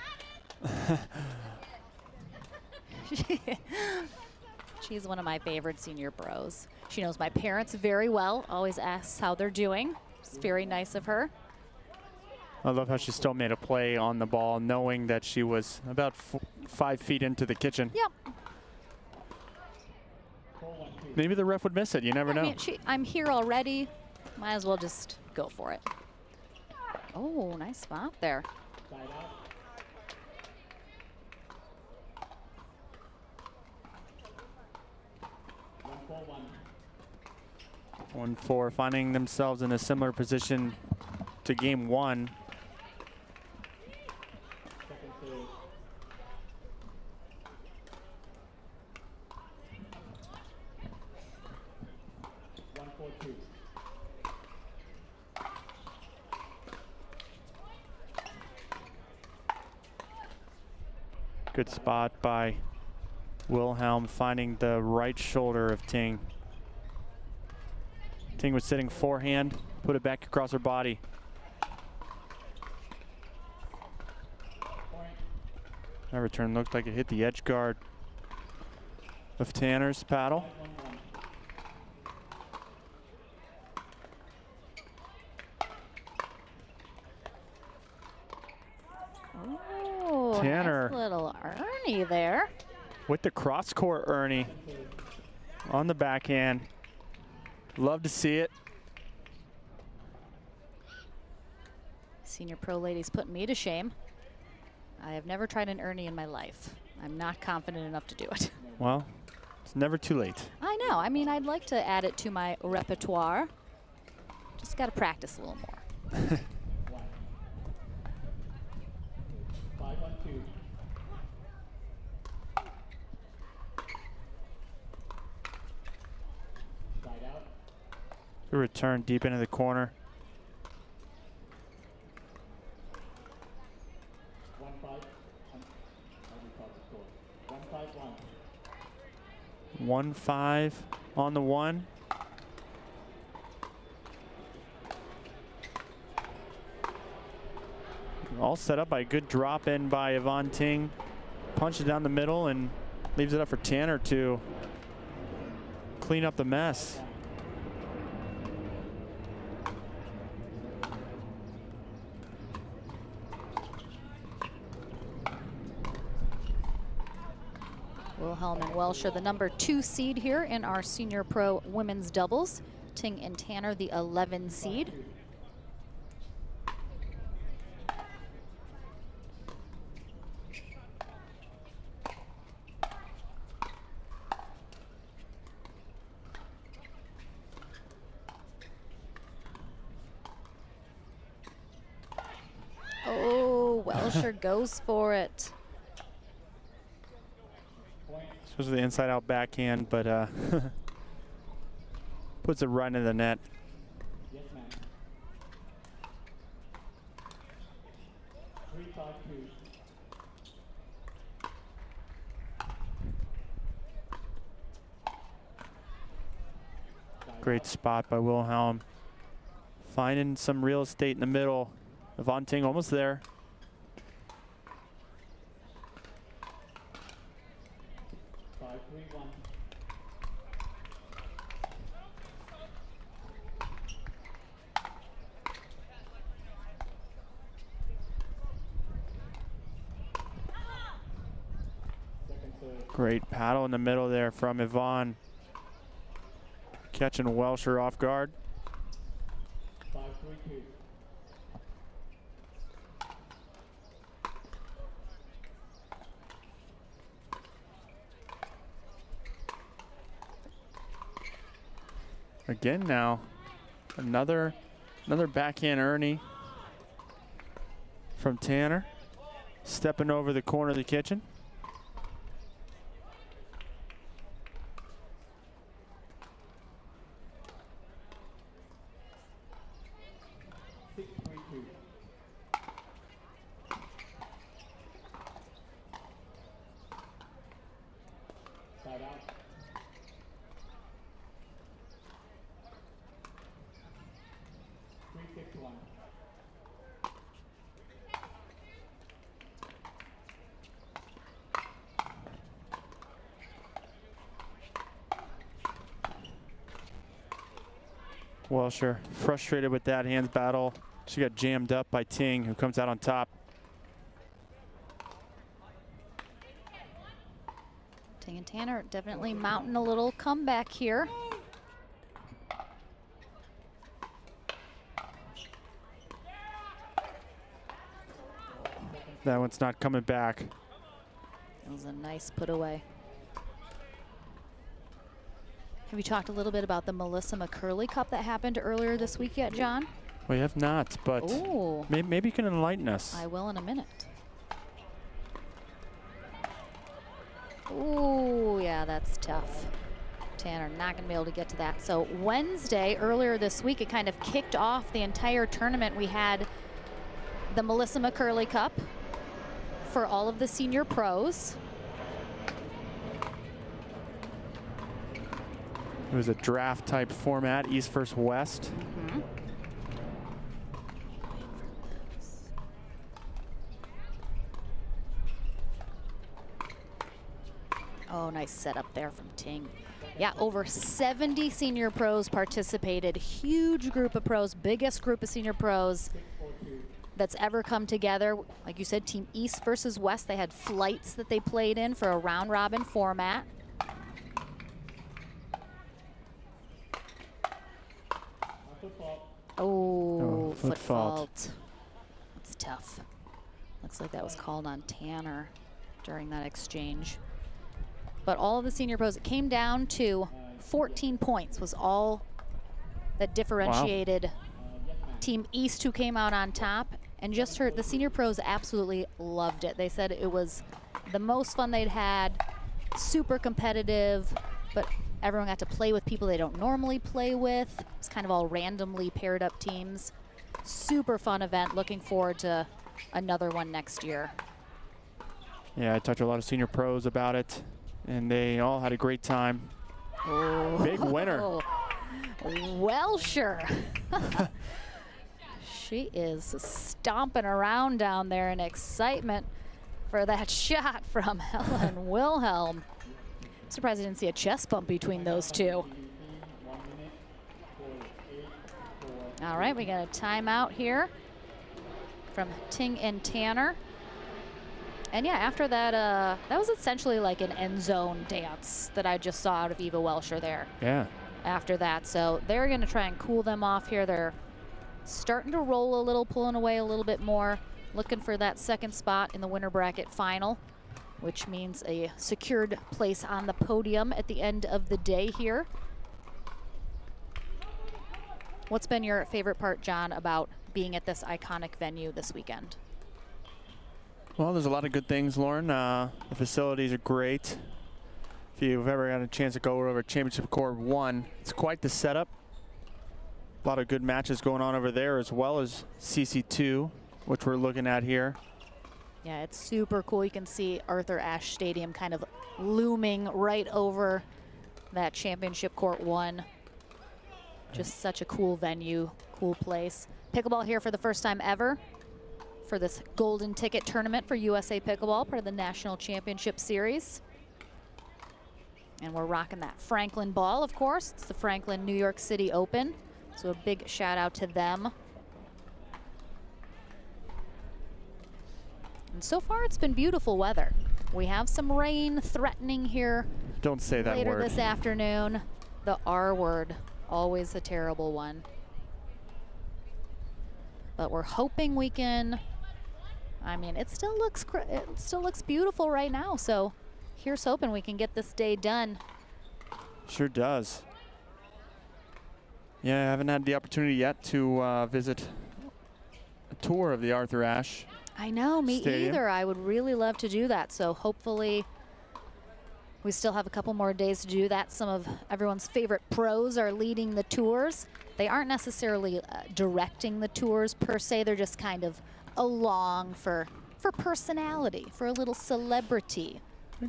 She's one of my favorite senior pros. She knows my parents very well, always asks how they're doing. It's very nice of her. I love how she still made a play on the ball, knowing that she was about 5 feet into the kitchen. Yep. Maybe the ref would miss it. You never know. I mean, I'm here already. Might as well just go for it. Oh, nice spot there. 1-4, finding themselves in a similar position to game one. Good spot by Wilhelm, finding the right shoulder of Ting. Ting was sitting forehand, put it back across her body. That return looked like it hit the edge guard of Tanner's paddle. Oh, Tanner. nice little Ernie there. With the cross court Ernie on the backhand. Love to see it. Senior pro ladies putting me to shame. I have never tried an Ernie in my life. I'm not confident enough to do it. Well, it's never too late. I know. I mean, I'd like to add it to my repertoire. Just got to practice a little more. 5-1-2. Side out. Good return deep into the corner. 1-5 on the one. All set up by a good drop in by Yvonne Ting. Punches down the middle and leaves it up for Tanner to clean up the mess. Wilhelm and Welsh are the #2 seed here in our Senior Pro women's doubles. Ting and Tanner, the 11 seed. Oh, Welsher goes for it. This was the inside-out backhand, but puts it right into the net. Yes, ma'am. 3-5-2. Great spot by Wilhelm. Finding some real estate in the middle. Yvonne Ting almost there. Great paddle in the middle there from Yvonne. Catching Welsher off guard. 5-3-2. Again now, another backhand Ernie from Tanner. Stepping over the corner of the kitchen. Welsher frustrated with that hands battle. She got jammed up by Ting, who comes out on top. Ting and Tanner definitely mounting a little comeback here. That one's not coming back. That was a nice put away. Have you talked a little bit about the Melissa McCurley Cup that happened earlier this week yet, John? We have not, but maybe you can enlighten us. I will in a minute. Ooh, yeah, that's tough. Tanner not going to be able to get to that. So Wednesday, earlier this week, it kind of kicked off the entire tournament. We had the Melissa McCurley Cup for all of the senior pros. It was a draft type format, East versus West. Mm-hmm. Oh, nice setup there from Ting. Yeah, over 70 senior pros participated. Huge group of pros, biggest group of senior pros that's ever come together. Like you said, Team East versus West. They had flights that they played in for a round robin format. Oh, foot fault. That's tough. Looks like that was called on Tanner during that exchange. But all of the senior pros, it came down to 14 points was all that differentiated Team East, who came out on top. And just heard the senior pros absolutely loved it. They said it was the most fun they'd had, super competitive, but everyone got to play with people they don't normally play with. It's kind of all randomly paired up teams. Super fun event. Looking forward to another one next year. Yeah, I talked to a lot of senior pros about it, and they all had a great time. Oh. Big winner. Welsher. She is stomping around down there in excitement for that shot from Helen Wilhelm. I'm surprised I didn't see a chest bump between those two. All right, we got a timeout here from Ting and Tanner. And yeah, after that, that was essentially like an end zone dance that I just saw out of Eva Welscher there. Yeah. After that, so they're going to try and cool them off here. They're starting to roll a little, pulling away a little bit more, looking for that second spot in the winner bracket final, which means a secured place on the podium at the end of the day here. What's been your favorite part, John, about being at this iconic venue this weekend? Well, there's a lot of good things, Lauren. The facilities are great. If you've ever had a chance to go over Championship Court 1, it's quite the setup. A lot of good matches going on over there, as well as CC2, which we're looking at here. Yeah, it's super cool. You can see Arthur Ashe Stadium kind of looming right over that Championship Court 1. Just such a cool venue, cool place. Pickleball here for the first time ever for this golden ticket tournament for USA Pickleball, part of the National Championship Series. And we're rocking that Franklin ball, of course. It's the Franklin New York City Open. So a big shout out to them. And so far it's been beautiful weather. We have some rain threatening here. Don't say that later word. This afternoon. The R word, always a terrible one. But we're hoping we can, I mean, it still looks beautiful right now. So here's hoping we can get this day done. Sure does. Yeah, I haven't had the opportunity yet to visit a tour of the Arthur Ashe. I know, me Stadium. either. I would really love to do that. So hopefully we still have a couple more days to do that. Some of everyone's favorite pros are leading the tours. They aren't necessarily directing the tours per se. They're just kind of along for personality, for a little celebrity,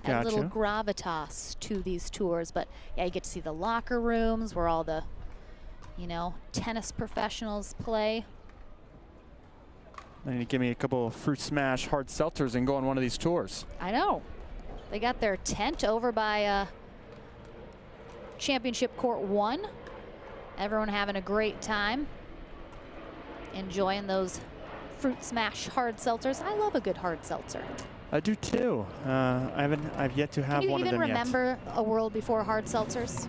a little gravitas to these tours. But yeah, you get to see the locker rooms where all the, you know, tennis professionals play. I need to give me a couple of Fruit Smash hard seltzers and go on one of these tours. I know. They got their tent over by Championship Court 1. Everyone having a great time, enjoying those Fruit Smash hard seltzers. I love a good hard seltzer. I do too. I've yet to have one of them yet. Can you even remember a world before hard seltzers?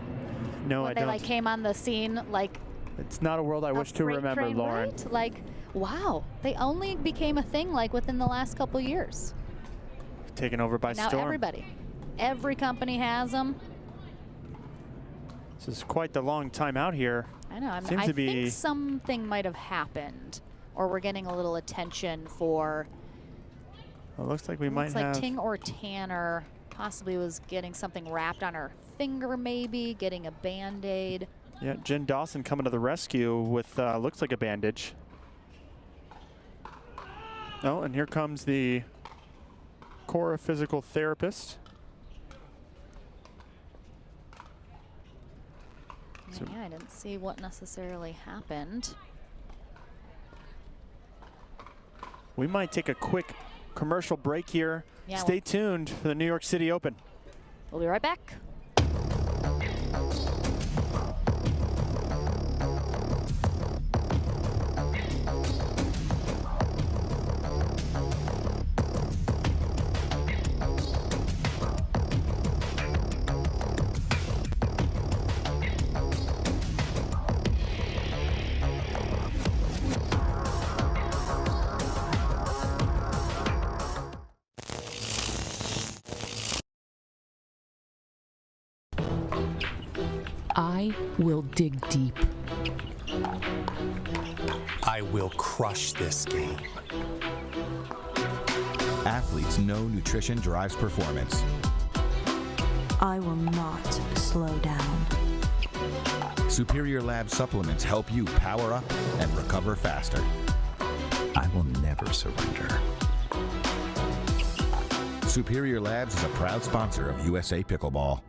No, I when they don't. like came on the scene like. It's not a world I wish to remember, train, Lauren. Right? Like, wow, they only became a thing like within the last couple years. Taken over by now storm. Everybody, every company has them. This is quite the long time out here. I know. I Seems to be think something might have happened, or we're getting a little attention for. Well, it looks like we might looks have. like Ting or Tanner possibly was getting something wrapped on her finger, maybe getting a Band-Aid. Yeah, Jen Dawson coming to the rescue with looks like a bandage. Oh, and here comes the Cora physical therapist. So yeah, I didn't see what necessarily happened. We might take a quick commercial break here. Yeah, Stay tuned for the New York City Open. We'll be right back. I will dig deep. I will crush this game. Athletes know nutrition drives performance. I will not slow down. Superior Lab supplements help you power up and recover faster. I will never surrender. Superior Labs is a proud sponsor of USA Pickleball.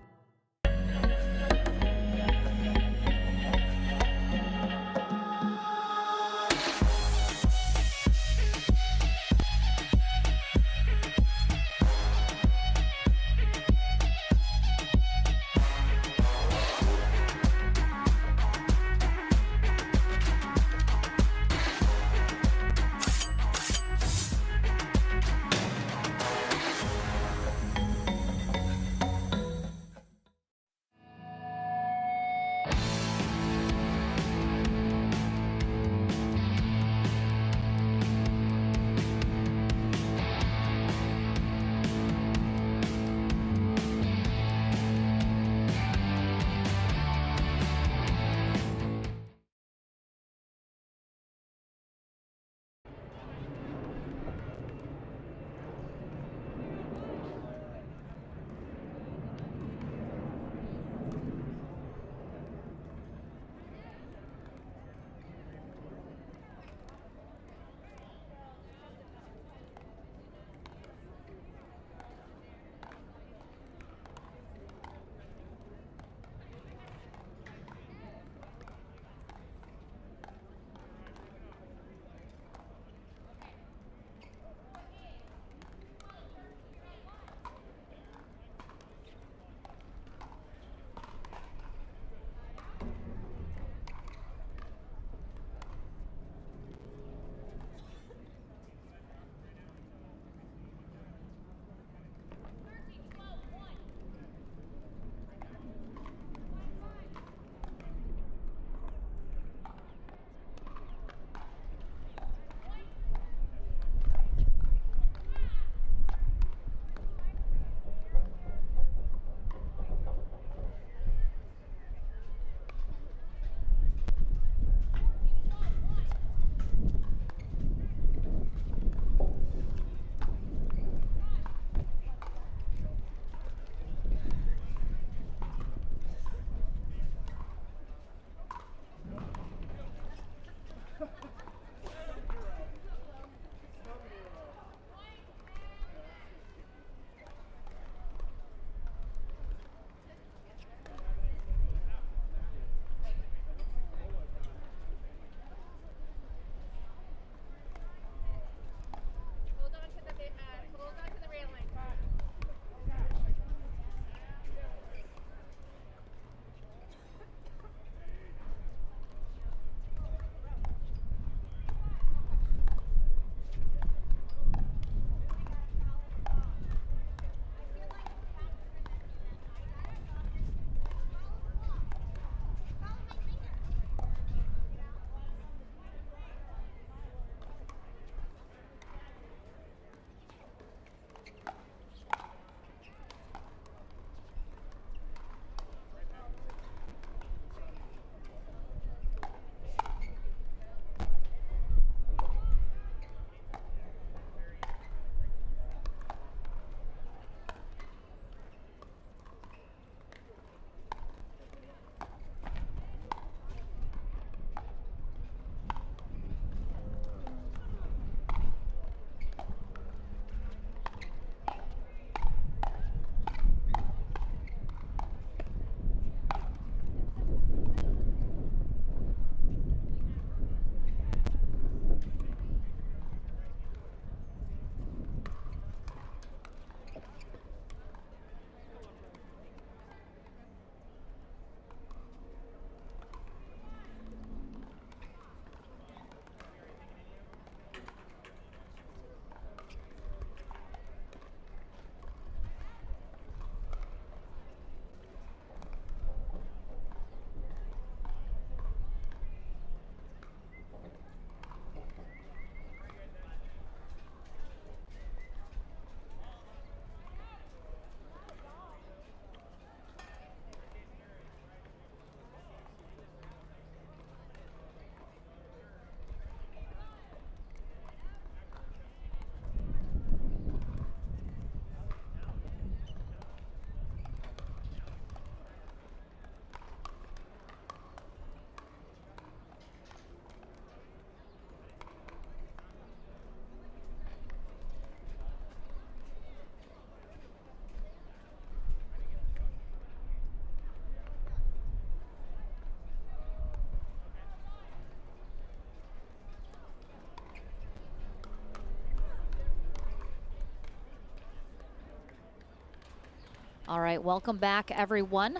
All right, welcome back, everyone,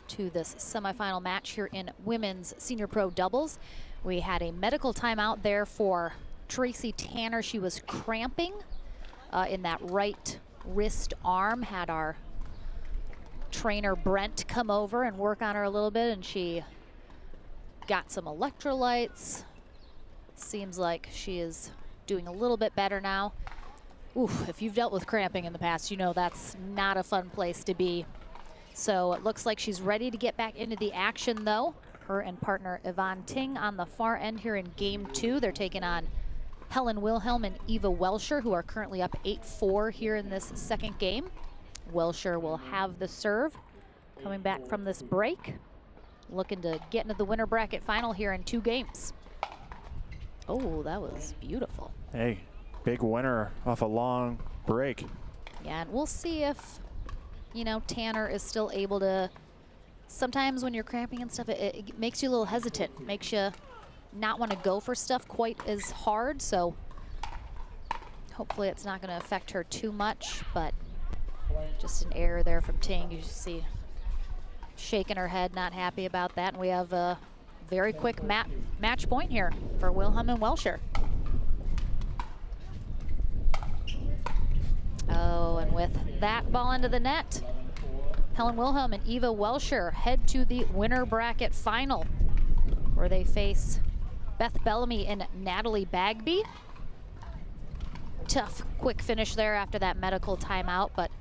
to this semifinal match here in women's senior pro doubles. We had a medical timeout there for Tracy Tanner. She was cramping in that right wrist arm. Had our trainer Brent come over and work on her a little bit, and she got some electrolytes. Seems like she is doing a little bit better now. Oof, if you've dealt with cramping in the past, you know that's not a fun place to be. So it looks like she's ready to get back into the action, though. Her and partner Yvonne Ting on the far end here in game 2. They're taking on Helen Wilhelm and Eva Welscher, who are currently up 8-4 here in this second game. Welscher will have the serve coming back from this break, looking to get into the winner bracket final here in 2 games. Oh, that was beautiful. Hey, big winner off a long break. Yeah, and we'll see if, you know, Tanner is still able to. Sometimes when you're cramping and stuff, it makes you a little hesitant, makes you not want to go for stuff quite as hard. So hopefully it's not going to affect her too much, but just an error there from Ting. You see shaking her head, not happy about that. And we have a very quick match point here for Wilhelm and Welscher. Oh, and with that ball into the net, Helen Wilhelm and Eva Welscher head to the winner bracket final, where they face Beth Bellamy and Natalie Bagby. Tough, quick finish there after that medical timeout, but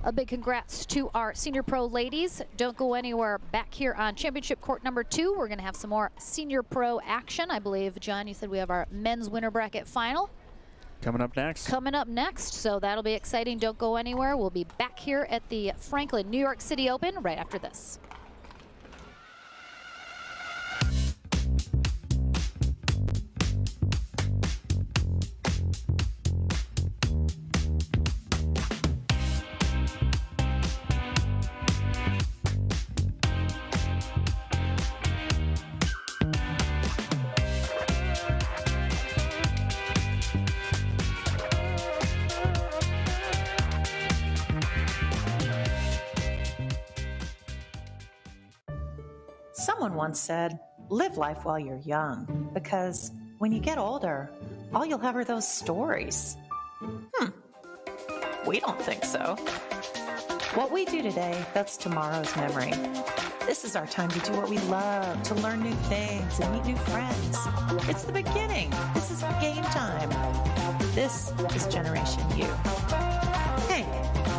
a big congrats to our senior pro ladies. Don't go anywhere. Back here on championship court number 2, we're gonna have some more senior pro action. I believe, John, you said we have our men's winner bracket final. Coming up next. Coming up next, so that'll be exciting. Don't go anywhere. We'll be back here at the Franklin New York City Open right after this. Someone once said, live life while you're young, because when you get older, all you'll have are those stories. We don't think so. What we do today, that's tomorrow's memory. This is our time to do what we love, to learn new things and meet new friends. It's the beginning. This is game time. This is Generation U. Hank,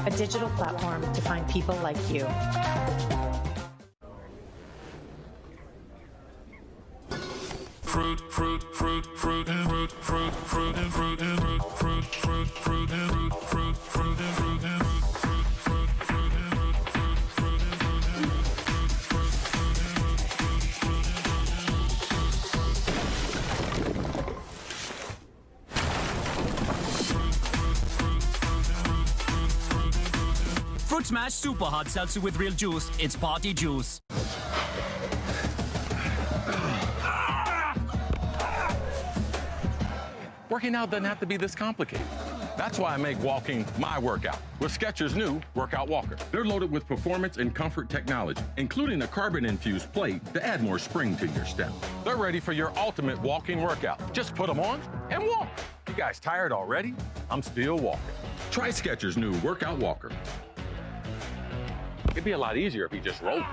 a digital platform to find people like you. Fruit, fruit, fruit, fruit, and fruit, fruit, fruit, and fruit, and fruit, fruit, fruit, fruit, and fruit, fruit, fruit, and fruit, and Fruit Smash Super Hard Seltzer with real juice. It's party juice. Working out doesn't have to be this complicated. That's why I make walking my workout with Skechers' new Workout Walker. They're loaded with performance and comfort technology, including a carbon-infused plate to add more spring to your step. They're ready for your ultimate walking workout. Just put them on and walk. You guys tired already? I'm still walking. Try Skechers' new Workout Walker. It'd be a lot easier if you just rolled it.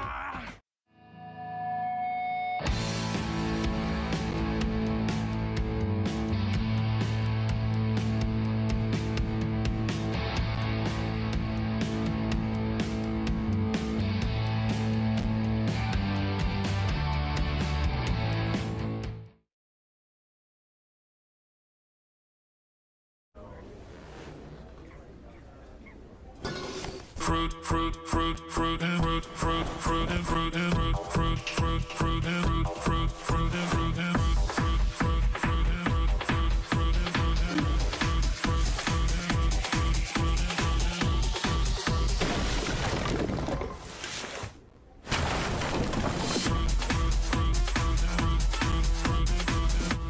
fruit, fruit, fruit, fruit, and fruit, fruit, fruit, and fruit, and fruit, fruit, fruit, fruit, and fruit, fruit, fruit, and fruit, and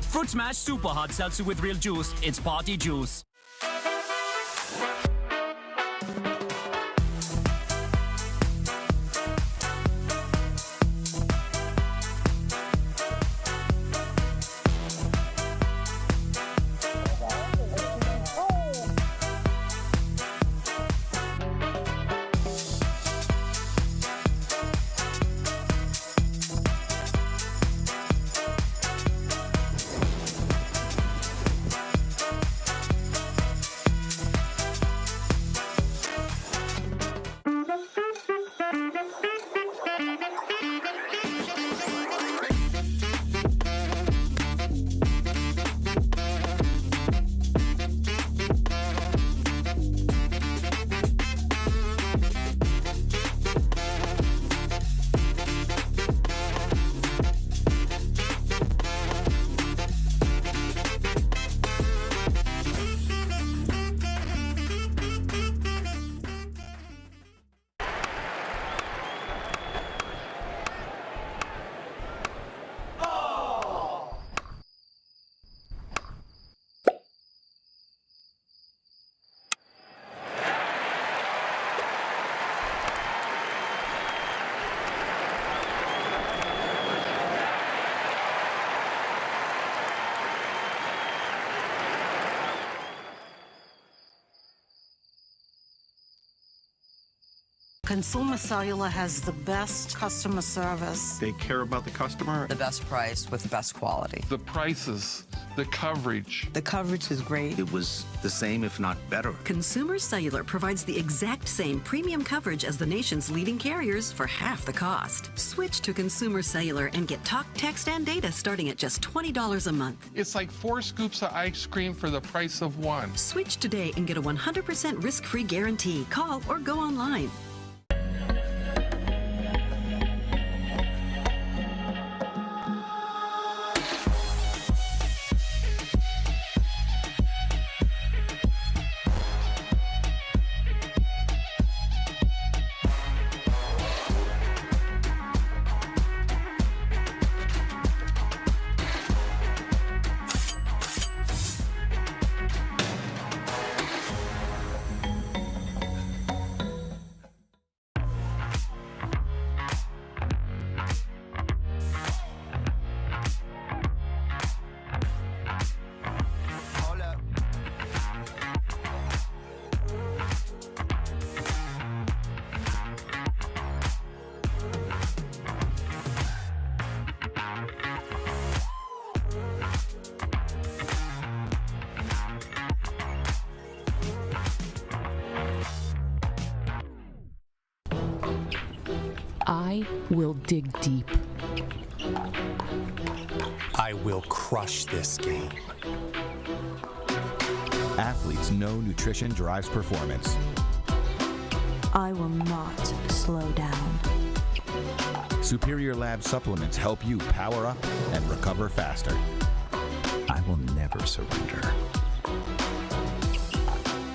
Fruit Smash Super Hard Seltzer with real juice. It's party juice. Consumer Cellular has the best customer service. They care about the customer. The best price with the best quality. The prices, the coverage. The coverage is great. It was the same, if not better. Consumer Cellular provides the exact same premium coverage as the nation's leading carriers for half the cost. Switch to Consumer Cellular and get talk, text, and data starting at just $20 a month. It's like 4 scoops of ice cream for the price of 1. Switch today and get a 100% risk-free guarantee. Call or go online. I will dig deep. I will crush this game. Athletes know nutrition drives performance. I will not slow down. Superior Lab supplements help you power up and recover faster. I will never surrender.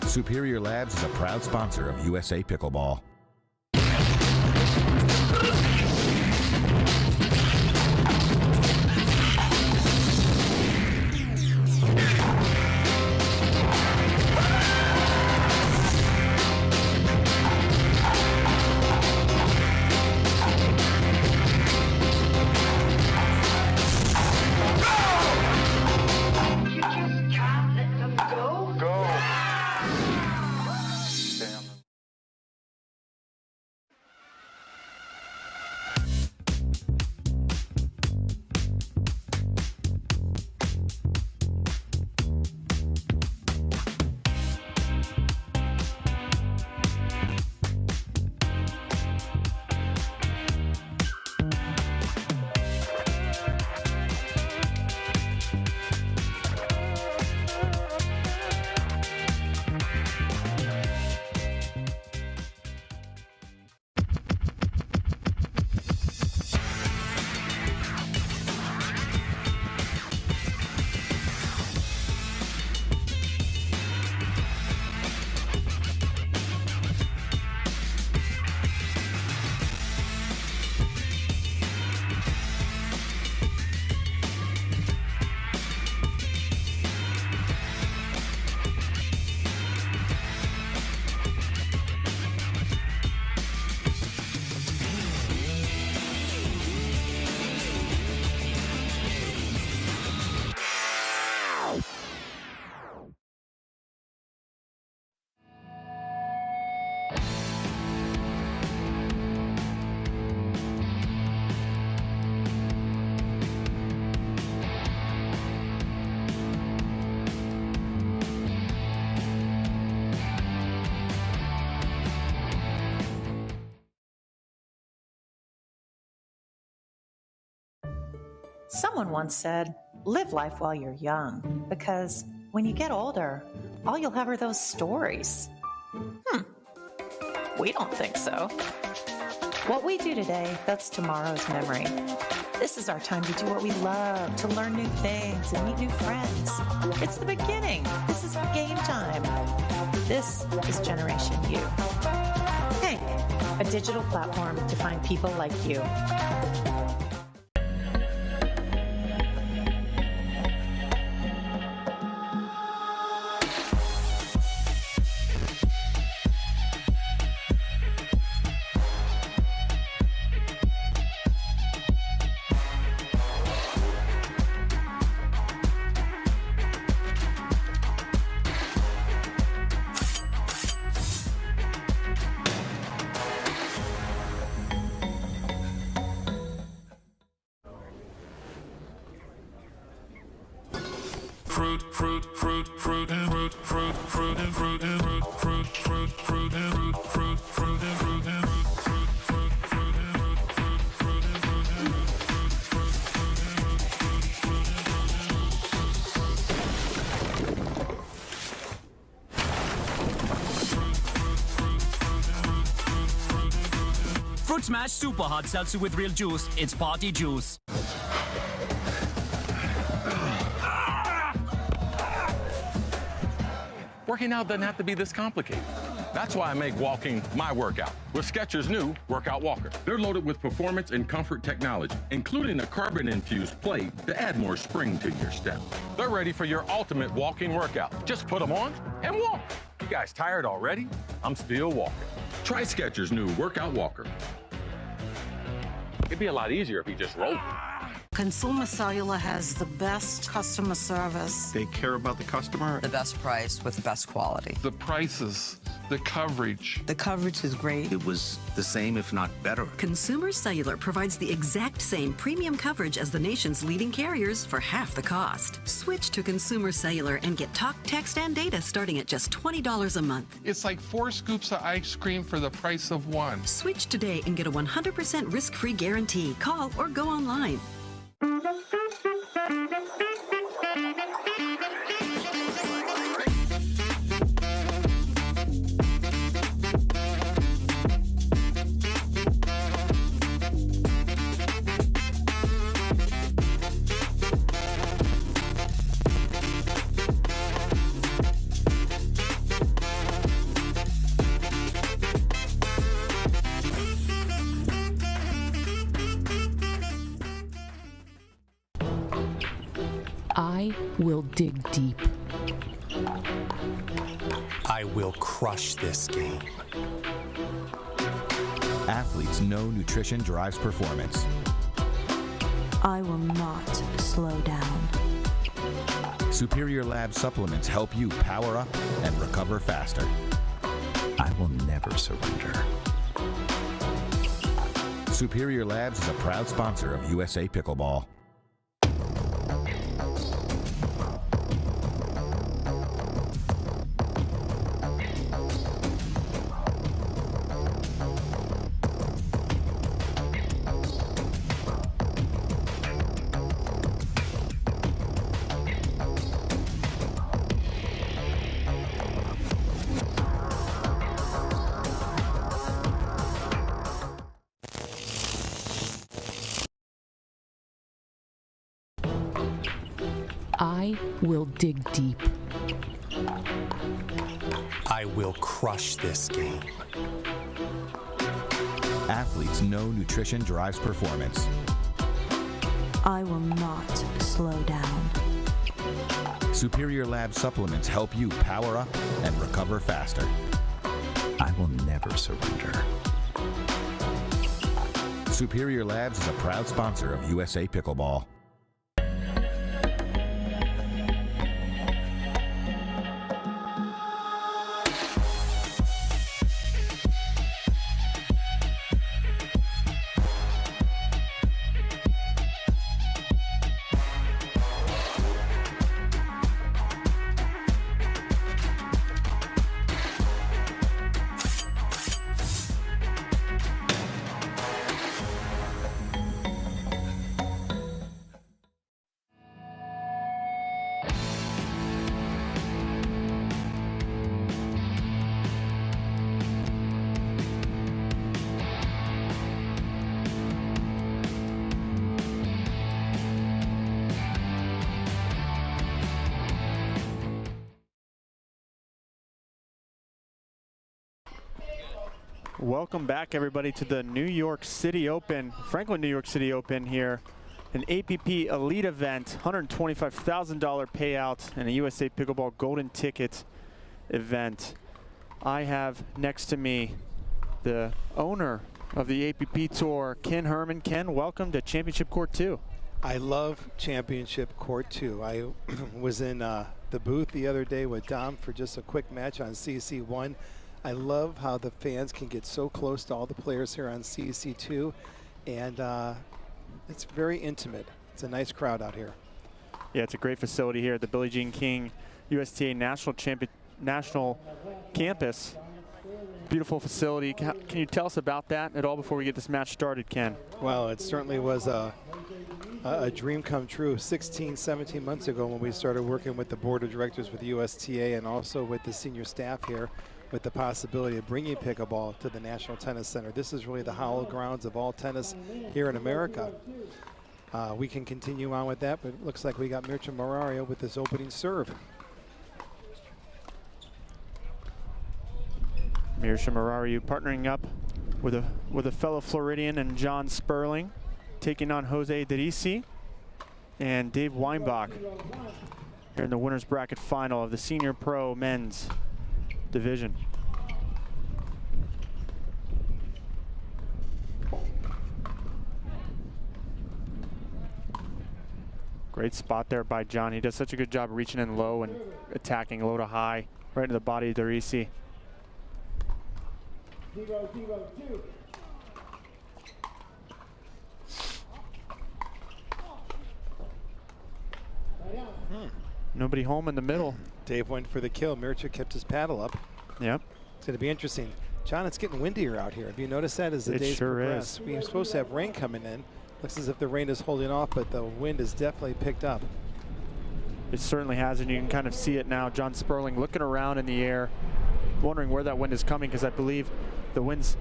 Superior Labs is a proud sponsor of USA Pickleball. Someone once said, live life while you're young, because when you get older, all you'll have are those stories. We don't think so. What we do today, that's tomorrow's memory. This is our time to do what we love, to learn new things and meet new friends. It's the beginning. This is game time. This is Generation U. Hank, a digital platform to find people like you. Fruit Smash Super Hard Seltzer with real juice. It's party juice. Working out doesn't have to be this complicated. That's why I make walking my workout with Skechers' new Workout Walker. They're loaded with performance and comfort technology, including a carbon-infused plate to add more spring to your step. They're ready for your ultimate walking workout. Just put them on and walk. You guys tired already? I'm still walking. Try Skechers' new Workout Walker. It'd be a lot easier if he just rolled. Consumer Cellular has the best customer service. They care about the customer. The best price with the best quality. The prices, the coverage. The coverage is great. It was the same, if not better. Consumer Cellular provides the exact same premium coverage as the nation's leading carriers for half the cost. Switch to Consumer Cellular and get talk, text, and data starting at just $20 a month. It's like 4 scoops of ice cream for the price of 1. Switch today and get a 100% risk-free guarantee. Call or go online. I will dig deep. I will crush this game. Athletes know nutrition drives performance. I will not slow down. Superior Lab supplements help you power up and recover faster. I will never surrender. Superior Labs is a proud sponsor of USA Pickleball. I will dig deep. I will crush this game. Athletes know nutrition drives performance. I will not slow down. Superior Lab supplements help you power up and recover faster. I will never surrender. Superior Labs is a proud sponsor of USA Pickleball. Welcome back, everybody, to the New York City Open, Franklin New York City Open here. An APP Elite event, $125,000 payout, and a USA Pickleball Golden Ticket event. I have next to me the owner of the APP Tour, Ken Herman. Ken, welcome to Championship Court 2. I love Championship Court 2. I was in the booth the other day with Dom for just a quick match on CC1. I love how the fans can get so close to all the players here on CC2, and it's very intimate. It's a nice crowd out here. Yeah, it's a great facility here at the Billie Jean King USTA National Campus. Beautiful facility. Can you tell us about that at all before we get this match started, Ken? Well, it certainly was a dream come true 16, 17 months ago when we started working with the board of directors with USTA and also with the senior staff here. with the possibility of bringing pickleball to the National Tennis Center. This is really the hallowed grounds of all tennis here in America. We can continue on with that, but it looks like we got Mircea Marario with this opening serve. Mircea Marario partnering up with a fellow Floridian and John Sperling, taking on Jose Derisi and Dave Weinbach here in the winner's bracket final of the Senior Pro Men's Division. Great spot there by John. He does such a good job reaching in low and attacking low to high, right into the body of Derisi. 0-0-2. Nobody home in the middle. Dave went for the kill. Mircea kept his paddle up. Yep. It's going to be interesting. John, it's getting windier out here. Have you noticed that as the days progress? We're supposed to have rain coming in. Looks as if the rain is holding off, but the wind has definitely picked up. It certainly has, and you can kind of see it now. John Sperling looking around in the air, wondering where that wind is coming, because I believe the wind's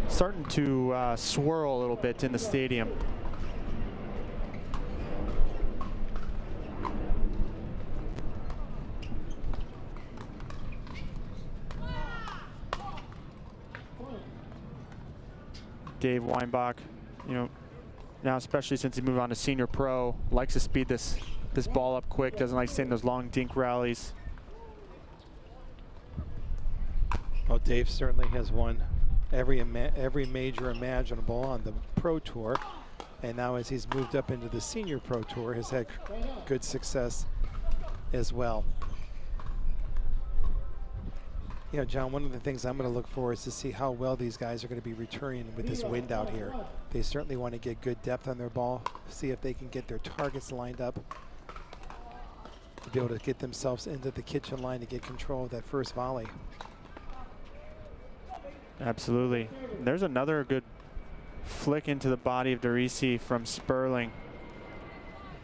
starting to swirl a little bit in the stadium. Dave Weinbach, you know, now especially since he moved on to Senior Pro, likes to speed this ball up quick, doesn't like staying in those long dink rallies. Well, Dave certainly has won every major imaginable on the Pro Tour, and now as he's moved up into the Senior Pro Tour, has had good success as well. You know, John, one of the things I'm going to look for is to see how well these guys are going to be returning with this wind out here. They certainly want to get good depth on their ball, see if they can get their targets lined up, to be able to get themselves into the kitchen line to get control of that first volley. Absolutely. There's another good flick into the body of Derisi from Sperling.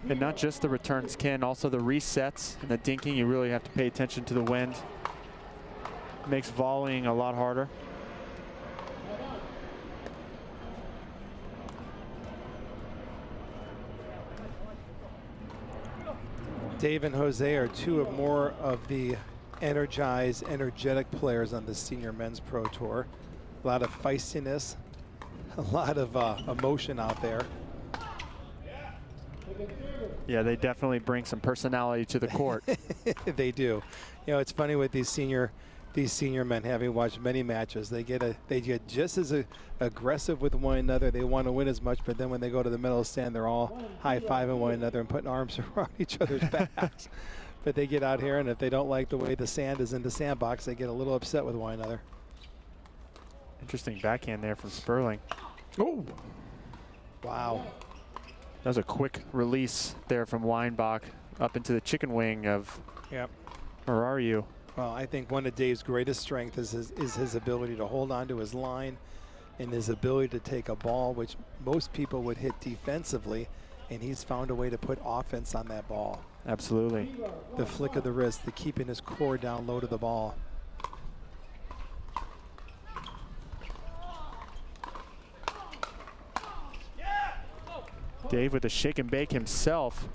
And not just the returns, Ken, also the resets and the dinking. You really have to pay attention to the wind. Makes volleying a lot harder. Dave and Jose are two of more of the energized, energetic players on the Senior Men's Pro Tour. A lot of feistiness, a lot of emotion out there. Yeah, they definitely bring some personality to the court. They do. You know, it's funny with these senior men, having watched many matches, they get just as aggressive with one another. They want to win as much, but then when they go to the middle stand, they're all high-fiving one another and putting arms around each other's backs. But they get out here, and if they don't like the way the sand is in the sandbox, they get a little upset with one another. Interesting backhand there from Sperling. Oh! Wow. That was a quick release there from Weinbach up into the chicken wing of Marario. Well, I think one of Dave's greatest strengths is his ability to hold on to his line and his ability to take a ball, which most people would hit defensively, and he's found a way to put offense on that ball. Absolutely. The flick of the wrist, the keeping his core down low to the ball. Dave with a shake and bake himself.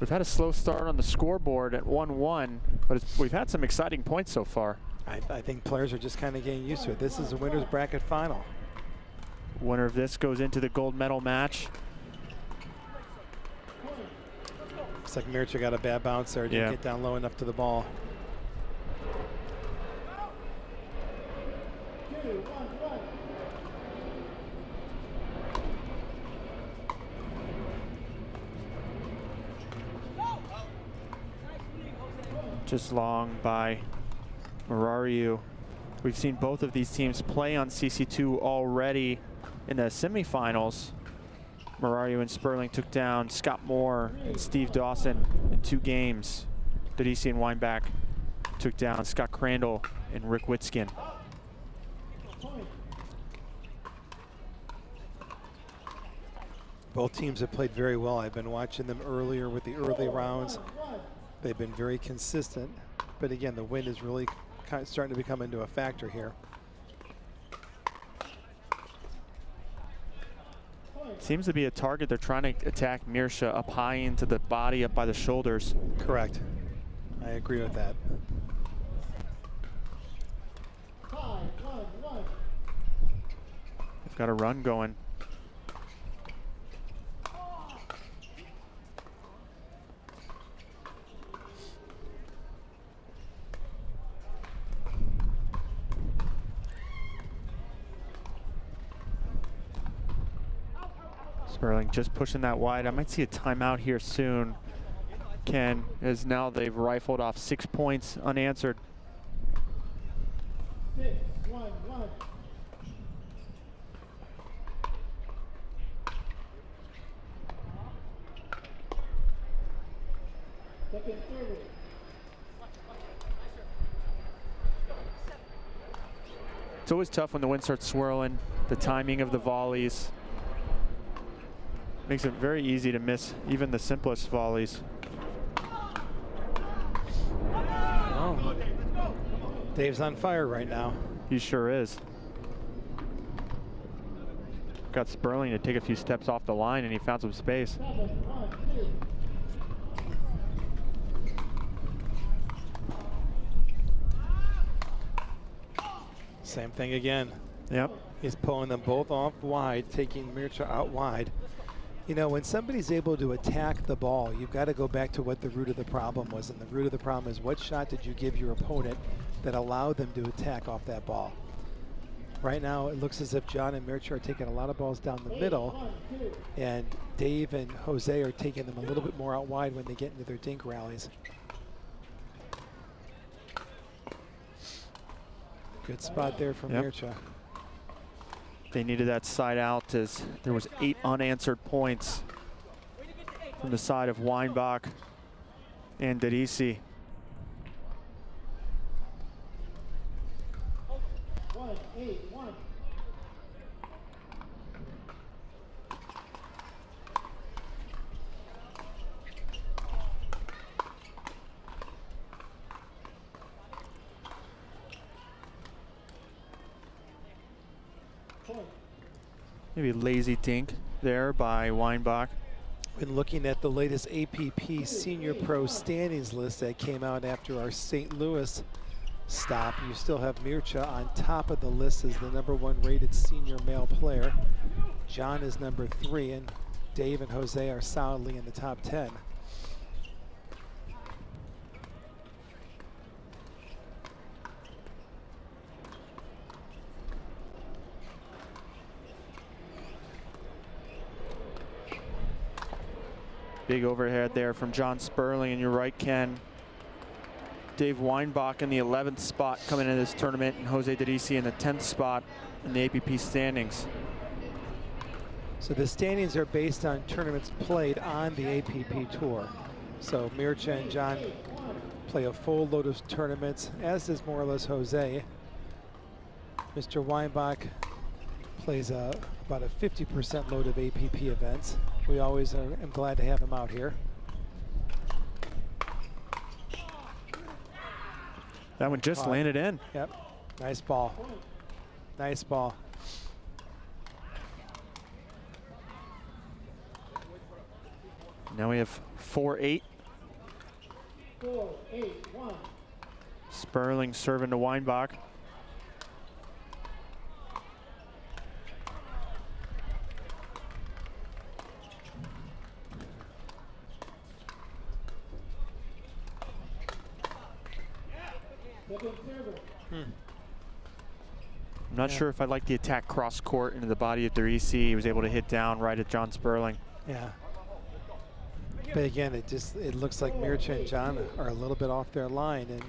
We've had a slow start on the scoreboard at 1-1, but we've had some exciting points so far. I think players are just kind of getting used to it. This is a winner's bracket final. Winner of this goes into the gold medal match. Looks like Mircea got a bad bounce there. Didn't get down low enough to the ball. Just long by Marario. We've seen both of these teams play on CC2 already in the semifinals. Marario and Sperling took down Scott Moore and Steve Dawson in 2 games. Derisi and Weinbach took down Scott Crandall and Rick Witskin. Both teams have played very well. I've been watching them earlier with the early rounds. They've been very consistent, but again, the wind has really starting to become into a factor here. Seems to be a target. They're trying to attack Mirsha up high into the body, up by the shoulders. Correct. I agree with that. They've got a run going. Sperling just pushing that wide. I might see a timeout here soon, Ken, as now they've rifled off 6 points unanswered. 6-1-1. Second service. It's always tough when the wind starts swirling, the timing of the volleys. Makes it very easy to miss even the simplest volleys. Oh. Dave's on fire right now. He sure is. Got Sperling to take a few steps off the line, and he found some space. Same thing again. Yep. He's pulling them both off wide, taking Mirsha out wide. You know, when somebody's able to attack the ball, you've got to go back to what the root of the problem was. And the root of the problem is, what shot did you give your opponent that allowed them to attack off that ball? Right now, it looks as if John and Mirsha are taking a lot of balls down the middle, and Dave and Jose are taking them a little bit more out wide when they get into their dink rallies. Good spot there from Mirsha. They needed that side out, as there was 8 unanswered points from the side of Weinbach and Derisi. 1-8-1. Maybe lazy dink there by Weinbach. When looking at the latest APP Senior Pro standings list that came out after our St. Louis stop, you still have Mirsha on top of the list as the #1 rated senior male player. John is #3, and Dave and Jose are solidly in the top 10. Big overhead there from John Sperling, and you're right, Ken. Dave Weinbach in the 11th spot coming into this tournament, and Jose Derisi in the 10th spot in the APP standings. So the standings are based on tournaments played on the APP tour. So Mirsha and John play a full load of tournaments, as does more or less Jose. Mr. Weinbach plays about a 50% load of APP events. We always am glad to have him out here. That one just landed in. Yep, nice ball. Nice ball. Now we have 4-8. 4-8-1. Sperling serving to Weinbach. I'm not sure if I like the attack cross court into the body of Derisi. He was able to hit down right at John Sperling. Yeah. But again, it looks like Mirsha and John are a little bit off their line, and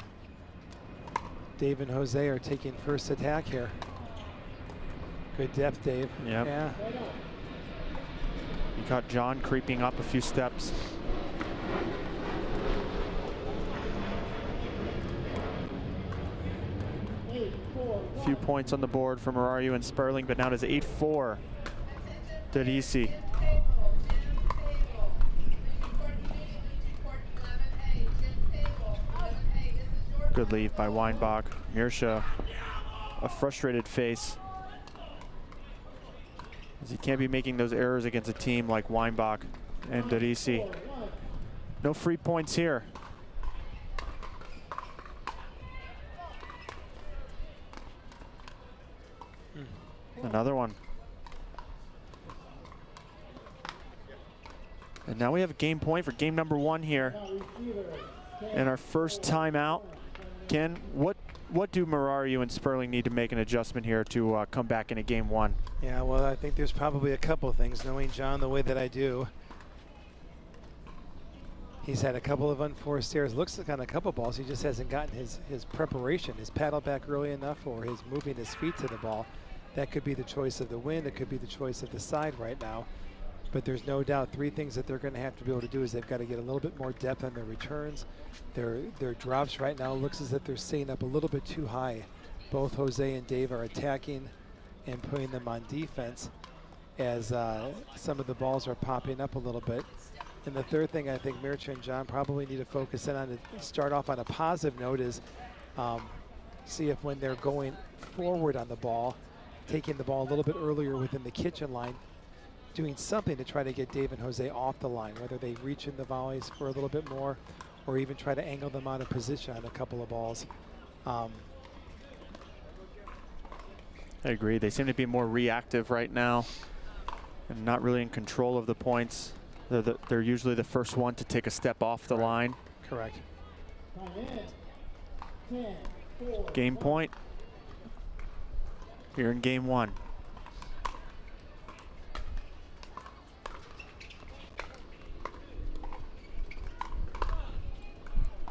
Dave and Jose are taking first attack here. Good depth, Dave. Yep. Yeah. You caught John creeping up a few steps. A few points on the board for Murayu and Sperling, but now it is 8-4 Derisi. Good leave by Weinbach. Mirsha, a frustrated face, as he can't be making those errors against a team like Weinbach and Derisi. No free points here. Another one. And now we have a game point for game number 1 here. And our first timeout. Ken, what do Marario and Sperling need to make an adjustment here to come back into game 1? Yeah, well, I think there's probably a couple things, knowing John the way that I do. He's had a couple of unforced errors. Looks like on a couple balls, he just hasn't gotten his preparation, his paddle back early enough, or his moving his feet to the ball. That could be the choice of the wind. It could be the choice of the side right now. But there's no doubt 3 things that they're going to have to be able to do is they've got to get a little bit more depth on their returns. Their drops right now looks as if they're staying up a little bit too high. Both Jose and Dave are attacking and putting them on defense as some of the balls are popping up a little bit. And the third thing I think Mircha and John probably need to focus in on to start off on a positive note is see if when they're going forward on the ball, taking the ball a little bit earlier within the kitchen line, doing something to try to get Dave and Jose off the line, whether they reach in the volleys for a little bit more or even try to angle them out of position on a couple of balls. I agree. They seem to be more reactive right now and not really in control of the points. They're usually the first one to take a step off the line. Correct. Game point here in game 1.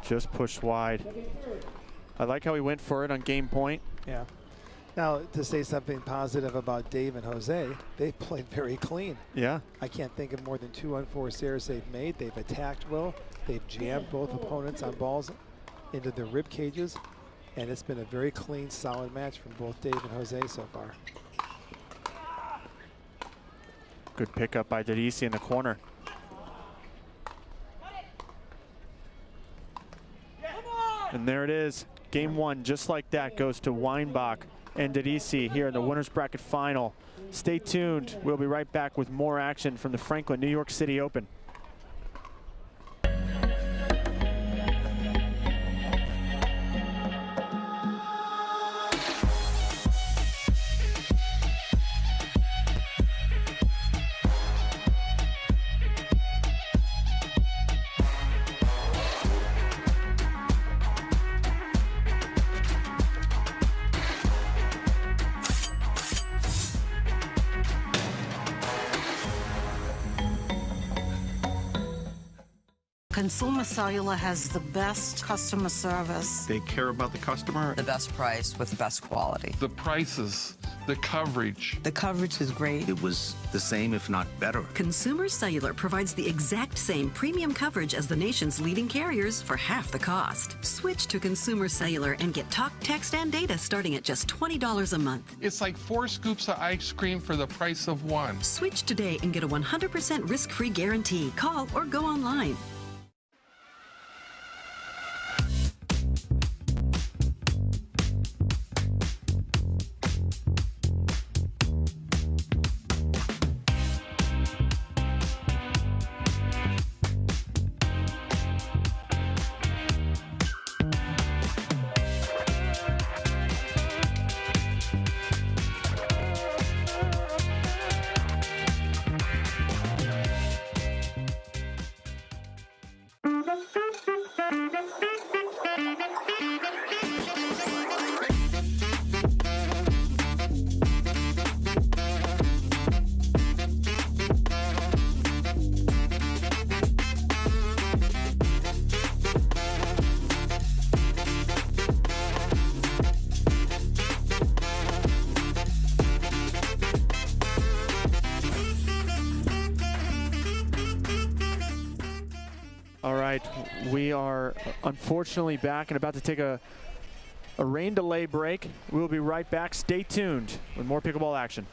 Just pushed wide. I like how he went for it on game point. Yeah. Now, to say something positive about Dave and Jose, they've played very clean. Yeah. I can't think of more than 2 unforced errors they've made. They've attacked well. They've jammed both opponents on balls into their rib cages. And it's been a very clean, solid match from both Dave and Jose so far. Good pickup by Derisi in the corner. And there it is. Game 1, just like that, goes to Weinbach and Derisi here in the winner's bracket final. Stay tuned. We'll be right back with more action from the Franklin New York City Open. Consumer Cellular has the best customer service. They care about the customer. The best price with the best quality. The prices, the coverage. The coverage is great. It was the same, if not better. Consumer Cellular provides the exact same premium coverage as the nation's leading carriers for half the cost. Switch to Consumer Cellular and get talk, text, and data starting at just $20 a month. It's like 4 scoops of ice cream for the price of 1. Switch today and get a 100% risk-free guarantee. Call or go online. We are unfortunately back and about to take a rain delay break. We'll be right back. Stay tuned with more pickleball action.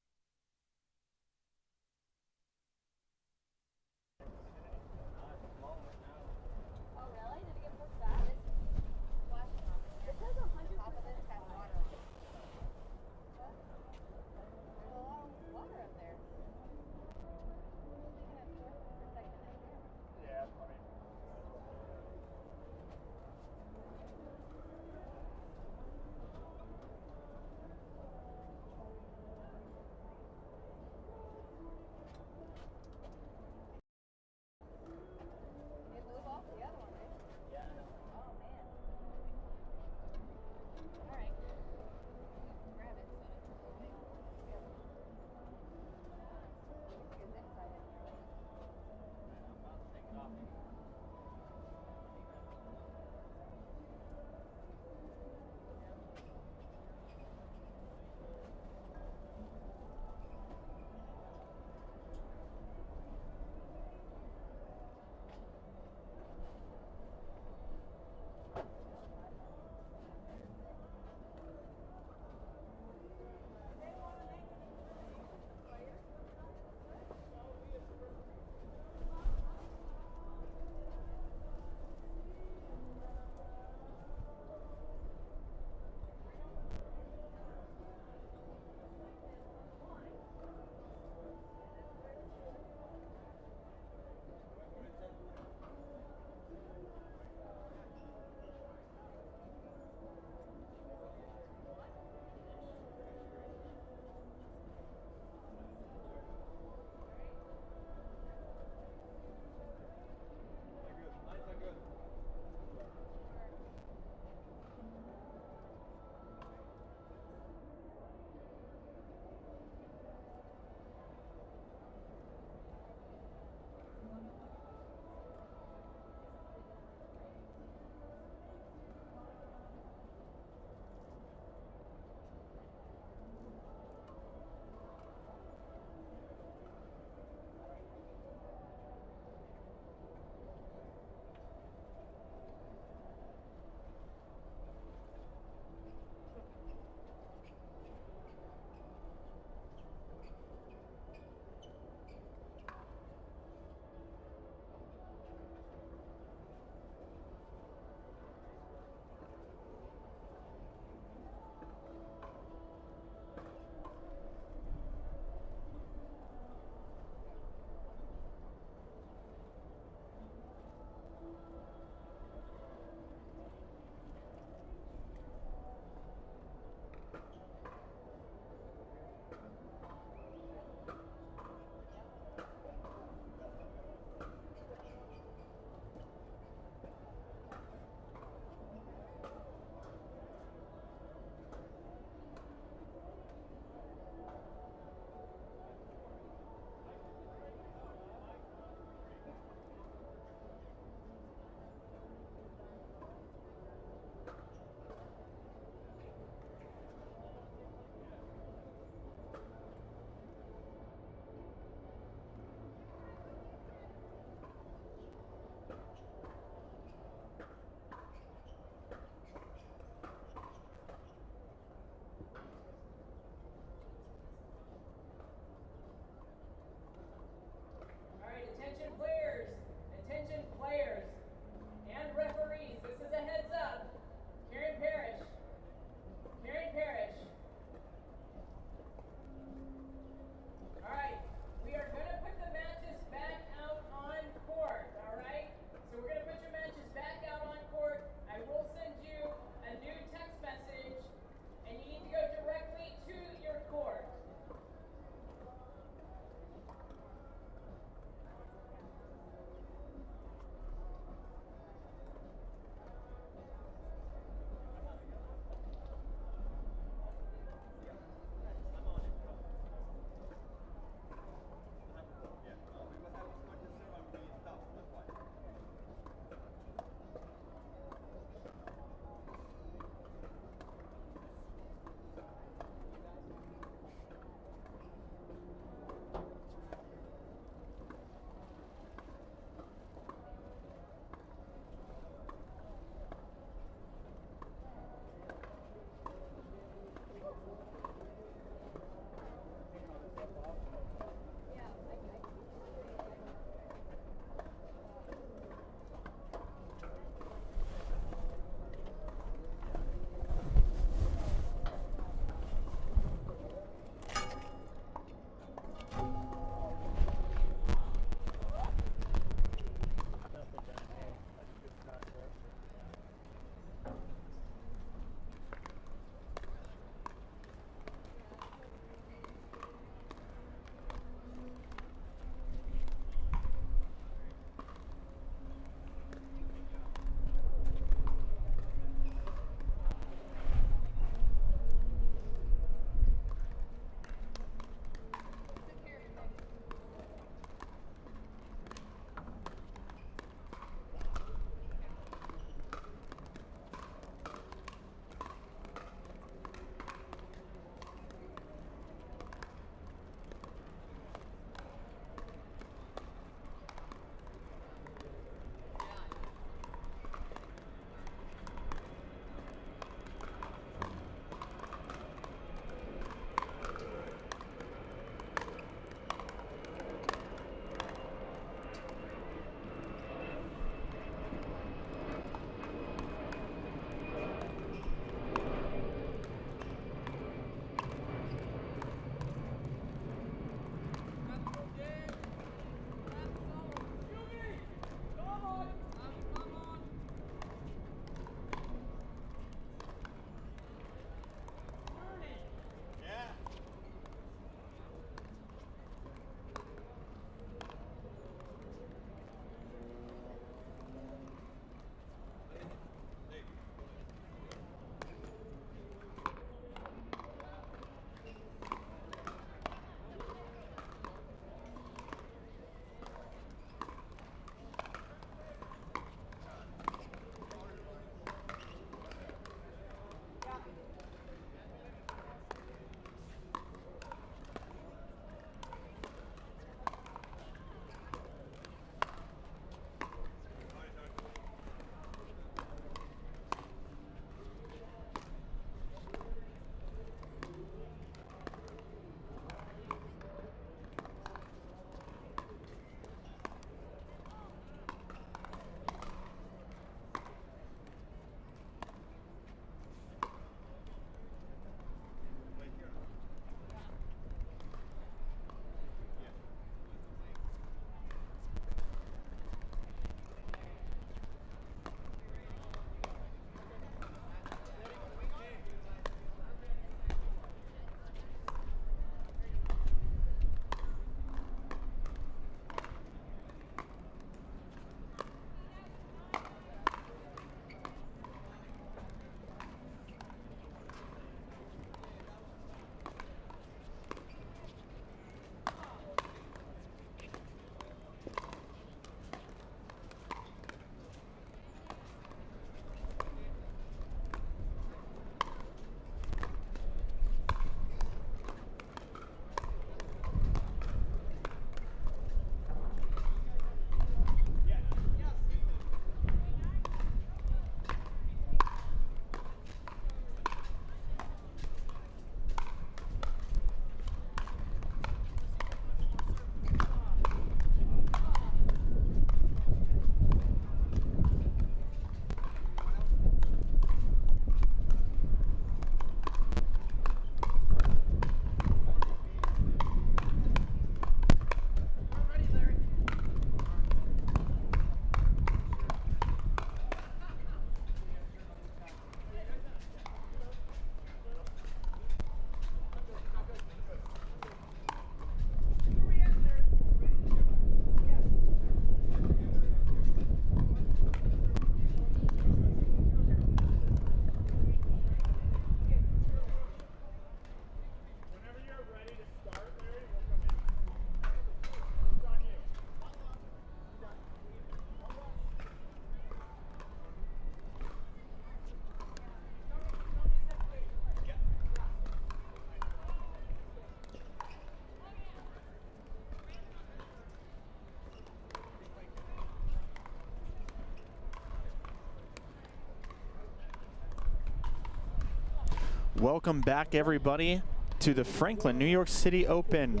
Welcome back, everybody, to the Franklin, New York City Open.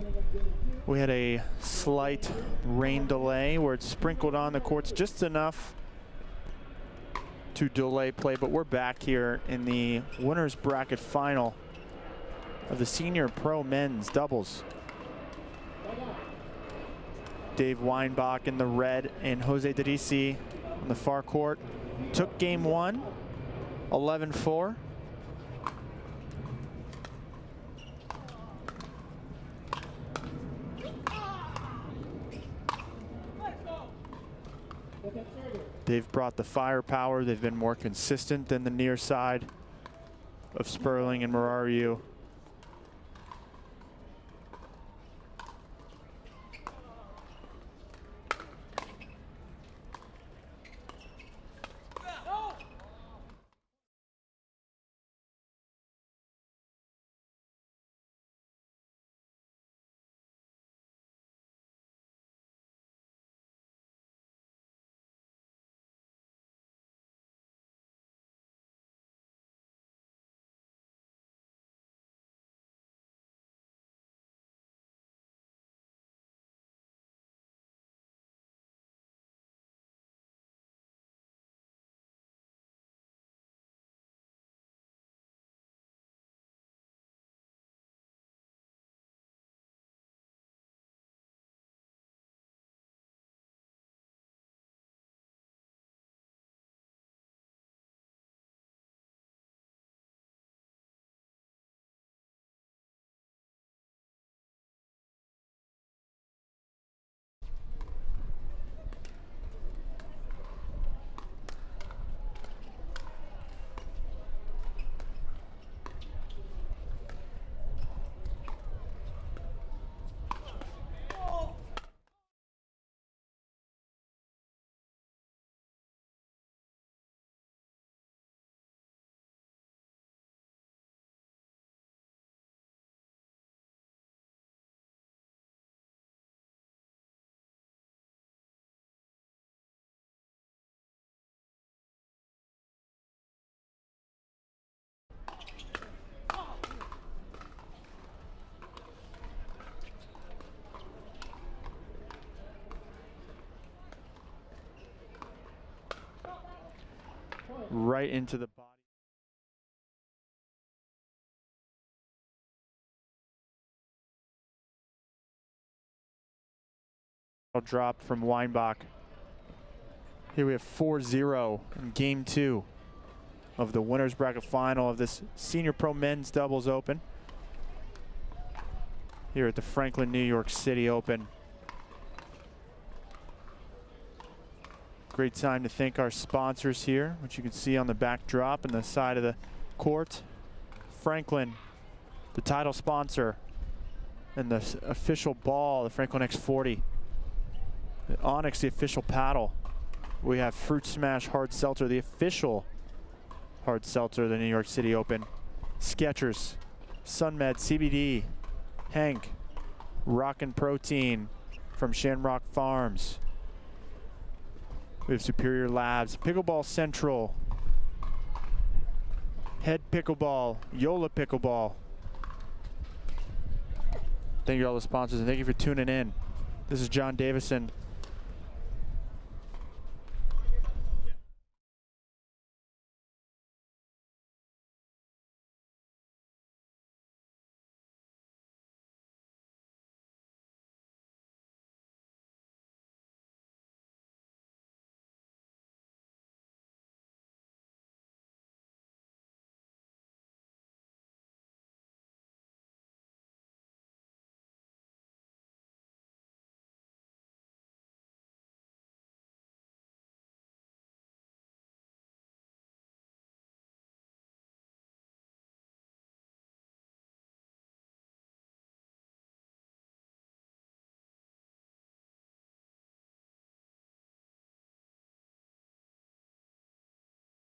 We had a slight rain delay where it sprinkled on the courts just enough to delay play, but we're back here in the winners bracket final of the Senior Pro Men's Doubles. Dave Weinbach in the red and Jose Derisi on the far court. Took game one, 11-4. They've brought the firepower. They've been more consistent than the near side of Sperling and Murariu. Right into the body. Drop from Weinbach. Here we have 4-0 in game two of the winners bracket final of this Senior Pro Men's Doubles Open here at the Franklin, New York City Open. Great time to thank our sponsors here, which you can see on the backdrop and the side of the court. Franklin, the title sponsor, and the official ball, the Franklin X40. The Onyx, the official paddle. We have Fruit Smash Hard Seltzer, the official hard seltzer of the New York City Open. Skechers, SunMed, CBD, Hank, Rockin' Protein from Shamrock Farms. We have Superior Labs, Pickleball Central, Head Pickleball, Yola Pickleball. Thank you to all the sponsors, and thank you for tuning in. This is John Davison.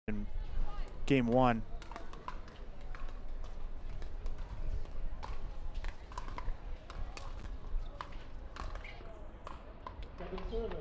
In game one. Second server.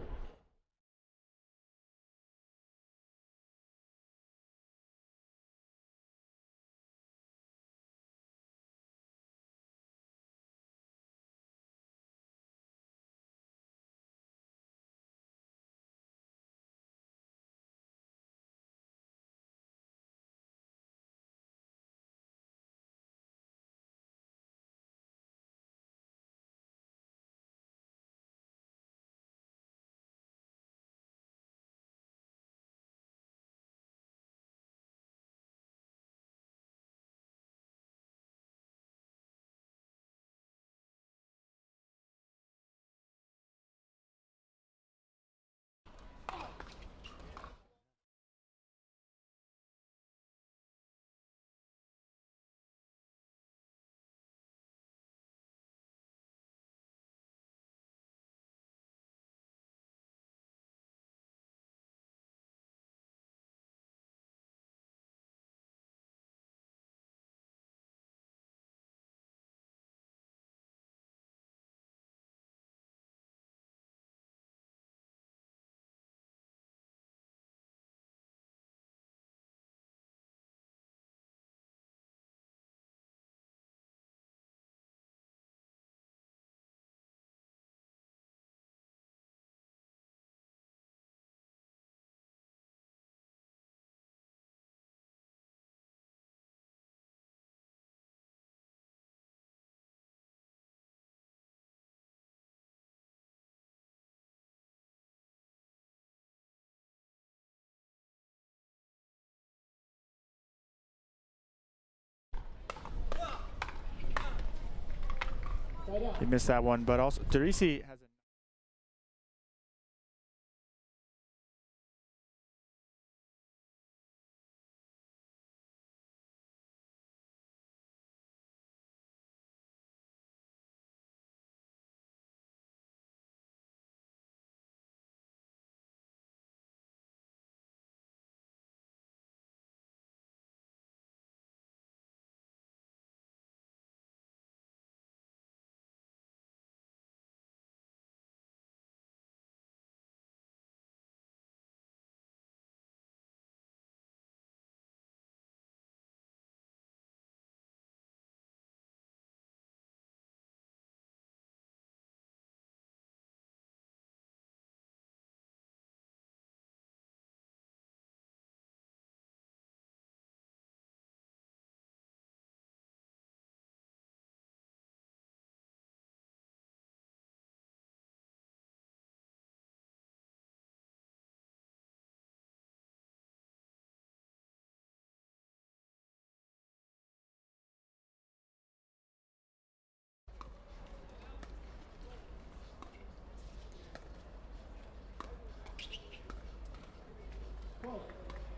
He missed that one, but also Derisi has a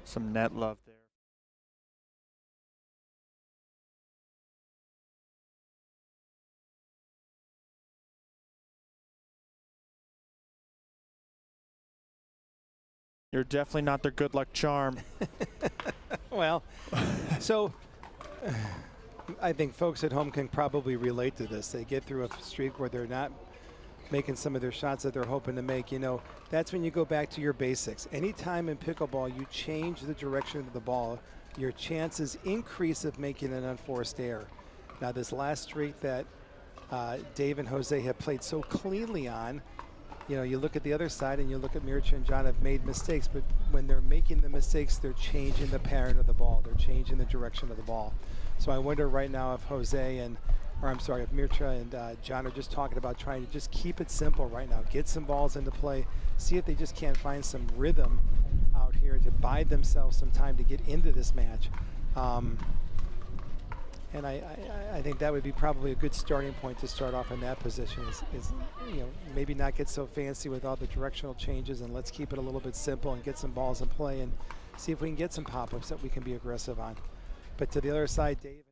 some net love there. You're definitely not their good luck charm. Well, so I think folks at home can probably relate to this. They get through a streak where they're not making some of their shots that they're hoping to make. You know, that's when you go back to your basics. Anytime in pickleball you change the direction of the ball, your chances increase of making an unforced error. Now, this last streak that Dave and Jose have played so cleanly on, you know, you look at the other side and you look at Mircea and John have made mistakes, but when they're making the mistakes, they're changing the pattern of the ball. They're changing the direction of the ball. So I wonder right now if Jose and, or I'm sorry, if Mircea and John are just talking about trying to just keep it simple right now, get some balls into play, see if they just can't find some rhythm out here to buy themselves some time to get into this match. And I think that would be probably a good starting point to start off in that position is, you know, maybe not get so fancy with all the directional changes, and let's keep it a little bit simple and get some balls in play and see if we can get some pop-ups that we can be aggressive on. But to the other side, Dave.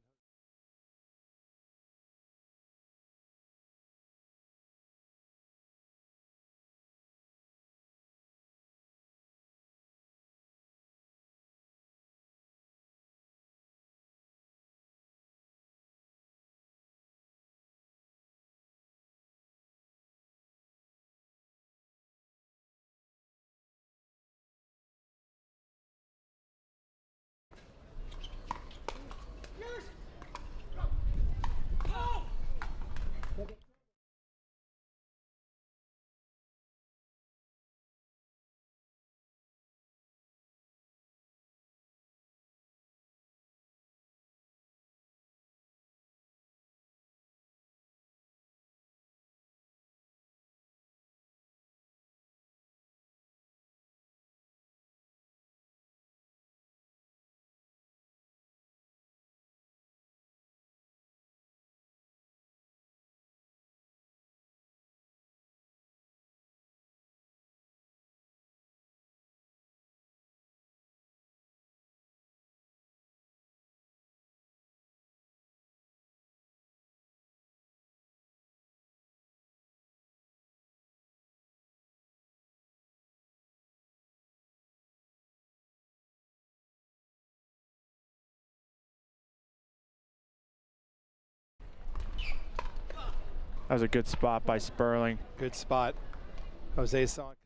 That was a good spot by Sperling. Good spot. Jose saw it.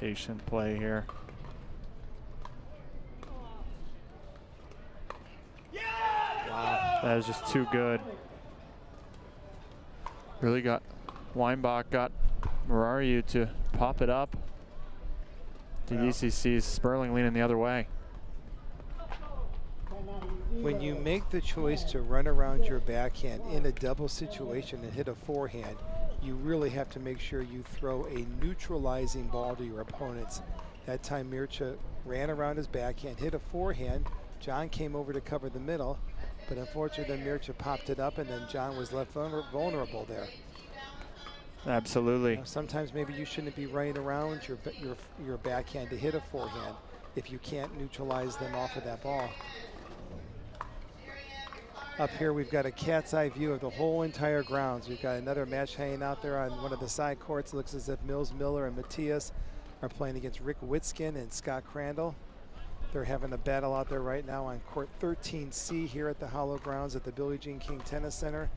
Patient play here. Wow. That is just too good. Really got Weinbach got Marariu to pop it up. The ECC's Sperling leaning the other way. When you make the choice to run around your backhand in a double situation and hit a forehand, you really have to make sure you throw a neutralizing ball to your opponents. That time Mircea ran around his backhand, hit a forehand. John came over to cover the middle, but unfortunately then Mircea popped it up and then John was left vulnerable there. Absolutely. You know, sometimes maybe you shouldn't be running around your backhand to hit a forehand if you can't neutralize them off of that ball. Up here we've got a cat's eye view of the whole entire grounds. We've got another match hanging out there on one of the side courts. It looks as if Mills Miller and Matthias are playing against Rick Witskin and Scott Crandall. They're having a battle out there right now on court 13C here at the Hollow Grounds at the Billie Jean King Tennis Center.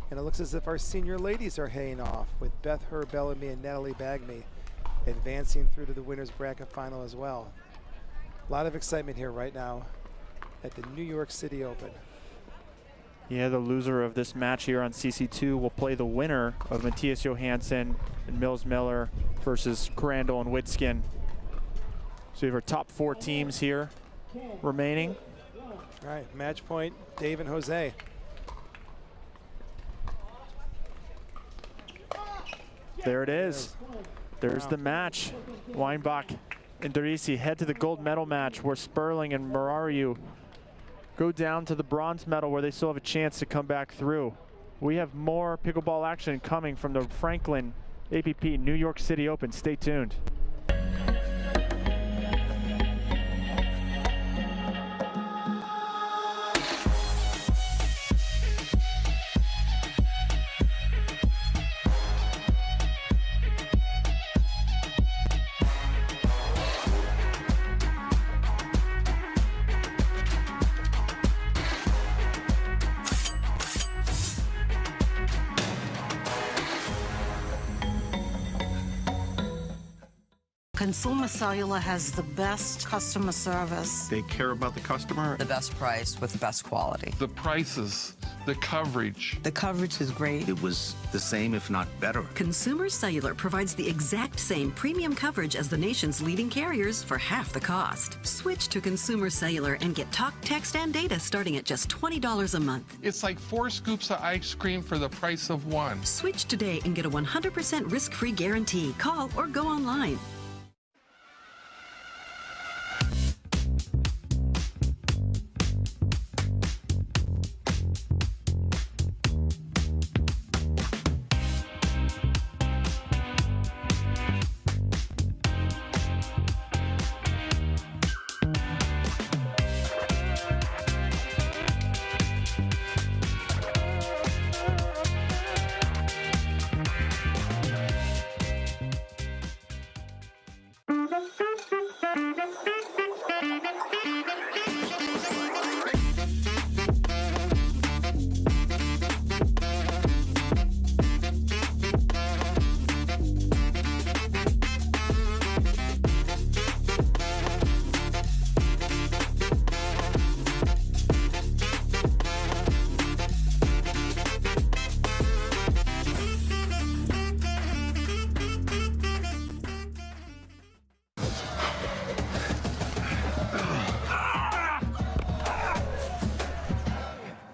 And it looks as if our senior ladies are hanging off with Beth Herr Bellamy and Natalie Bagme advancing through to the winner's bracket final as well. A lot of excitement here right now at the New York City Open. Yeah, the loser of this match here on CC2 will play the winner of Matthias Johansson and Mills Miller versus Crandall and Witskin. So we have our top 4 teams here remaining. All right, match point, Dave and Jose. There it is. There's the match. Weinbach and Derisi head to the gold medal match where Sperling and Marariu go down to the bronze medal where they still have a chance to come back through. We have more pickleball action coming from the Franklin APP New York City Open. Stay tuned. Consumer Cellular has the best customer service. They care about the customer. The best price with the best quality. The prices, the coverage. The coverage is great. It was the same, if not better. Consumer Cellular provides the exact same premium coverage as the nation's leading carriers for half the cost. Switch to Consumer Cellular and get talk, text, and data starting at just $20 a month. It's like 4 scoops of ice cream for the price of 1. Switch today and get a 100% risk-free guarantee. Call or go online.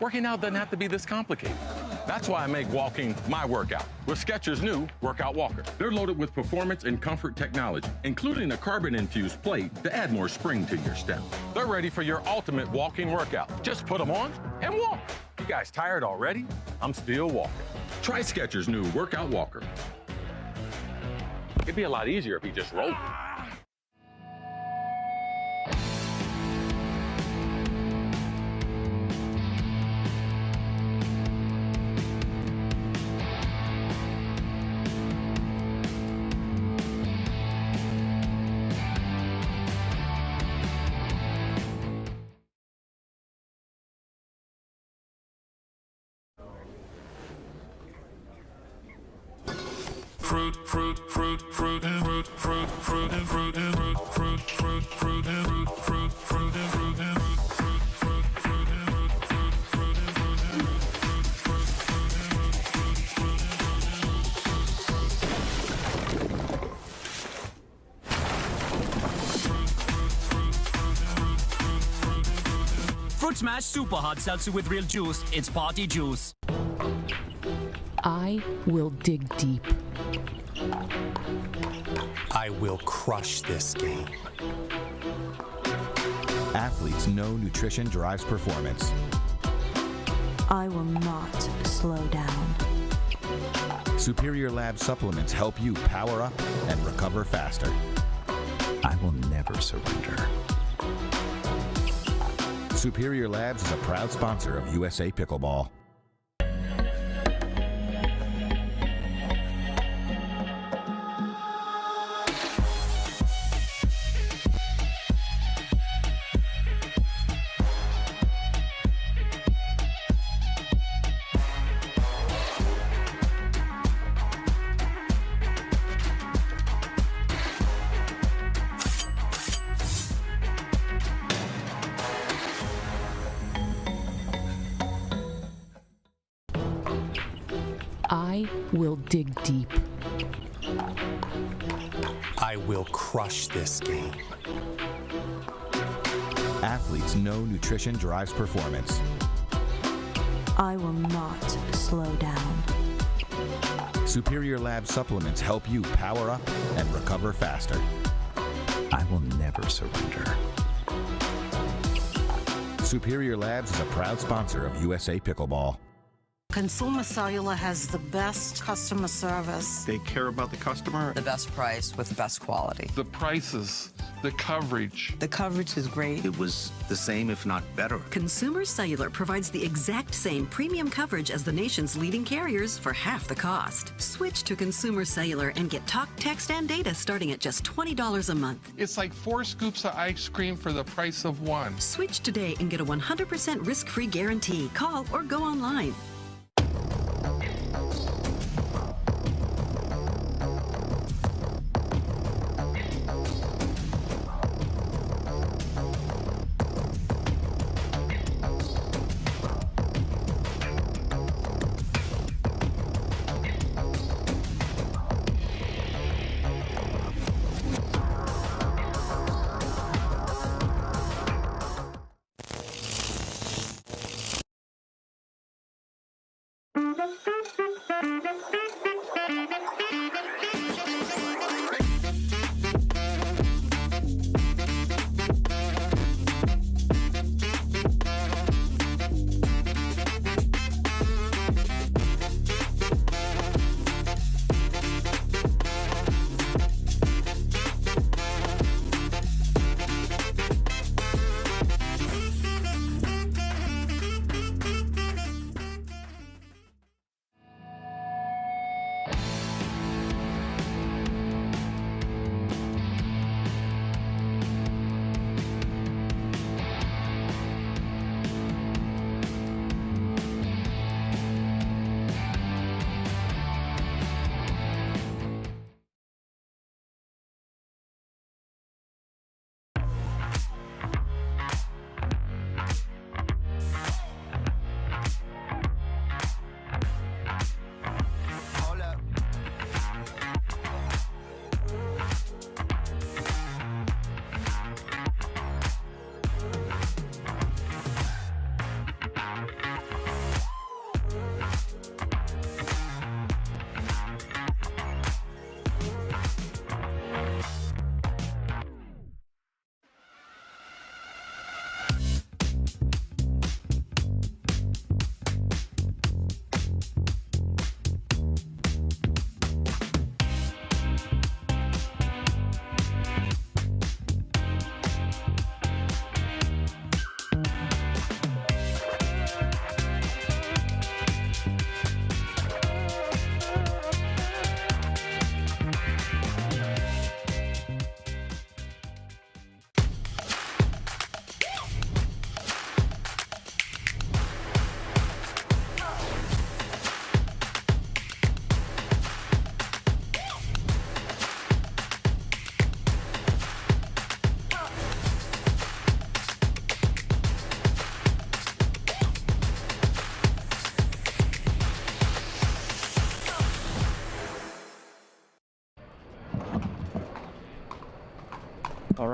Working out doesn't have to be this complicated. That's why I make walking my workout with Skechers' new Workout Walker. They're loaded with performance and comfort technology, including a carbon-infused plate to add more spring to your step. They're ready for your ultimate walking workout. Just put them on and walk. You guys tired already? I'm still walking. Try Skechers' new Workout Walker. It'd be a lot easier if he just rolled. Fruit, fruit, fruit, fruit, and fruit, fruit, fruit, and fruit, fruit and fruit, fruit, fruit and fruit and Fruit Smash Super Hard Seltzer with real juice. It's party juice. I will dig deep. I will crush this game. Athletes know nutrition drives performance. I will not slow down. Superior Lab supplements help you power up and recover faster. I will never surrender. Superior Labs is a proud sponsor of USA Pickleball. I will dig deep. I will crush this game. Athletes know nutrition drives performance. I will not slow down. Superior Lab supplements help you power up and recover faster. I will never surrender. Superior Labs is a proud sponsor of USA Pickleball. Consumer Cellular has the best customer service. They care about the customer. The best price with best quality. The prices, the coverage. The coverage is great. It was the same, if not better. Consumer Cellular provides the exact same premium coverage as the nation's leading carriers for half the cost. Switch to Consumer Cellular and get talk, text, and data starting at just $20 a month. It's like 4 scoops of ice cream for the price of 1. Switch today and get a 100% risk-free guarantee. Call or go online.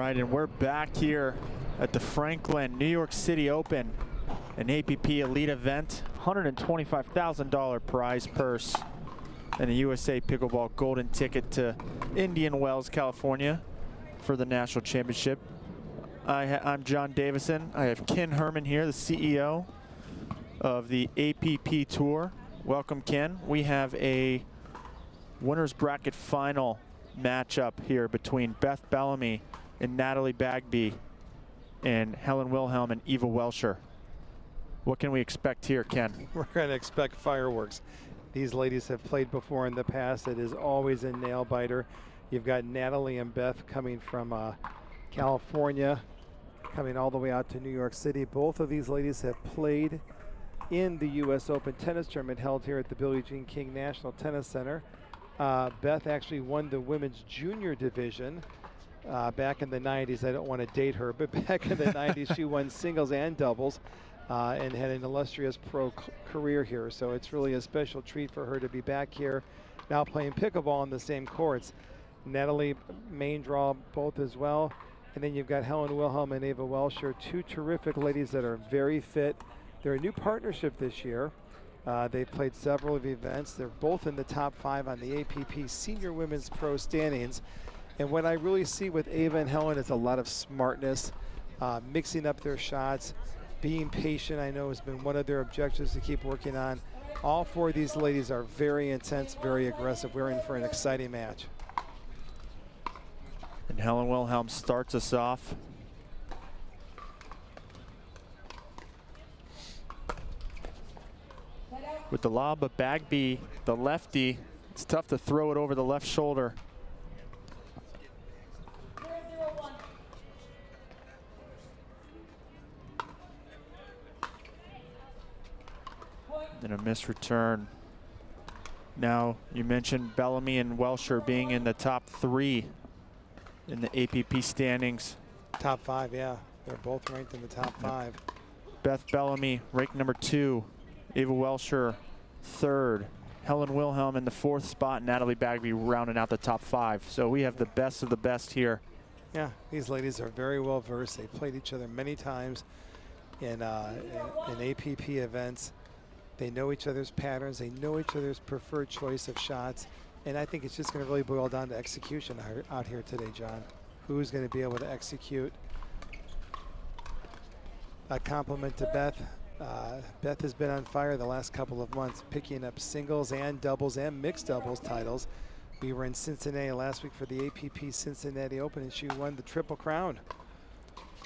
right, and we're back here at the Franklin New York City Open, an APP Elite event, $125,000 prize purse, and a USA Pickleball golden ticket to Indian Wells, California for the national championship. I'm John Davison. I have Ken Herman here, the CEO of the APP Tour. Welcome, Ken. We have a winner's bracket final matchup here between Beth Bellamy and Natalie Bagby and Helen Wilhelm and Eva Welscher. What can we expect here, Ken? We're going to expect fireworks. These ladies have played before in the past. It is always a nail biter. You've got Natalie and Beth coming from California, coming all the way out to New York City. Both of these ladies have played in the US Open tennis tournament held here at the Billie Jean King National Tennis Center. Beth actually won the women's junior division back in the 90s. I don't want to date her, but back in the 90s she won singles and doubles and had an illustrious pro career here. So it's really a special treat for her to be back here now playing pickleball on the same courts. Natalie, main draw both as well. And then you've got Helen Wilhelm and Eva Welscher, two terrific ladies that are very fit. They're a new partnership this year. They've played several of events. They're both in the top 5 on the APP Senior Women's Pro standings. And what I really see with Eva and Helen is a lot of smartness, mixing up their shots, being patient, I know has been one of their objectives to keep working on. All 4 of these ladies are very intense, very aggressive. We're in for an exciting match. And Helen Wilhelm starts us off. With the lob, but Bagby, the lefty, it's tough to throw it over the left shoulder. And a missed return. Now, you mentioned Bellamy and Welscher being in the top 3 in the APP standings. Top 5, yeah. They're both ranked in the top 5. Beth Bellamy ranked number 2. Eva Welscher 3rd. Helen Wilhelm in the 4th spot. Natalie Bagby rounding out the top 5. So we have the best of the best here. Yeah, these ladies are very well versed. They've played each other many times in APP events. They know each other's patterns. They know each other's preferred choice of shots. And I think it's just going to really boil down to execution out here today, John. Who's going to be able to execute? A compliment to Beth. Beth has been on fire the last couple of months, picking up singles and doubles and mixed doubles titles. We were in Cincinnati last week for the APP Cincinnati Open, and she won the Triple Crown.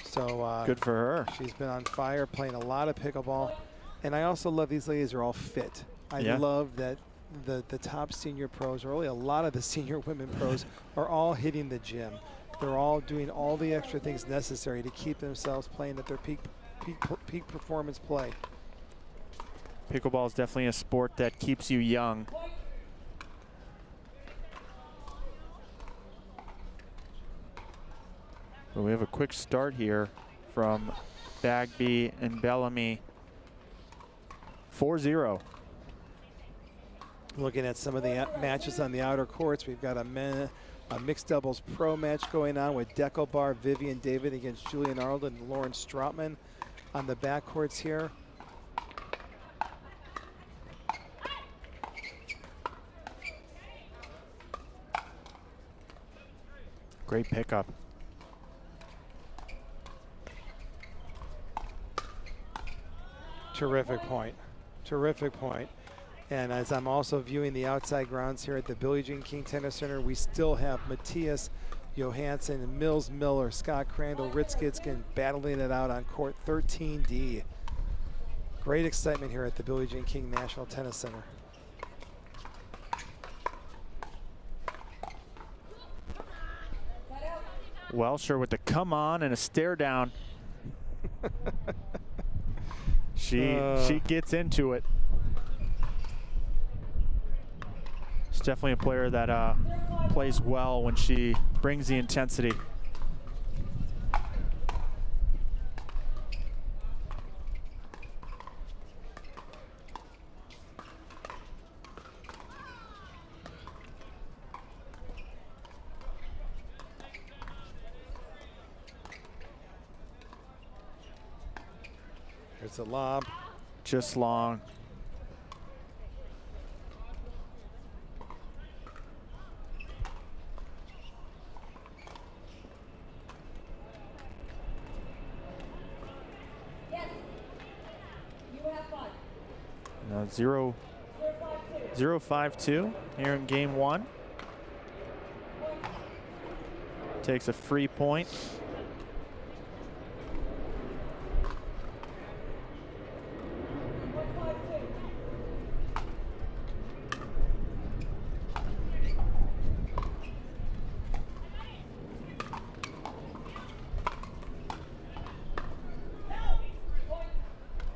So good for her. She's been on fire, playing a lot of pickleball. And I also love these ladies are all fit. I Yeah. love that the top senior pros, or really a lot of the senior women pros, are all hitting the gym. They're all doing all the extra things necessary to keep themselves playing at their peak performance play. Pickleball is definitely a sport that keeps you young. But we have a quick start here from Bagby and Bellamy. 4-0. Looking at some of the matches on the outer courts, we've got a mixed doubles pro match going on with Deckelbar, Vivian David against Julian Arnold and Lauren Strautman on the back courts here. Great pickup. Terrific point. Terrific point. And as I'm also viewing the outside grounds here at the Billie Jean King Tennis Center, we still have Matthias Johansson, Mills Miller, Scott Crandall, Ritzkitskin battling it out on court 13D. Great excitement here at the Billie Jean King National Tennis Center. Welscher with the come on and a stare down. She gets into it. She's definitely a player that plays well when she brings the intensity. Here's the lob. Just long. Now 0-5-2 here in game one. Takes a free point.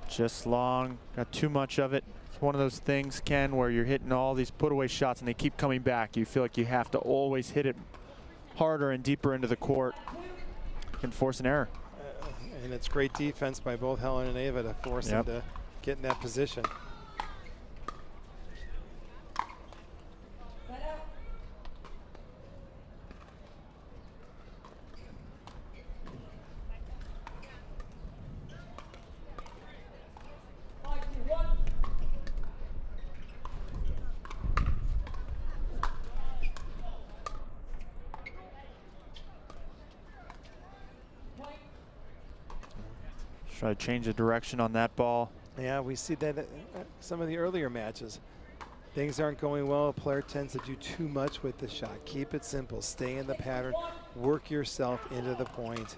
Just long, got too much of it. It's one of those things, Ken, where you're hitting all these put away shots and they keep coming back. You feel like you have to always hit it harder and deeper into the court. Can force an error. And it's great defense by both Helen and Ava to force them to get in that position. Try to change the direction on that ball. Yeah, we see that at some of the earlier matches. Things aren't going well. A player tends to do too much with the shot. Keep it simple. Stay in the pattern. Work yourself into the point.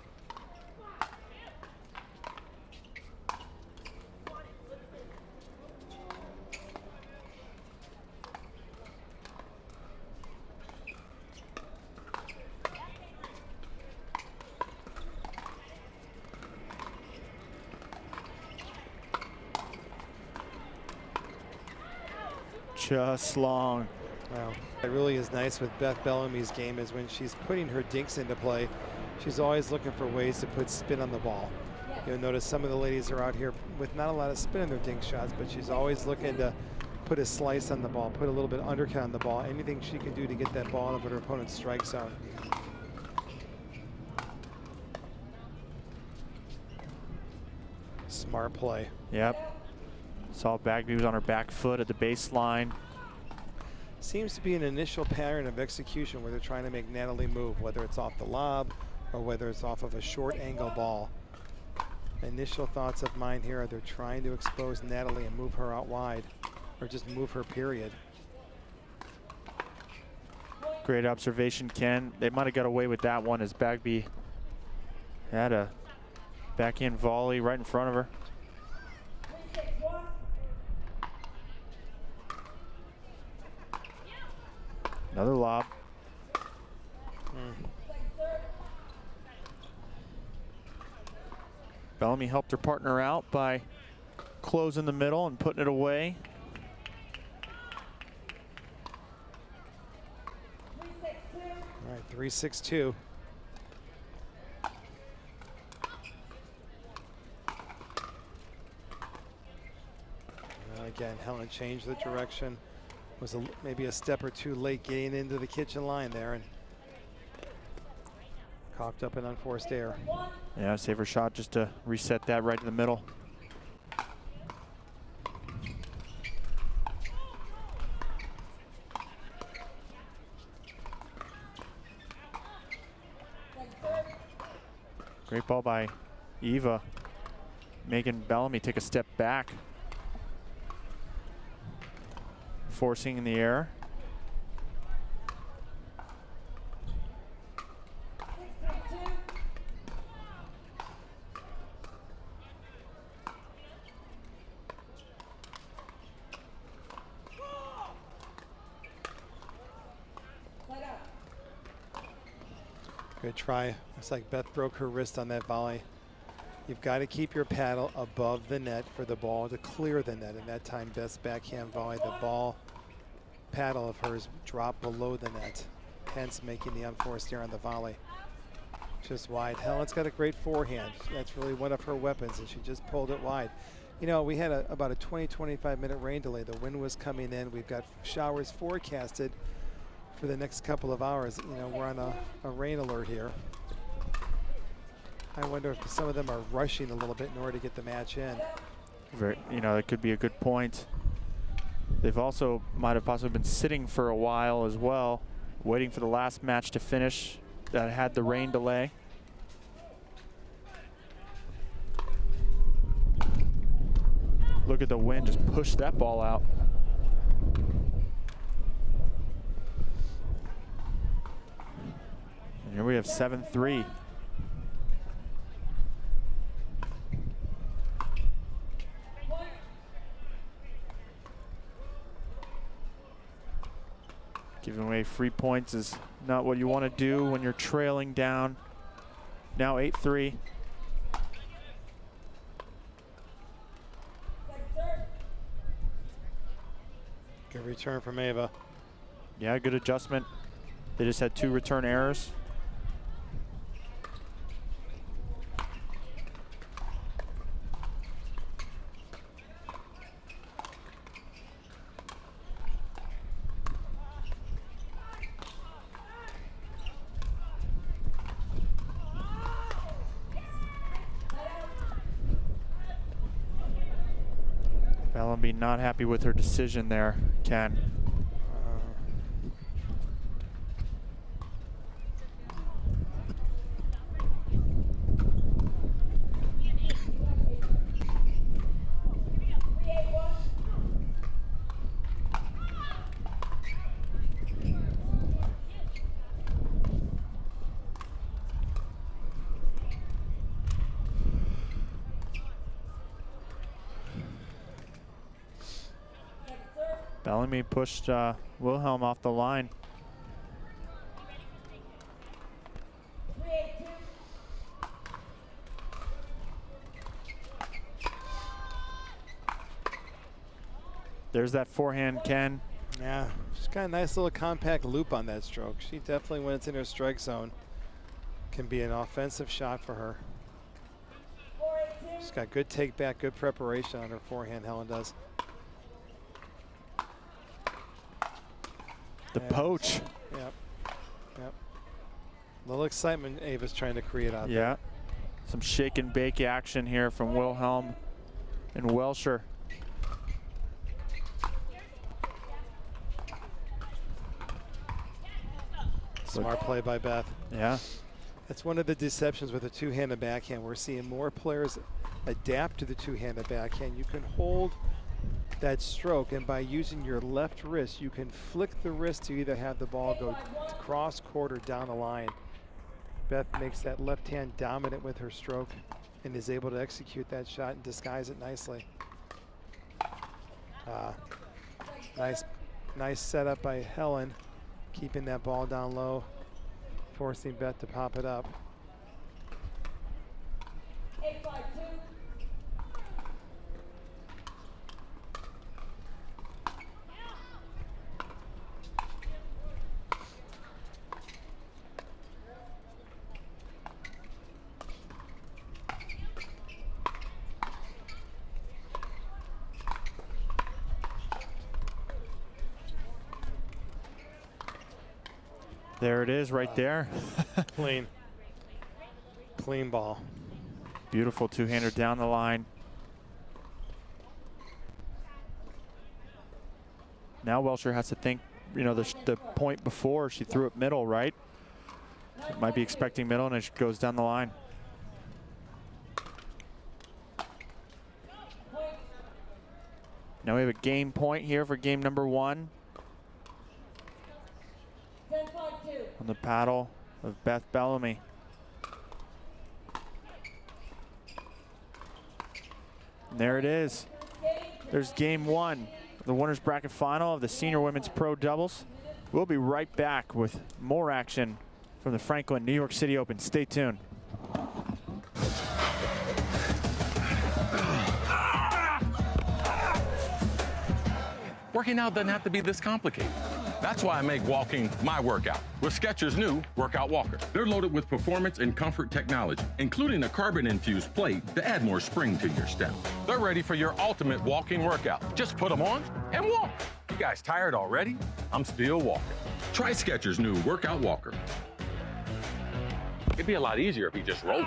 Just long. Wow. It really is nice with Beth Bellamy's game is when she's putting her dinks into play, she's always looking for ways to put spin on the ball. You'll notice some of the ladies are out here with not a lot of spin in their dink shots, but she's always looking to put a slice on the ball, put a little bit of undercut on the ball, anything she can do to get that ball into her opponent's strike zone. Smart play. Yep. Saw Bagby was on her back foot at the baseline. Seems to be an initial pattern of execution where they're trying to make Natalie move, whether it's off the lob or whether it's off of a short angle ball. Initial thoughts of mine here are they're trying to expose Natalie and move her out wide, or just move her, period. Great observation, Ken. They might have got away with that one as Bagby had a backhand volley right in front of her. Another lob. Bellamy helped her partner out by closing the middle and putting it away. All right, 3-6-2. Again, Helen changed the direction. Was maybe a step or two late getting into the kitchen line there and coughed up an unforced error. Yeah, save her shot just to reset that right in the middle. Great ball by Eva, making Bellamy take a step back. Forcing in the air. Good try. Looks like Beth broke her wrist on that volley. You've got to keep your paddle above the net for the ball to clear the net. And that time, Beth's backhand volley, the ball paddle of hers dropped below the net, hence making the unforced error on the volley. Just wide. Helen's got a great forehand. That's really one of her weapons, and she just pulled it wide. You know, we had about a 20-25 minute rain delay. The wind was coming in. We've got showers forecasted for the next couple of hours. You know, we're on a rain alert here. I wonder if some of them are rushing a little bit in order to get the match in. You know, that could be a good point. They've also might have possibly been sitting for a while as well, waiting for the last match to finish that had the rain delay. Look at the wind just push that ball out. And here we have 7-3. Giving away free points is not what you want to do when you're trailing down. Now 8-3. Good return from Ava. Yeah, good adjustment. They just had 2 return errors. Bellamy not happy with her decision there, Ken. Bellamy pushed Wilhelm off the line. There's that forehand, Ken. Yeah, she's got a nice little compact loop on that stroke. She definitely, when it's in her strike zone, can be an offensive shot for her. She's got good take back, good preparation on her forehand, Helen does. The poach. Yep. Yep. A little excitement Ava's trying to create out there. Yeah. Some shake and bake action here from Wilhelm and Welsher. Smart play by Beth. Yeah. That's one of the deceptions with a two-handed backhand. We're seeing more players adapt to the two-handed backhand. You can hold that stroke, and by using your left wrist, you can flick the wrist to either have the ball go cross court or down the line. Beth makes that left hand dominant with her stroke and is able to execute that shot and disguise it nicely. Nice setup by Helen, keeping that ball down low, forcing Beth to pop it up. There it is right there. Clean. Clean ball. Beautiful two-hander down the line. Now Welsher has to think, you know, the point before she threw it middle, right? Might be expecting middle, and it goes down the line. Now we have a game point here for game number 1. On the paddle of Beth Bellamy. And there it is. There's game 1, the winners bracket final of the Senior Women's Pro Doubles. We'll be right back with more action from the Franklin New York City Open. Stay tuned. Working out doesn't have to be this complicated. That's why I make walking my workout with Skechers' new Workout Walker. They're loaded with performance and comfort technology, including a carbon-infused plate to add more spring to your step. They're ready for your ultimate walking workout. Just put them on and walk. You guys tired already? I'm still walking. Try Skechers' new Workout Walker. It'd be a lot easier if you just rolled.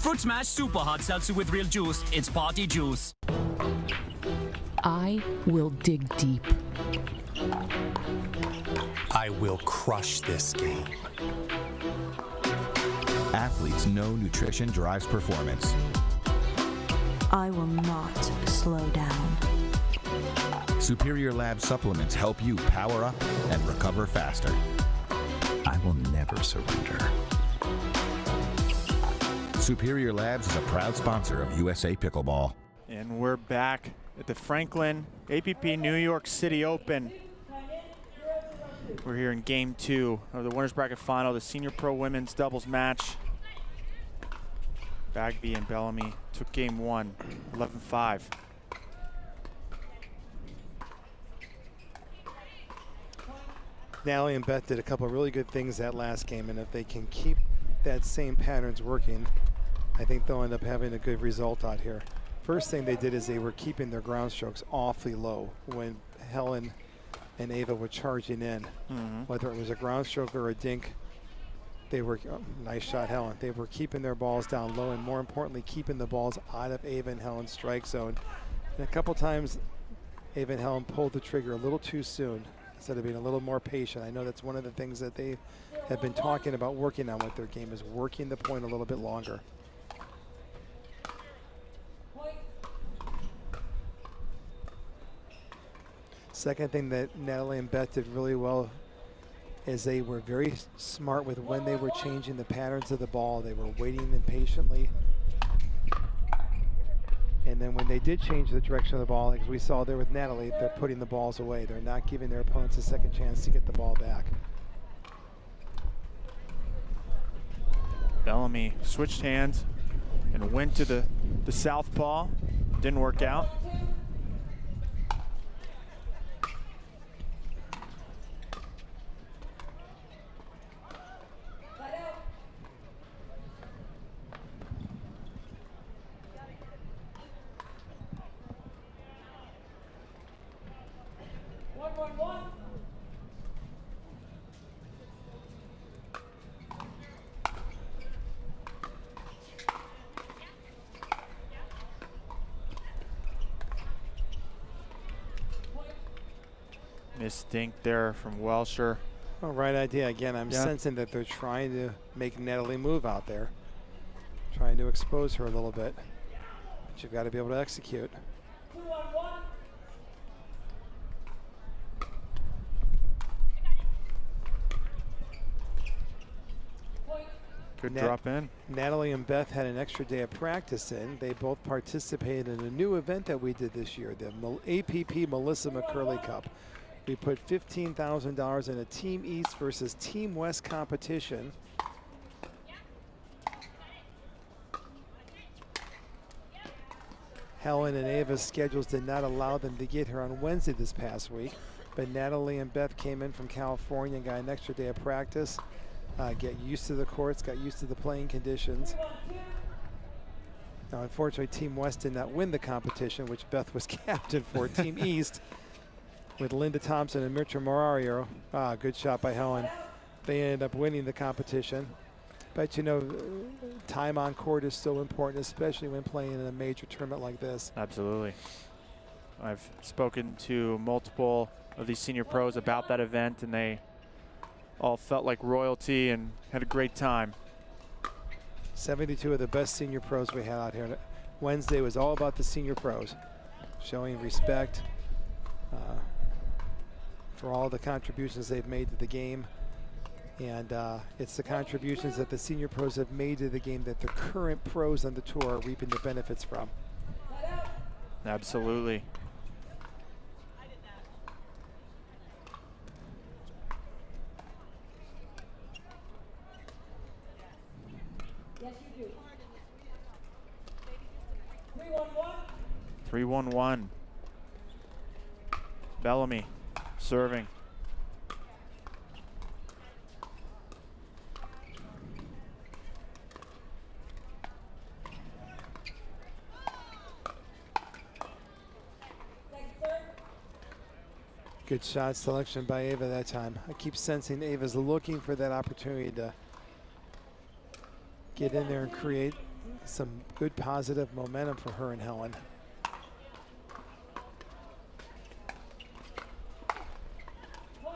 Fruit Smash Super Hot Seltzer with real juice. It's party juice. I will dig deep. I will crush this game. Athletes know nutrition drives performance. I will not slow down. Superior Lab supplements help you power up and recover faster. I will never surrender. Superior Labs is a proud sponsor of USA Pickleball. And we're back at the Franklin APP New York City Open. We're here in game 2 of the winners bracket final, the senior pro women's doubles match. Bagby and Bellamy took game 1, 11-5. Natalie and Beth did a couple of really good things that last game, and if they can keep that same patterns working, I think they'll end up having a good result out here. First thing they did is they were keeping their ground strokes awfully low when Helen and Ava were charging in. Whether it was a ground stroke or a dink, they were, nice shot Helen, they were keeping their balls down low and more importantly keeping the balls out of Ava and Helen's strike zone. And a couple times Ava and Helen pulled the trigger a little too soon instead of being a little more patient. I know that's one of the things that they have been talking about working on with their game, is working the point a little bit longer. Second thing that Natalie and Beth did really well is they were very smart with when they were changing the patterns of the ball. They were waiting impatiently. And then when they did change the direction of the ball, as we saw there with Natalie, they're putting the balls away. They're not giving their opponents a second chance to get the ball back. Bellamy switched hands and went to the southpaw. Didn't work out. Missed dink there from Welsher. Oh, right idea. Again, I'm sensing that they're trying to make Natalie move out there, trying to expose her a little bit. But you've got to be able to execute. Good drop in. Natalie and Beth had an extra day of practice in. They both participated in a new event that we did this year, the APP Melissa McCurley Cup. We put $15,000 in a Team East versus Team West competition. Helen and Ava's schedules did not allow them to get here on Wednesday this past week, but Natalie and Beth came in from California and got an extra day of practice, get used to the courts, got used to the playing conditions. Now, unfortunately, Team West did not win the competition, which Beth was captain for. Team East, with Linda Thompson and Mirtra Morario. Good shot by Helen. They ended up winning the competition. But you know, time on court is so important, especially when playing in a major tournament like this. Absolutely. I've spoken to multiple of these senior pros about that event, and they all felt like royalty and had a great time. 72 of the best senior pros we had out here. Wednesday was all about the senior pros, showing respect for all the contributions they've made to the game. And it's the contributions that the senior pros have made to the game that the current pros on the tour are reaping the benefits from. Absolutely. Yes, you do. 3-1-1. 3-1-1. Bellamy serving. Good shot selection by Ava that time. I keep sensing Ava's looking for that opportunity to get in there and create some good positive momentum for her and Helen.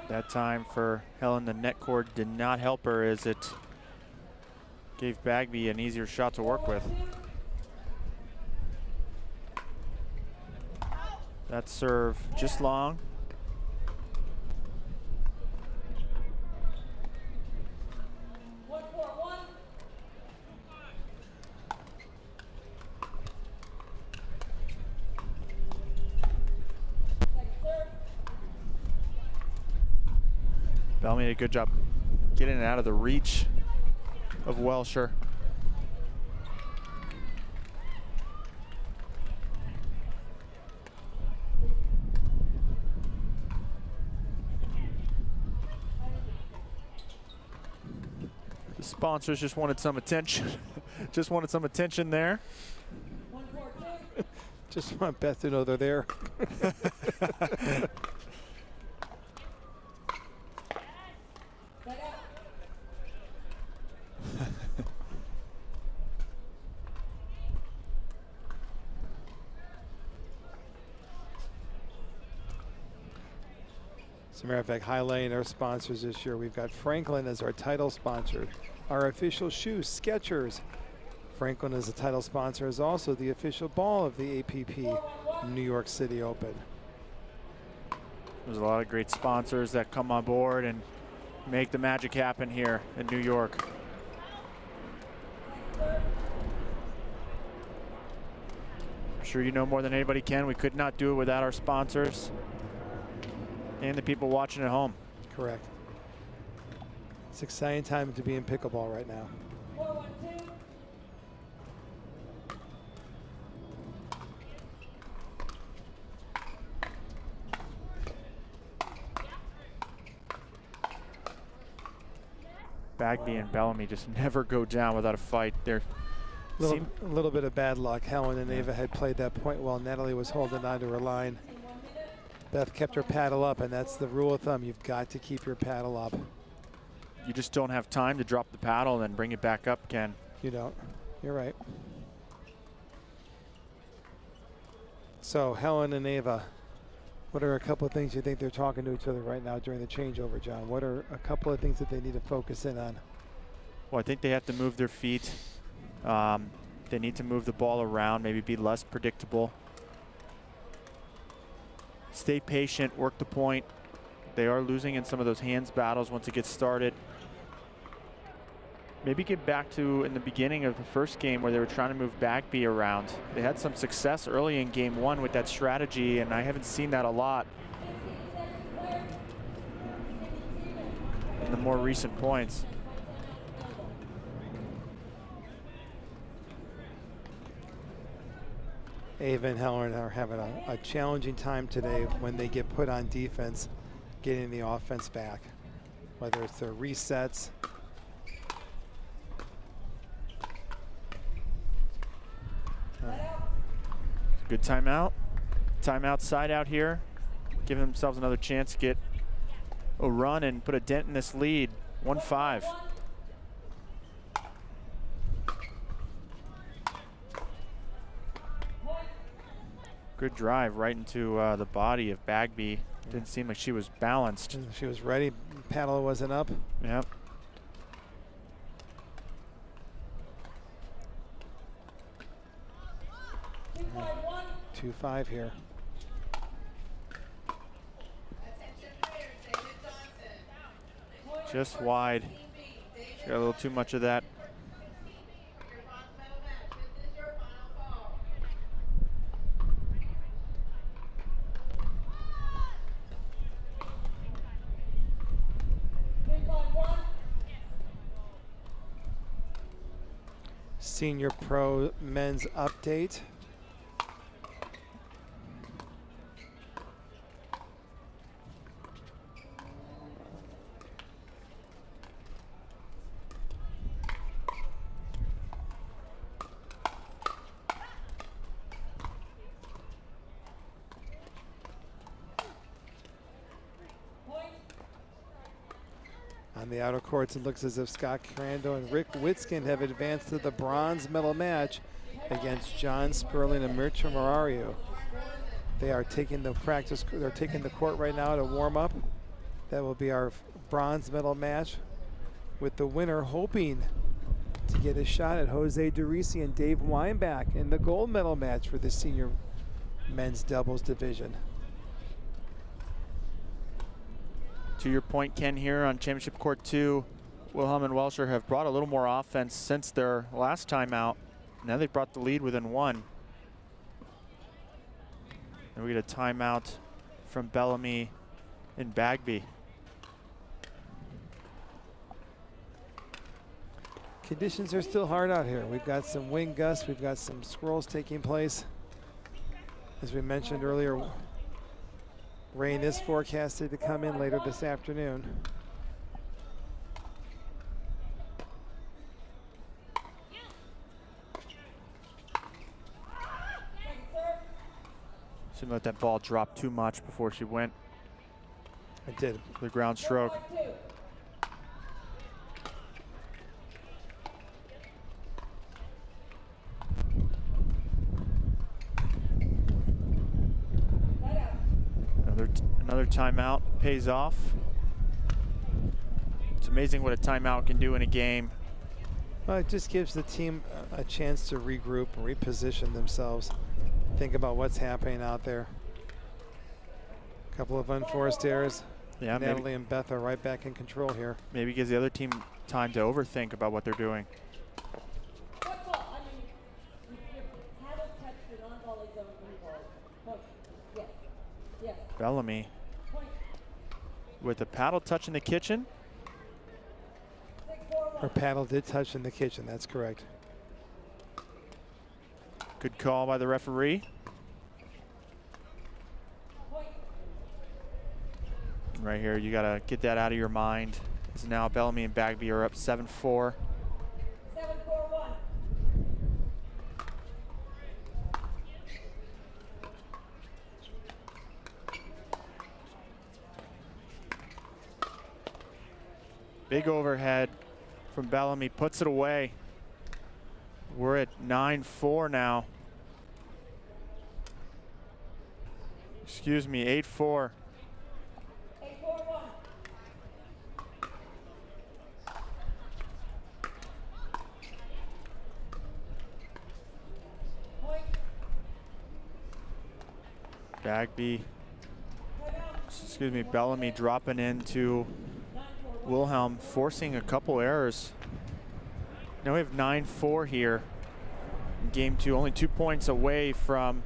That time for Helen, the net cord did not help her as it gave Bagby an easier shot to work with. That serve just long. Bell made a good job getting it out of the reach of Welsher. The sponsors just wanted some attention. Just wanted some attention there. Just want Beth to know they're there. As a matter of fact, highlighting our sponsors this year, we've got Franklin as our title sponsor. Our official shoe, Skechers. Franklin as a title sponsor is also the official ball of the APP New York City Open. There's a lot of great sponsors that come on board and make the magic happen here in New York. I'm sure you know more than anybody can. We could not do it without our sponsors and the people watching at home. Correct. It's an exciting time to be in pickleball right now. Bagby and Bellamy just never go down without a fight. They're a little bit of bad luck. Helen and Ava had played that point while Natalie was holding on to her line. Beth kept her paddle up, and that's the rule of thumb. You've got to keep your paddle up. You just don't have time to drop the paddle and then bring it back up, Ken. You don't. You're right. So Helen and Ava, what are a couple of things you think they're talking to each other right now during the changeover, John? What are a couple of things that they need to focus in on? Well, I think they have to move their feet. They need to move the ball around, maybe be less predictable. Stay patient, work the point. They are losing in some of those hands battles once it gets started. Maybe get back to in the beginning of the first game where they were trying to move Bagby around. They had some success early in game one with that strategy, and I haven't seen that a lot in the more recent points. Ava and Helen are having a challenging time today when they get put on defense, getting the offense back, whether it's their resets. Good timeout. Timeout side out here. Giving themselves another chance to get a run and put a dent in this lead. 1-5. Good drive right into the body of Bagby. Didn't seem like she was balanced. She was ready. Paddle wasn't up. Yep. Right. 2-5 here. Just wide. She got a little too much of that. Senior Pro men's update. On the outer courts, it looks as if Scott Crandall and Rick Witskin have advanced to the bronze medal match against John Sperling and Mircea Marario. They are taking the they're taking the court right now to warm up. That will be our bronze medal match, with the winner hoping to get a shot at Jose Durisi and Dave Weinbach in the gold medal match for the senior men's doubles division. To your point, Ken, here on Championship Court 2, Wilhelm and Welsher have brought a little more offense since their last time out. Now they've brought the lead within one. And we get a timeout from Bellamy and Bagby. Conditions are still hard out here. We've got some wind gusts, we've got some swirls taking place. As we mentioned earlier, rain is forecasted to come in later this afternoon. Shouldn't let that ball drop too much before she went. It did. The ground stroke. Another timeout pays off. It's amazing what a timeout can do in a game. Well, it just gives the team a chance to regroup and reposition themselves. Think about what's happening out there. A couple of unforced errors. Yeah, Natalie and Beth are right back in control here. Maybe gives the other team time to overthink about what they're doing. Bellamy with the paddle touch in the kitchen. Her paddle did touch in the kitchen, that's correct. Good call by the referee. Right here, you gotta get that out of your mind. As now Bellamy and Bagby are up 7-4. Big overhead from Bellamy, puts it away. We're at 9-4 now. Excuse me, 8-4. Bagby, excuse me, Bellamy dropping into Wilhelm, forcing a couple errors. Now we have 9-4 here in game 2, only 2 points away from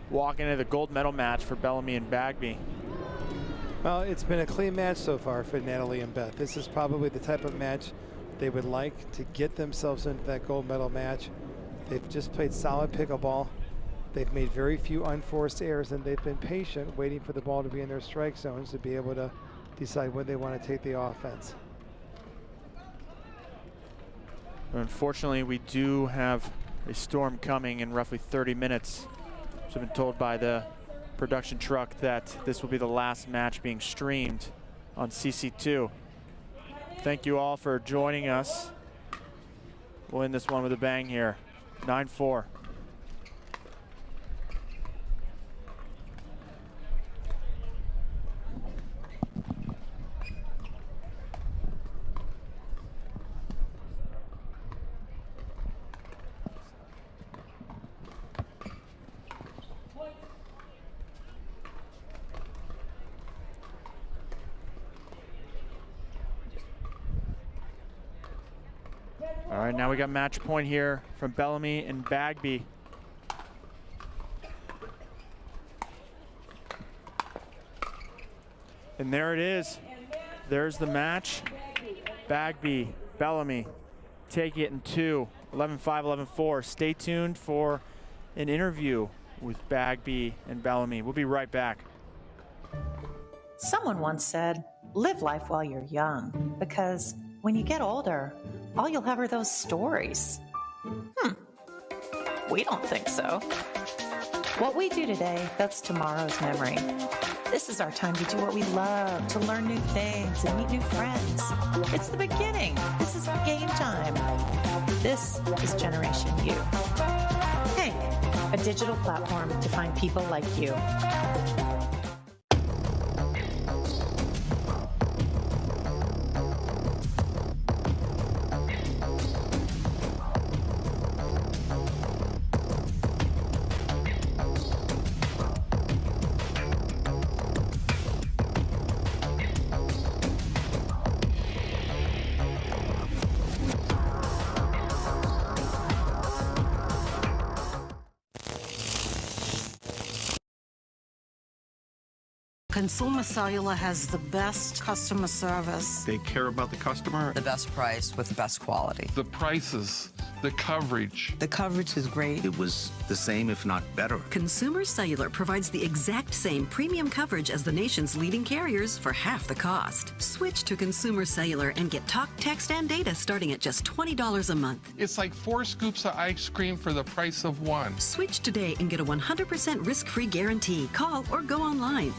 walking into the gold medal match for Bellamy and Bagby. Well, it's been a clean match so far for Natalie and Beth. This is probably the type of match they would like to get themselves into that gold medal match. They've just played solid pickleball. They've made very few unforced errors, and they've been patient, waiting for the ball to be in their strike zones to be able to decide when they want to take the offense. Unfortunately, we do have a storm coming in roughly 30 minutes. So I've been told by the production truck that this will be the last match being streamed on CC2. Thank you all for joining us. We'll end this one with a bang here, 9-4. All right, now we got match point here from Bellamy and Bagby. And there it is. There's the match. Bagby, Bellamy take it in 2, 11-5, 11-4. Stay tuned for an interview with Bagby and Bellamy. We'll be right back. Someone once said, live life while you're young, because when you get older, all you'll have are those stories. We don't think so. What we do today, that's tomorrow's memory. This is our time to do what we love, to learn new things and meet new friends. It's the beginning. This is game time. This is Generation U. Pink, a digital platform to find people like you. Consumer Cellular has the best customer service. They care about the customer. The best price with the best quality. The prices, the coverage. The coverage is great. It was the same, if not better. Consumer Cellular provides the exact same premium coverage as the nation's leading carriers for half the cost. Switch to Consumer Cellular and get talk, text, and data starting at just $20 a month. It's like 4 scoops of ice cream for the price of 1. Switch today and get a 100% risk-free guarantee. Call or go online.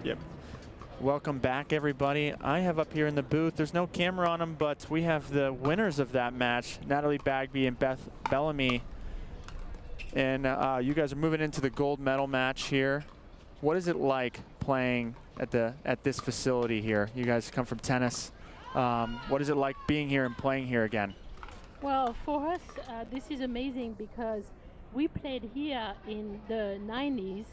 Yep. Welcome back, everybody. I have up here in the booth, there's no camera on them, but we have the winners of that match, Natalie Bagby and Beth Bellamy. And you guys are moving into the gold medal match here. What is it like playing at this facility here? You guys come from tennis. What is it like being here and playing here again? Well, for us, this is amazing because we played here in the 90s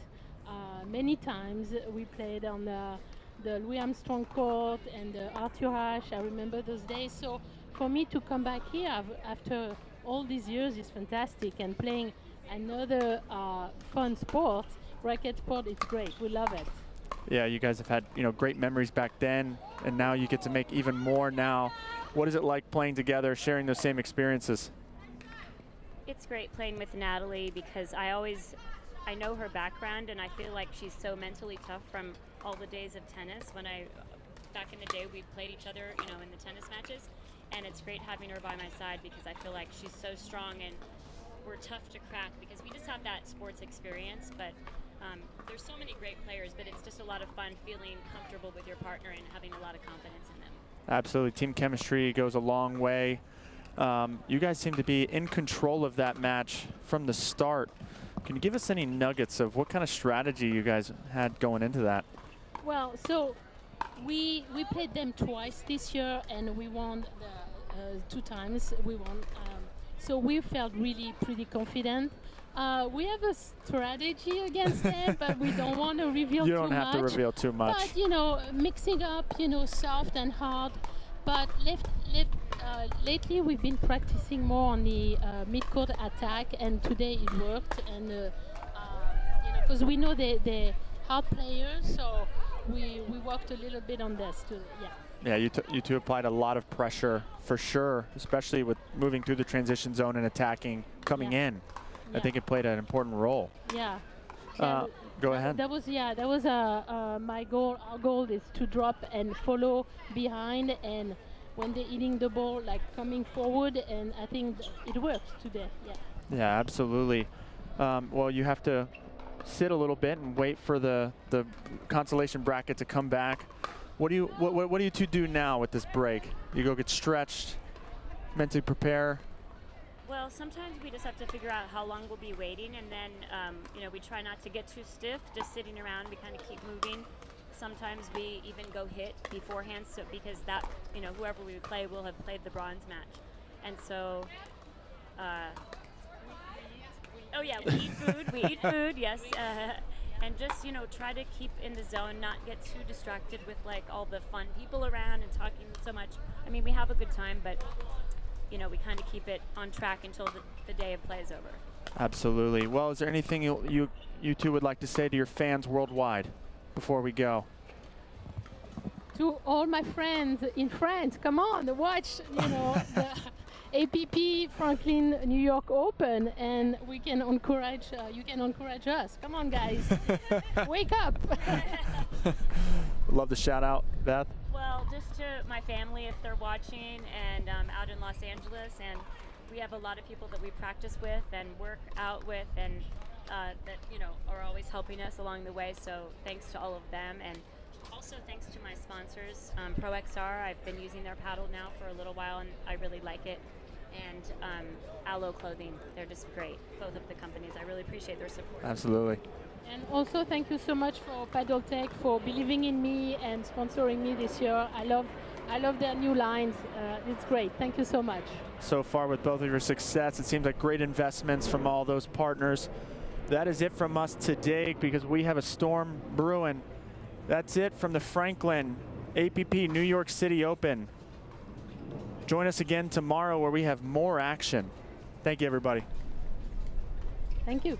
many times. We played on the Louis Armstrong court and the Arthur Ashe. I remember those days. So for me to come back here after all these years is fantastic, and playing another fun sport, racket sport, it's great. We love it. Yeah, you guys have had great memories back then, and now you get to make even more now. What is it like playing together, sharing those same experiences? It's great playing with Natalie because I know her background, and I feel like she's so mentally tough from all the days of tennis. Back in the day, we played each other, in the tennis matches, and it's great having her by my side because I feel like she's so strong and we're tough to crack because we just have that sports experience. But there's so many great players, but it's just a lot of fun feeling comfortable with your partner and having a lot of confidence in them. Absolutely. Team chemistry goes a long way. You guys seem to be in control of that match from the start. Can you give us any nuggets of what kind of strategy you guys had going into that? Well, so we played them twice this year, and we won 2 times. We won. So we felt really pretty confident. We have a strategy against them, but we don't want to reveal too much. You don't have to reveal too much. But, you know, mixing up, you know, soft and hard. But lately we've been practicing more on the mid-court attack, and today it worked. And, you know, because we know they're hard players, so we worked a little bit on this too, yeah. Yeah, you two applied a lot of pressure for sure, especially with moving through the transition zone and attacking coming in. I think it played an important role. Yeah. Go ahead. That was my goal. Our goal is to drop and follow behind, and when they're eating the ball, like coming forward, and I think it works today. Yeah. Yeah, absolutely. Well, you have to sit a little bit and wait for the consolation bracket to come back. What do you two do now with this break? You go get stretched, mentally prepare. Well, sometimes we just have to figure out how long we'll be waiting, and then you know, we try not to get too stiff, just sitting around. We kind of keep moving. Sometimes we even go hit beforehand, so because that, you know, whoever we play will have played the bronze match, and so. Oh yeah, we eat food. We eat food, yes, and just, you know, try to keep in the zone, not get too distracted with like all the fun people around and talking so much. I mean, we have a good time, but you know, we kind of keep it on track until the day of play is over. Absolutely. Well, is there anything you two would like to say to your fans worldwide before we go? To all my friends in France, come on, watch, you know, the APP Franklin New York Open, and we can encourage. You can encourage us. Come on, guys, wake up. Love the shout out, Beth. Well, just to my family if they're watching, and out in Los Angeles, and we have a lot of people that we practice with and work out with, and that, you know, are always helping us along the way. So thanks to all of them, and also thanks to my sponsors, ProXR. I've been using their paddle now for a little while, and I really like it. And Aloe Clothing, they're just great, both of the companies. I really appreciate their support. Absolutely. And also thank you so much for Paddle Tech for believing in me and sponsoring me this year. I love their new lines. It's great. Thank you so much. So far with both of your success, it seems like great investments from all those partners. That is it from us today, because we have a storm brewing. That's it from the Franklin APP New York City Open. Join us again tomorrow where we have more action. Thank you, everybody. Thank you.